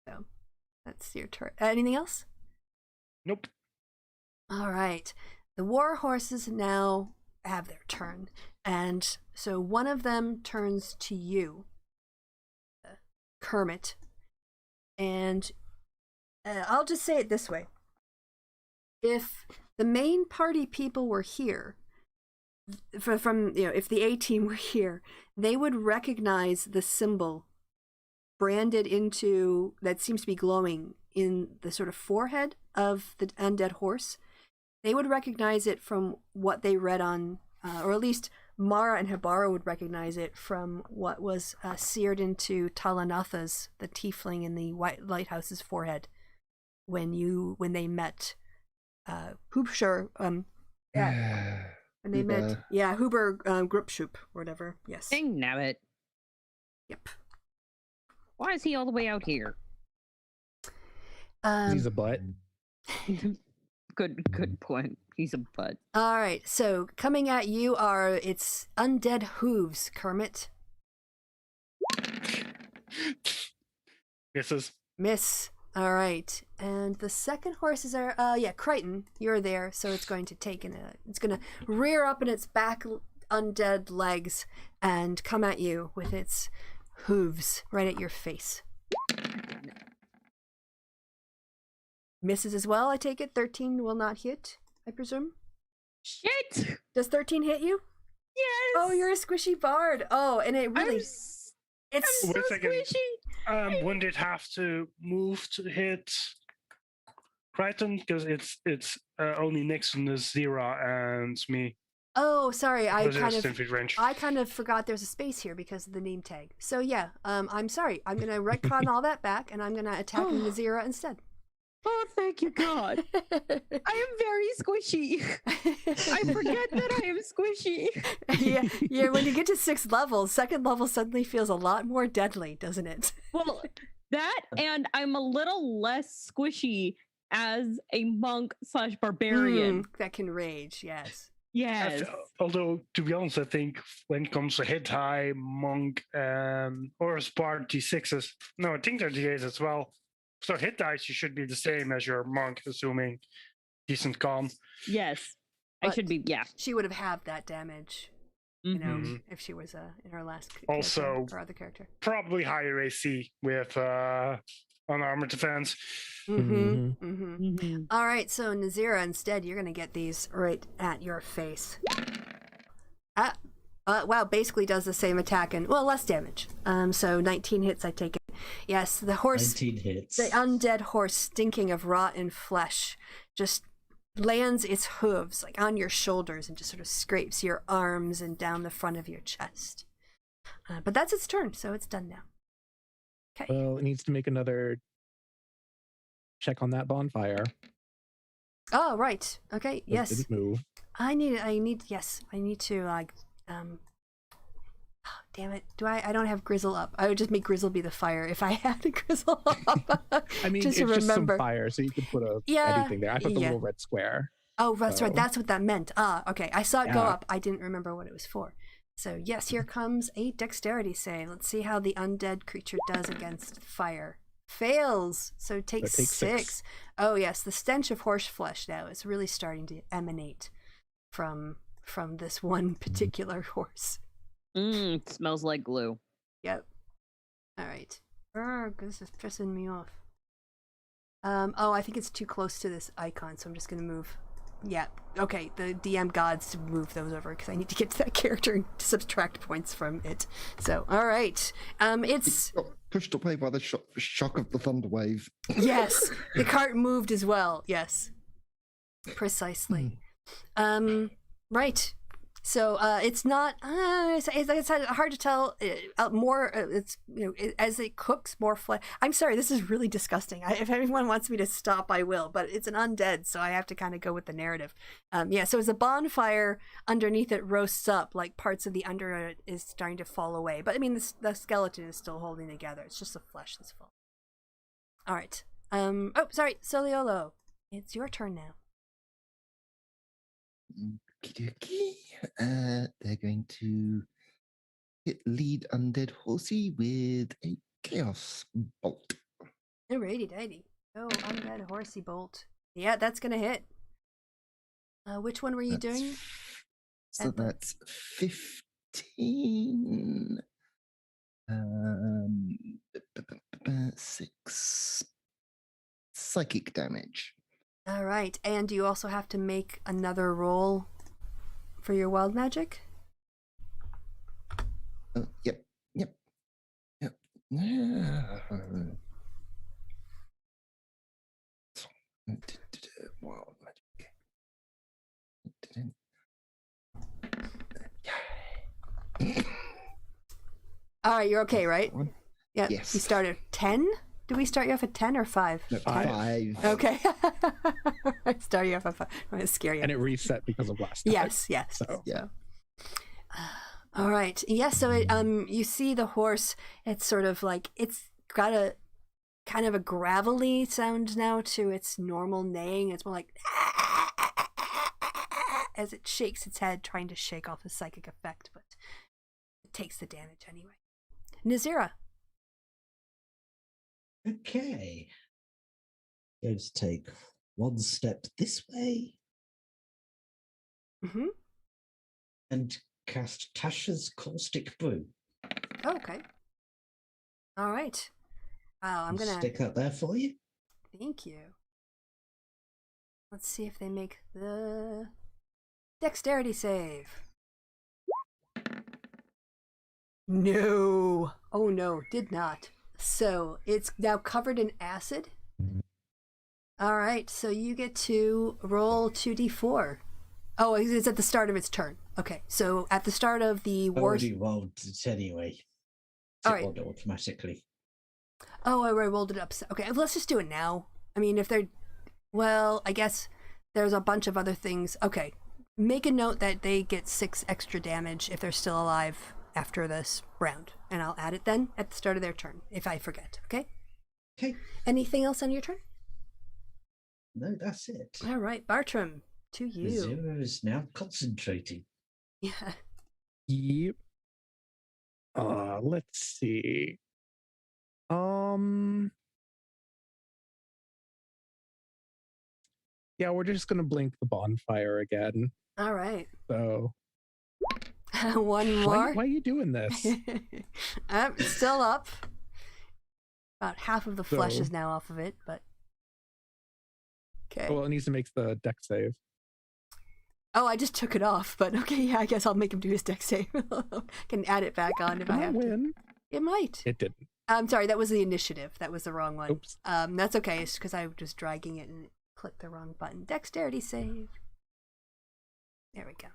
So that's your turn. Anything else? Nope. All right. The war horses now have their turn. And so one of them turns to you, Kermit. And I'll just say it this way. If the main party people were here, from if the A team were here, they would recognize the symbol branded into, that seems to be glowing in the sort of forehead of the undead horse. They would recognize it from what they read on, or at least Mara and Hibara would recognize it from what was seared into Talanatha's, the tiefling in the White Lighthouse's forehead, when they met Hubsher, when they met, Huber Grupshoop, or whatever. Yes. Dang nabbit. Yep. Why is he all the way out here? He's a butt. Good point. He's a butt. All right, so coming at you are its undead hooves, Kermit. Misses. Miss. All right, and the second horses are Crichton, you're there, so it's going to it's going to rear up in its back undead legs and come at you with its hooves right at your face. Misses as well, I take it. 13 will not hit, I presume. Shit! Does 13 hit you? Yes! Oh, you're a squishy bard. Oh, and it really... It's It's so Wait a second. squishy. Wouldn't it have to move to hit Crichton? Because it's only next to Nazira and me. Oh, sorry. I Because kind it's of 10 feet range. I kind of forgot there's a space here because of the name tag. So yeah, I'm sorry. I'm gonna retcon all that back, and I'm gonna attack Nazira instead. Oh, thank you, God. I am very squishy. I forget that I am squishy. yeah. When you get to 6th level, 2nd level suddenly feels a lot more deadly, doesn't it? Well, that, and I'm a little less squishy as a monk / barbarian. That can rage. Yes. Yes. Although, to be honest, I think when it comes to hit high, monk, or Spart D6s, no, I think they're D8s as well. So hit dice, you should be the same as your monk, assuming decent con. Yes. I But should be, yeah. She would have had that damage, Mhm. if she was in her last Also- character, or other character. Probably higher AC with unarmored defense. Mhm. All right, so Nazira, instead, you're gonna get these right at your face. Wow, basically does the same attack and less damage. So 19 hits, I take it. Yes, the horse, 19 hits. the undead horse, stinking of rotten flesh, just lands its hooves like on your shoulders and just sort of scrapes your arms and down the front of your chest. But that's its turn, so it's done now. Okay. Well, it needs to make another check on that bonfire. Oh, right. Okay. It Yes. didn't move. I need to damn it. I don't have Grizzle up. I would just make Grizzle be the fire if I had a Grizzle up. I mean, just it's to just some remember. fire, so you could put anything there. I put the yeah. little red square. Oh, that's right. So- That's what that meant. Okay. I saw it go Yeah. up. I didn't remember what it was for. So yes, here comes a dexterity save. Let's see how the undead creature does against fire. Fails. So it takes takes 6. Oh yes, the stench of horse flesh now is really starting to emanate from this one particular horse. It smells like glue. Yep. All right. This is pissing me off. I think it's too close to this icon, so I'm just gonna move. Yeah. Okay. The DM gods to move those over because I need to get to that character and subtract points from it. So, all right. It's Got pushed away by the shock of the thunder wave. yes. The cart moved as well. Yes. Precisely. Right. So it's not. It's hard to tell. More. It's as it cooks more flesh. I'm sorry. This is really disgusting. If anyone wants me to stop, I will. But it's an undead, so I have to kind of go with the narrative. So as a bonfire underneath it roasts up, like parts of the under is starting to fall away. But I mean, the skeleton is still holding together. It's just the flesh that's falling. All right. Sorry, Soliolo. It's your turn now. Okey-dokey. They're going to hit lead undead horsey with a chaos bolt. Alrighty, dighty. Oh, undead horsey bolt. Yeah, that's gonna hit. Which one were you doing? So that's 15. 6 psychic damage. All right, and do you also have to make another roll for your wild magic? Yep. Wild magic. All right, you're okay, right? Yeah. Yes. You start at 10? Do we start you off at 10 or 5? No, 5. Okay. I start you off at 5. I'm going to scare you. And it reset because of last time. Yes. So. Yeah. All right. Yes. So it, you see the horse. It's sort of like it's got a kind of a gravelly sound now to its normal neighing. It's more like as it shakes its head, trying to shake off the psychic effect, but it takes the damage anyway. Nazira. Okay. Going to take one step this way Mm-hmm. and cast Tasha's Caustic Brew. Oh, okay. All right. I'm I'll gonna stick that there for you. Thank you. Let's see if they make the dexterity save. No. Oh no, did not. So it's now covered in acid. All right, so you get to roll 2d4. Oh, it's at the start of its turn. Okay, so at the start of the I war. already rolled it anyway. All It right. rolled automatically. Oh, I rolled it up. Okay, let's just do it now. I mean, if they're... Well, I guess there's a bunch of other things. Okay, make a note that they get 6 extra damage if they're still alive after this round. And I'll add it then at the start of their turn, if I forget, okay? Okay. Anything else on your turn? No, that's it. All right, Bartram, to The you. zero is now concentrating. Yeah. Yep. Let's see. Yeah, we're just gonna blink the bonfire again. All right. So One more. why are you doing this? Still up. About half of the flesh So- is now off of it, but... Okay. Well, it needs to make the deck save. Oh, I just took it off, but okay, yeah, I guess I'll make him do his deck save. Can add it back on if I Might have to. win. It might. It didn't. I'm sorry, that was the initiative. That was the wrong one. Oops. That's okay. It's because I was just dragging it and it clicked the wrong button. Dexterity save. There we go.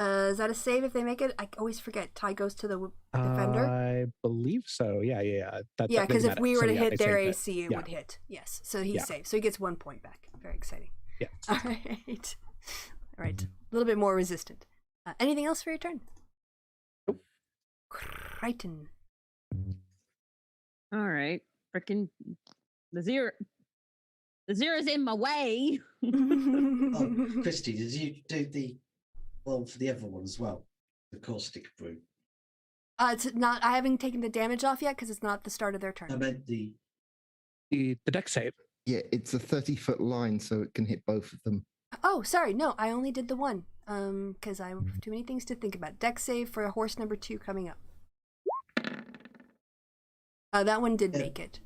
Is that a save if they make it? I always forget. Tie goes to the defender. I believe so. Yeah. Yeah, They because if met it. we were So, to yeah, hit they their saved it. AC, it Yeah. would hit. Yes. So he Yeah. saved. So he gets 1 point back. Very exciting. Yeah. All right. All right. A little bit more resistant. Anything else for your turn? Nope. Crichton. All right. Freaking the zero's in my way. Oh, Kristi, did you do the one for the other one as well? The Caustic Brew. It's not. I haven't taken the damage off yet because it's not the start of their I turn. meant the. The deck save. Yeah, it's a 30-foot line, so it can hit both of them. Oh, sorry. No, I only did the one. Because I have too many things to think about. Deck save for horse number 2 coming up. That one did Yeah. make it.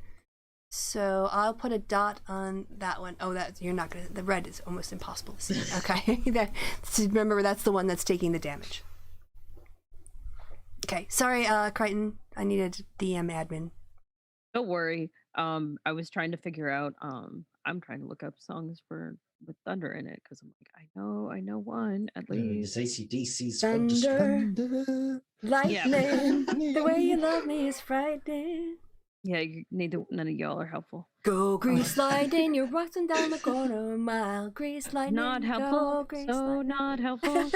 So I'll put a dot on that one. Oh, that you're not gonna. The red is almost impossible to see. Okay, remember that's the one that's taking the damage. Okay, sorry, Crichton. I needed DM admin. Don't worry. I was trying to figure out. I'm trying to look up songs with thunder in it because I'm like, I know one at least. It's ACDC's Thunder. Thunder. Lightning, the way you love me is frightening. Yeah, you need to. None of y'all are helpful. Go grease lightning, you're walking down the corner mile. Grease lightning, Not go helpful. grease So lightning. not helpful.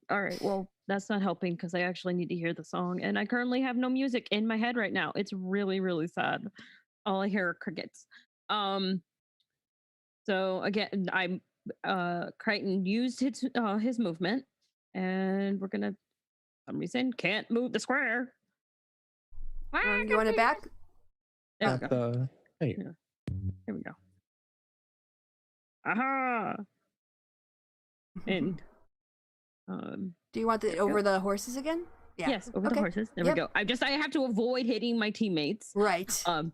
All right. Well, that's not helping because I actually need to hear the song, and I currently have no music in my head right now. It's really, really sad. All I hear are crickets. So again, I'm Crichton used his movement, and we're gonna, for some reason, can't move the square. You want it back? There we go. Hey. Yeah. Here we go. Aha! And do you want it over the horses again? Yeah. Yes, over the horses. There we go. I have to avoid hitting my teammates. Right. Well,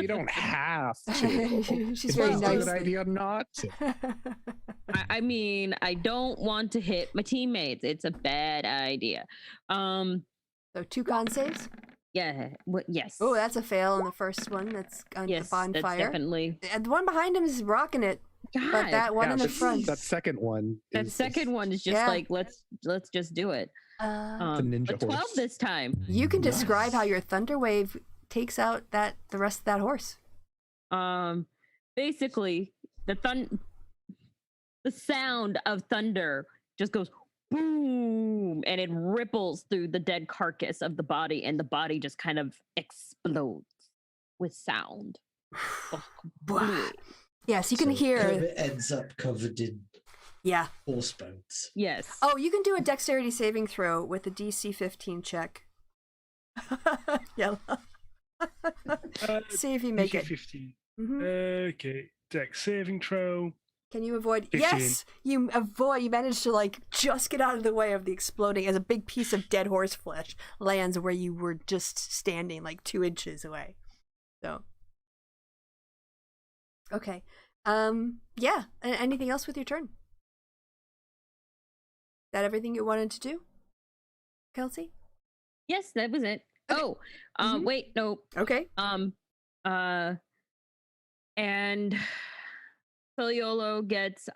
you don't have to. She's It's very a nice. good idea not to. I mean, I don't want to hit my teammates. It's a bad idea. So 2 con saves? Yeah. Yes. Oh, that's a fail on the first one. That's on yes, the bonfire. that's definitely. And the one behind him is rocking it. God. But that one in the that- front. That second one. That is second one is just Yeah. like let's just do it. the ninja But 12 horse. this time. You can describe how your thunder wave takes out the rest of that horse. Basically, the sound of thunder just goes boom, and it ripples through the dead carcass of the body, and the body just kind of explodes with sound. Yes, you can So hear. Kermit ends up covered in Yeah. horse bones. Yes. Oh, you can do a dexterity saving throw with a DC 15 check. Yellow. See if you make it. 15. Mhm. Okay, dex saving throw. Can you avoid? 15. Yes, you avoid. You managed to just get out of the way of the exploding as a big piece of dead horse flesh lands where you were just standing 2 inches away. So, okay, yeah. Anything else with your turn? Is that everything you wanted to do, Kelsey? Yes, that was it. Okay. Oh, Mhm. wait, no. Okay. And Filiolo gets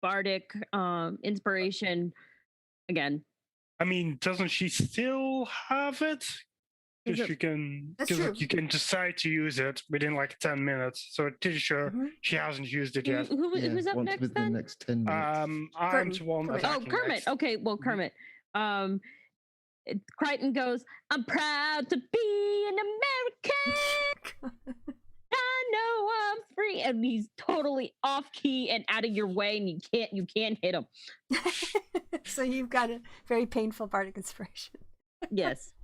bardic inspiration again. I mean, doesn't she still have it? Is Because it- you can, That's because true. you can decide to use it within 10 minutes. So I'm pretty sure Mhm. she hasn't used it yet. Who's up once next within then? the next 10 minutes. I'm Kermit. the one Kermit. Oh, attacking Kermit. next. Okay, well, Kermit. Crichton goes, I'm proud to be an American. I know I'm free. And he's totally off key and out of your way, and you can't hit him. So you've got a very painful bardic inspiration. Yes.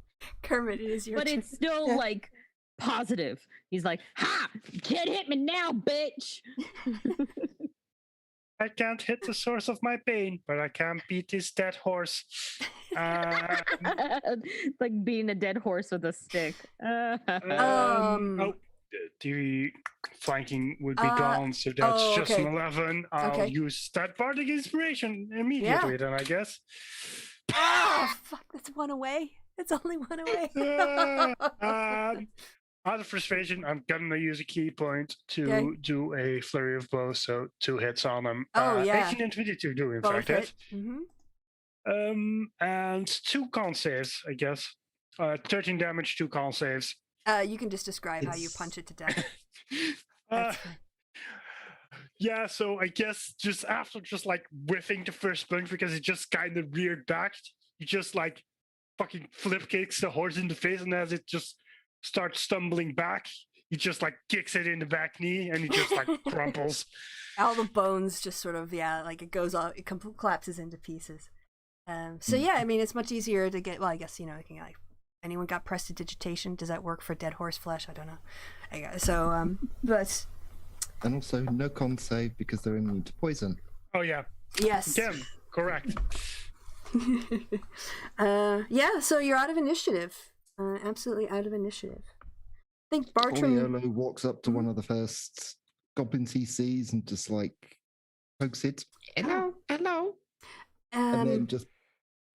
Kermit, it is your But turn. it's still Yeah. positive. He's like, ha! You can't hit me now, bitch. I can't hit the source of my pain, but I can beat this dead horse. Like being a dead horse with a stick. Oh, the flanking would be gone, so that's just okay. an 11. I'll Okay. use that bardic inspiration immediately, then I guess. Oh, fuck, that's one away. It's only one away. Out of frustration, I'm gonna use a key point to Okay. do a flurry of blows, so 2 hits on him. Oh, yeah. 18 and 22 do in Both fact hit. hit. Mm-hmm. And 2 con saves, I guess. 13 damage, 2 con saves. You can just describe how you It's- punch it to death. Uh, That's fine. yeah, so I guess just after whiffing the first punch because it just kind of reared back, you just fucking flip kicks the horse in the face, and as it just starts stumbling back, he just kicks it in the back knee, and he just crumples. All the bones just sort of, it goes off, it collapses into pieces. So yeah, I mean, it's much easier to get, well, I guess, you can anyone got prestidigitation? Does that work for dead horse flesh? I don't know. So, but And also no con save because they're immune to poison. Oh yeah, yes. again, correct. Yeah, so you're out of initiative. Absolutely out of initiative. I think Bartram. Oriolo walks up to one of the first goblins he sees and just pokes it. Hello, hello. And then just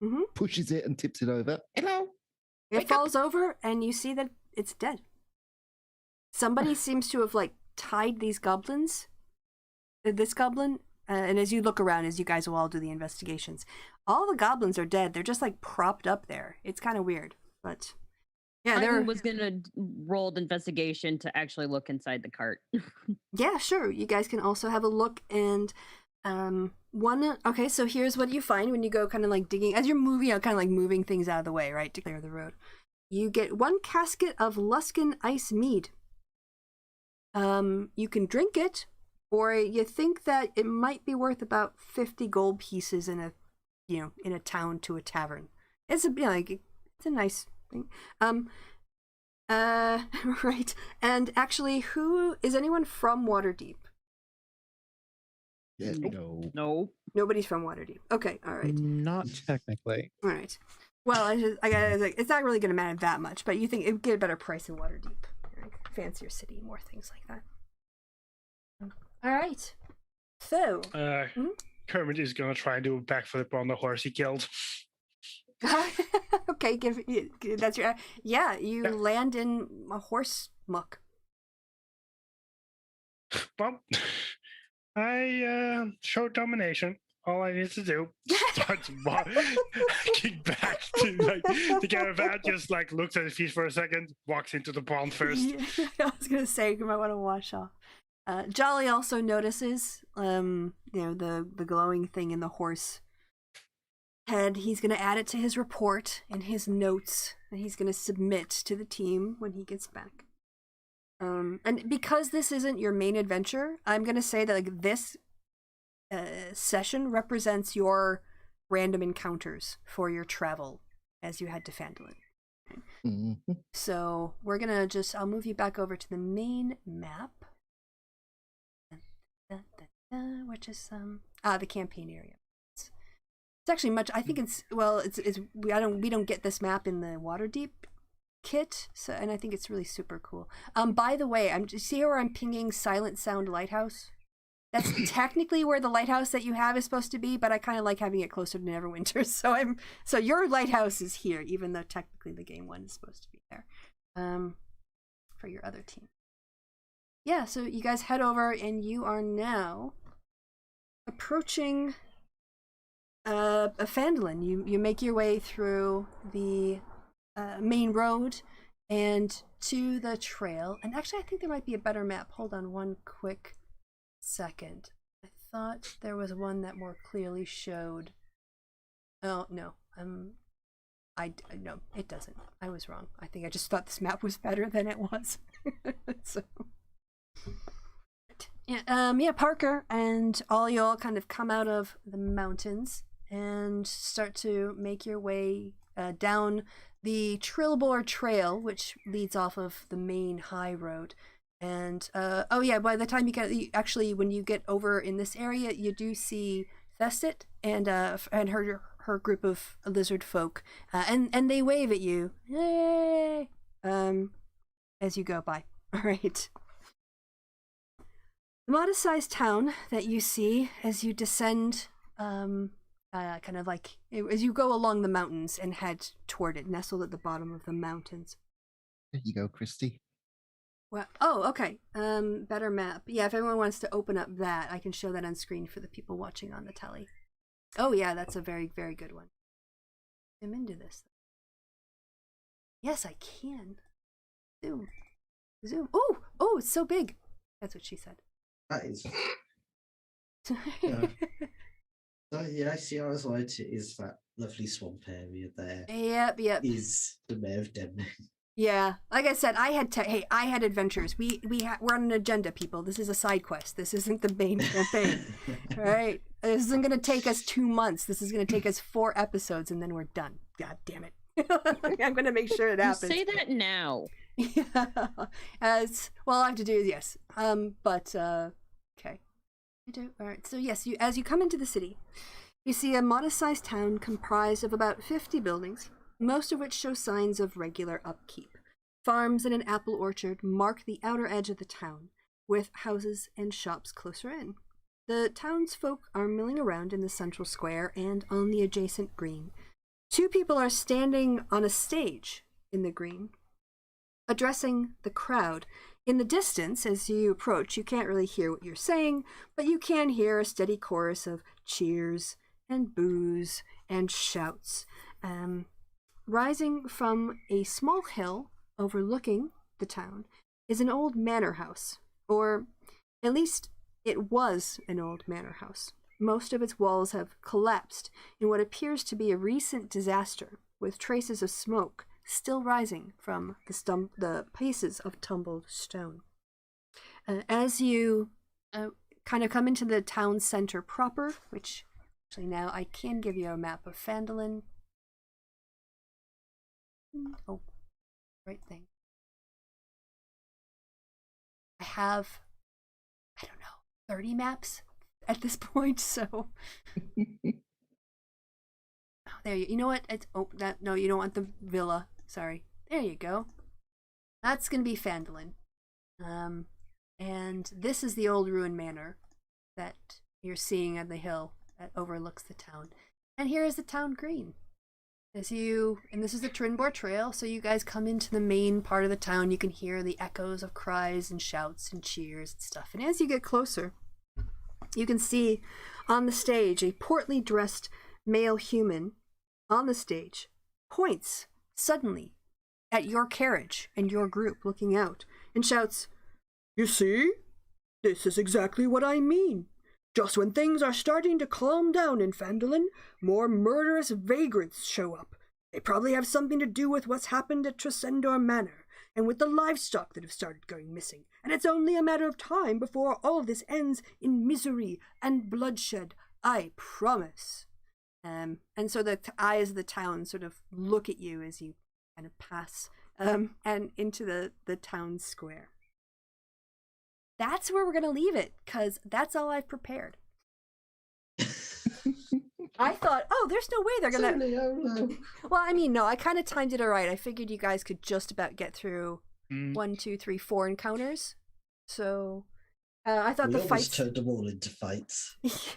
mhm. pushes it and tips it over. Hello. It falls over, and you see that it's dead. Somebody seems to have tied these goblins. This goblin, and as you look around, as you guys will all do the investigations, all the goblins are dead. They're just propped up there. It's kind of weird, but yeah, Crichton they're. was gonna roll the investigation to actually look inside the cart. Yeah, sure. You guys can also have a look and one. Okay, so here's what you find when you go kind of digging as you're moving, kind of moving things out of the way, right, to clear the road. you get 1 casket of Luskin ice mead. You can drink it, or you think that it might be worth about 50 gold pieces in a town to a tavern. It's it's a nice thing. Right. And actually, who is anyone from Waterdeep? Yeah, No. Nobody's from Waterdeep. Okay, all right. Not technically. All right. Well, it's not really going to matter that much, but you think it would get a better price in Waterdeep. Fancier city, more things like that. All right. So. Kermit is going to try and do a backflip on the horse he killed. Okay, that's your. Yeah, you land in a horse muck. Well, I showed domination. All I need to do starts walking back to the caravan. Just looks at his feet for a second, walks into the pond first. Yeah, I was gonna say you might want to wash off. Jolly also notices, the glowing thing in the horse head. He's gonna add it to his report and his notes that he's gonna submit to the team when he gets back. And because this isn't your main adventure, I'm gonna say that this session represents your random encounters for your travel as you head to Phandalin. Okay. Mm-hmm. So we're gonna I'll move you back over to the main map, which is the campaign area. It's actually much. I think we don't get this map in the Waterdeep kit, and I think it's really super cool. By the way, see where I'm pinging Silent Sound Lighthouse? That's technically where the lighthouse that you have is supposed to be, but I kind of like having it closer to Neverwinter. So your lighthouse is here, even though technically the game one is supposed to be there. For your other team. Yeah, so you guys head over, and you are now approaching Phandalin. You make your way through the main road and to the trail. And actually, I think there might be a better map. Hold on one quick second. I thought there was one that more clearly showed. Oh no, no, it doesn't. I was wrong. I think I just thought this map was better than it was. So yeah, Parker and all y'all kind of come out of the mountains and start to make your way down the Trillbore Trail, which leads off of the main high road. And by the time when you get over in this area, you do see Thestit and her group of lizard folk, and they wave at you, yay, as you go by. All right. The modest-sized town that you see as you descend, as you go along the mountains and head toward it, nestled at the bottom of the mountains. There you go, Kristi. Well, okay. Better map. Yeah, if everyone wants to open up that, I can show that on screen for the people watching on the telly. Oh yeah, that's a very, very good one. I'm into this. Yes, I can. Zoom. Oh, it's so big. That's what she said. That is. I see how it's like. It is that lovely swamp area there. Yep. Is the Mayor of Denman. Yeah, like I said, I had adventures. We're on an agenda, people. This is a side quest. This isn't the main thing. All right, this isn't gonna take us 2 months. This is gonna take us 4 episodes, and then we're done. God damn it! I'm gonna make sure it happens. You say that now. Yeah, all I have to do is yes. Okay. All right. So yes, as you come into the city, you see a modest-sized town comprised of about 50 buildings, most of which show signs of regular upkeep. Farms and an apple orchard mark the outer edge of the town, with houses and shops closer in. The townsfolk are milling around in the central square and on the adjacent green. 2 people are standing on a stage in the green, addressing the crowd. In the distance, as you approach, you can't really hear what you're saying, but you can hear a steady chorus of cheers and boos and shouts. Rising from a small hill overlooking the town is an old manor house, or at least it was an old manor house. Most of its walls have collapsed in what appears to be a recent disaster, with traces of smoke still rising from the pieces of tumbled stone. As you kind of come into the town center proper, which actually now I can give you a map of Phandalin. Oh, right thing. I have, I don't know, 30 maps at this point, so. Oh, there you know what? No, you don't want the villa. Sorry. There you go. That's gonna be Phandalin. And this is the old ruined manor that you're seeing on the hill that overlooks the town. And here is the town green. And this is the Trinbor Trail, so you guys come into the main part of the town, you can hear the echoes of cries and shouts and cheers and stuff. And as you get closer, you can see on the stage a portly dressed male human on the stage points suddenly at your carriage and your group looking out and shouts, "You see? This is exactly what I mean. Just when things are starting to calm down in Phandalin, more murderous vagrants show up. They probably have something to do with what's happened at Tresendor Manor and with the livestock that have started going missing. And it's only a matter of time before all of this ends in misery and bloodshed. I promise." And so the eyes of the town sort of look at you as you kind of pass and into the town square. That's where we're going to leave it, because that's all I've prepared. I thought, there's no way they're going to... Well, I mean, no, I kind of timed it all right. I figured you guys could just about get through 1, 2, 3, 4 encounters. So I thought the fights... turned them all into fights. Yes.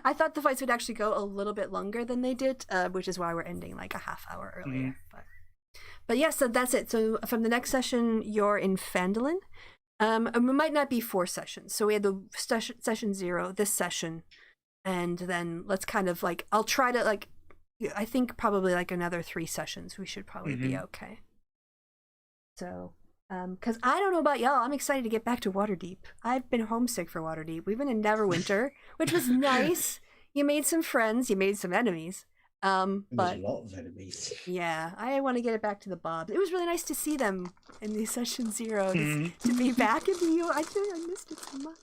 I thought the fights would actually go a little bit longer than they did, which is why we're ending like a half hour earlier. But yeah, so that's it. So from the next session, you're in Phandalin. It might not be 4 sessions. So we had the session 0, this session, and then let's kind of like, I'll try to like, I think probably like another 3 sessions. We should probably be okay. So, because I don't know about y'all, I'm excited to get back to Waterdeep. I've been homesick for Waterdeep. We've been in Neverwinter, which was nice. You made some friends, you made some enemies. But a lot of enemies. Yeah, I want to get it back to the Bobs. It was really nice to see them in the session 0 to be back in the U. I think I missed it so much.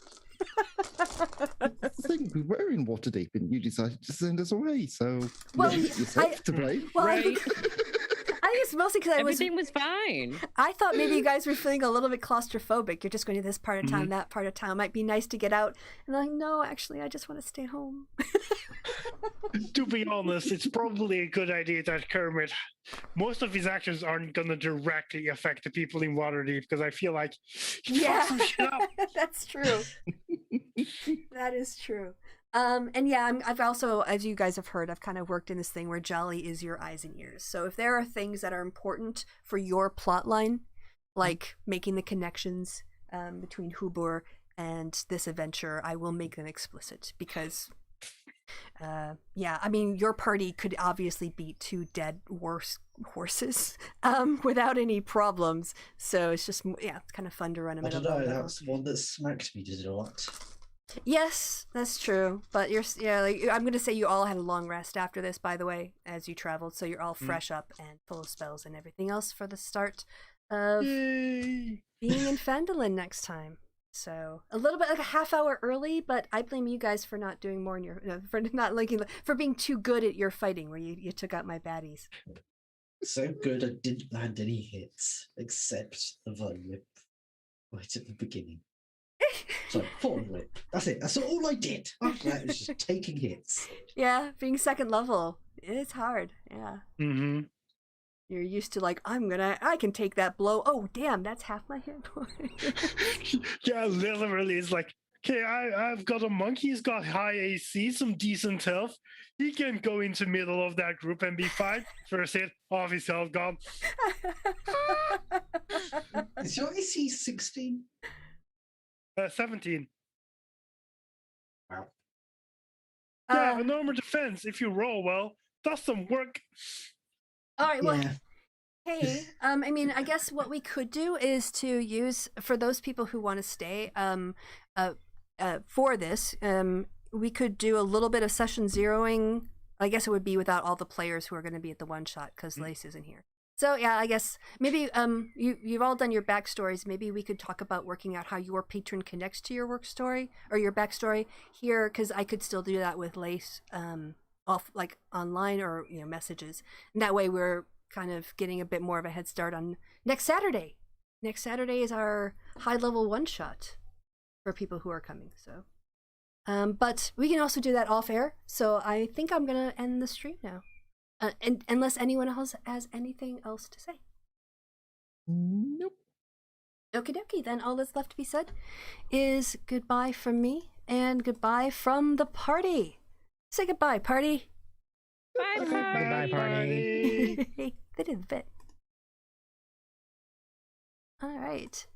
I think we were in Waterdeep and you decided to send us away, so well, yourself to blame. Well, Right. I think it's mostly because Everything was fine. I thought maybe you guys were feeling a little bit claustrophobic. You're just going to this part of town, that part of town. Might be nice to get out. And I'm like, no, actually, I just want to stay home. To be honest, it's probably a good idea that Kermit, most of his actions aren't going to directly affect the people in Waterdeep, because I feel like he fucks some shit up. That's true. That is true. And yeah, I've also, as you guys have heard, I've kind of worked in this thing where Jolly is your eyes and ears. So if there are things that are important for your plot line, like making the connections between Hubur and this adventure, I will make them explicit because, yeah, I mean, your party could obviously beat 2 dead horses without any problems. So it's just, yeah, it's kind of fun to run them. I don't know, that's one that smacked me did a lot. Yes, that's true. But I'm going to say you all had a long rest after this, by the way, as you traveled. So you're all fresh up and full of spells and everything else for the start of being in Phandalin next time. So a little bit like a half hour early, but I blame you guys for not doing more in your, for not liking, for being too good at your fighting where you took out my baddies. So good I didn't land any hits except the Vine Whip right at the beginning. So, Vine Whip. That's it. That's all I did. After that, it was just taking hits. Yeah, being second level, it's hard. Yeah. Mm-hmm. You're used to like, I can take that blow. Oh, damn, that's half my hit point. Yeah, literally, it's like, okay, I've got a monkey. He's got high AC, some decent health. He can go into middle of that group and be fine. First hit, off his health gone. Is your AC 16? 17. Wow. Yeah, an armor defense, if you roll well, does some work. All right, well, Yeah. hey, I mean, I guess what we could do is to use, for those people who want to stay, for this, we could do a little bit of session zeroing I guess it would be without all the players who are going to be at the one shot because Lace isn't here. So yeah, I guess maybe you've all done your backstories. Maybe we could talk about working out how your patron connects to your work story or your backstory here, because I could still do that with Lace off like online or messages. And that way we're kind of getting a bit more of a head start on next Saturday. Next Saturday is our high level one shot for people who are coming. So, but we can also do that off air. So I think I'm gonna end the stream now. And unless anyone else has anything else to say. Nope. Okie dokie, then all that's left to be said is goodbye from me and goodbye from the party. Say goodbye, party. Bye, party. Goodbye, party. They did the bit. All right.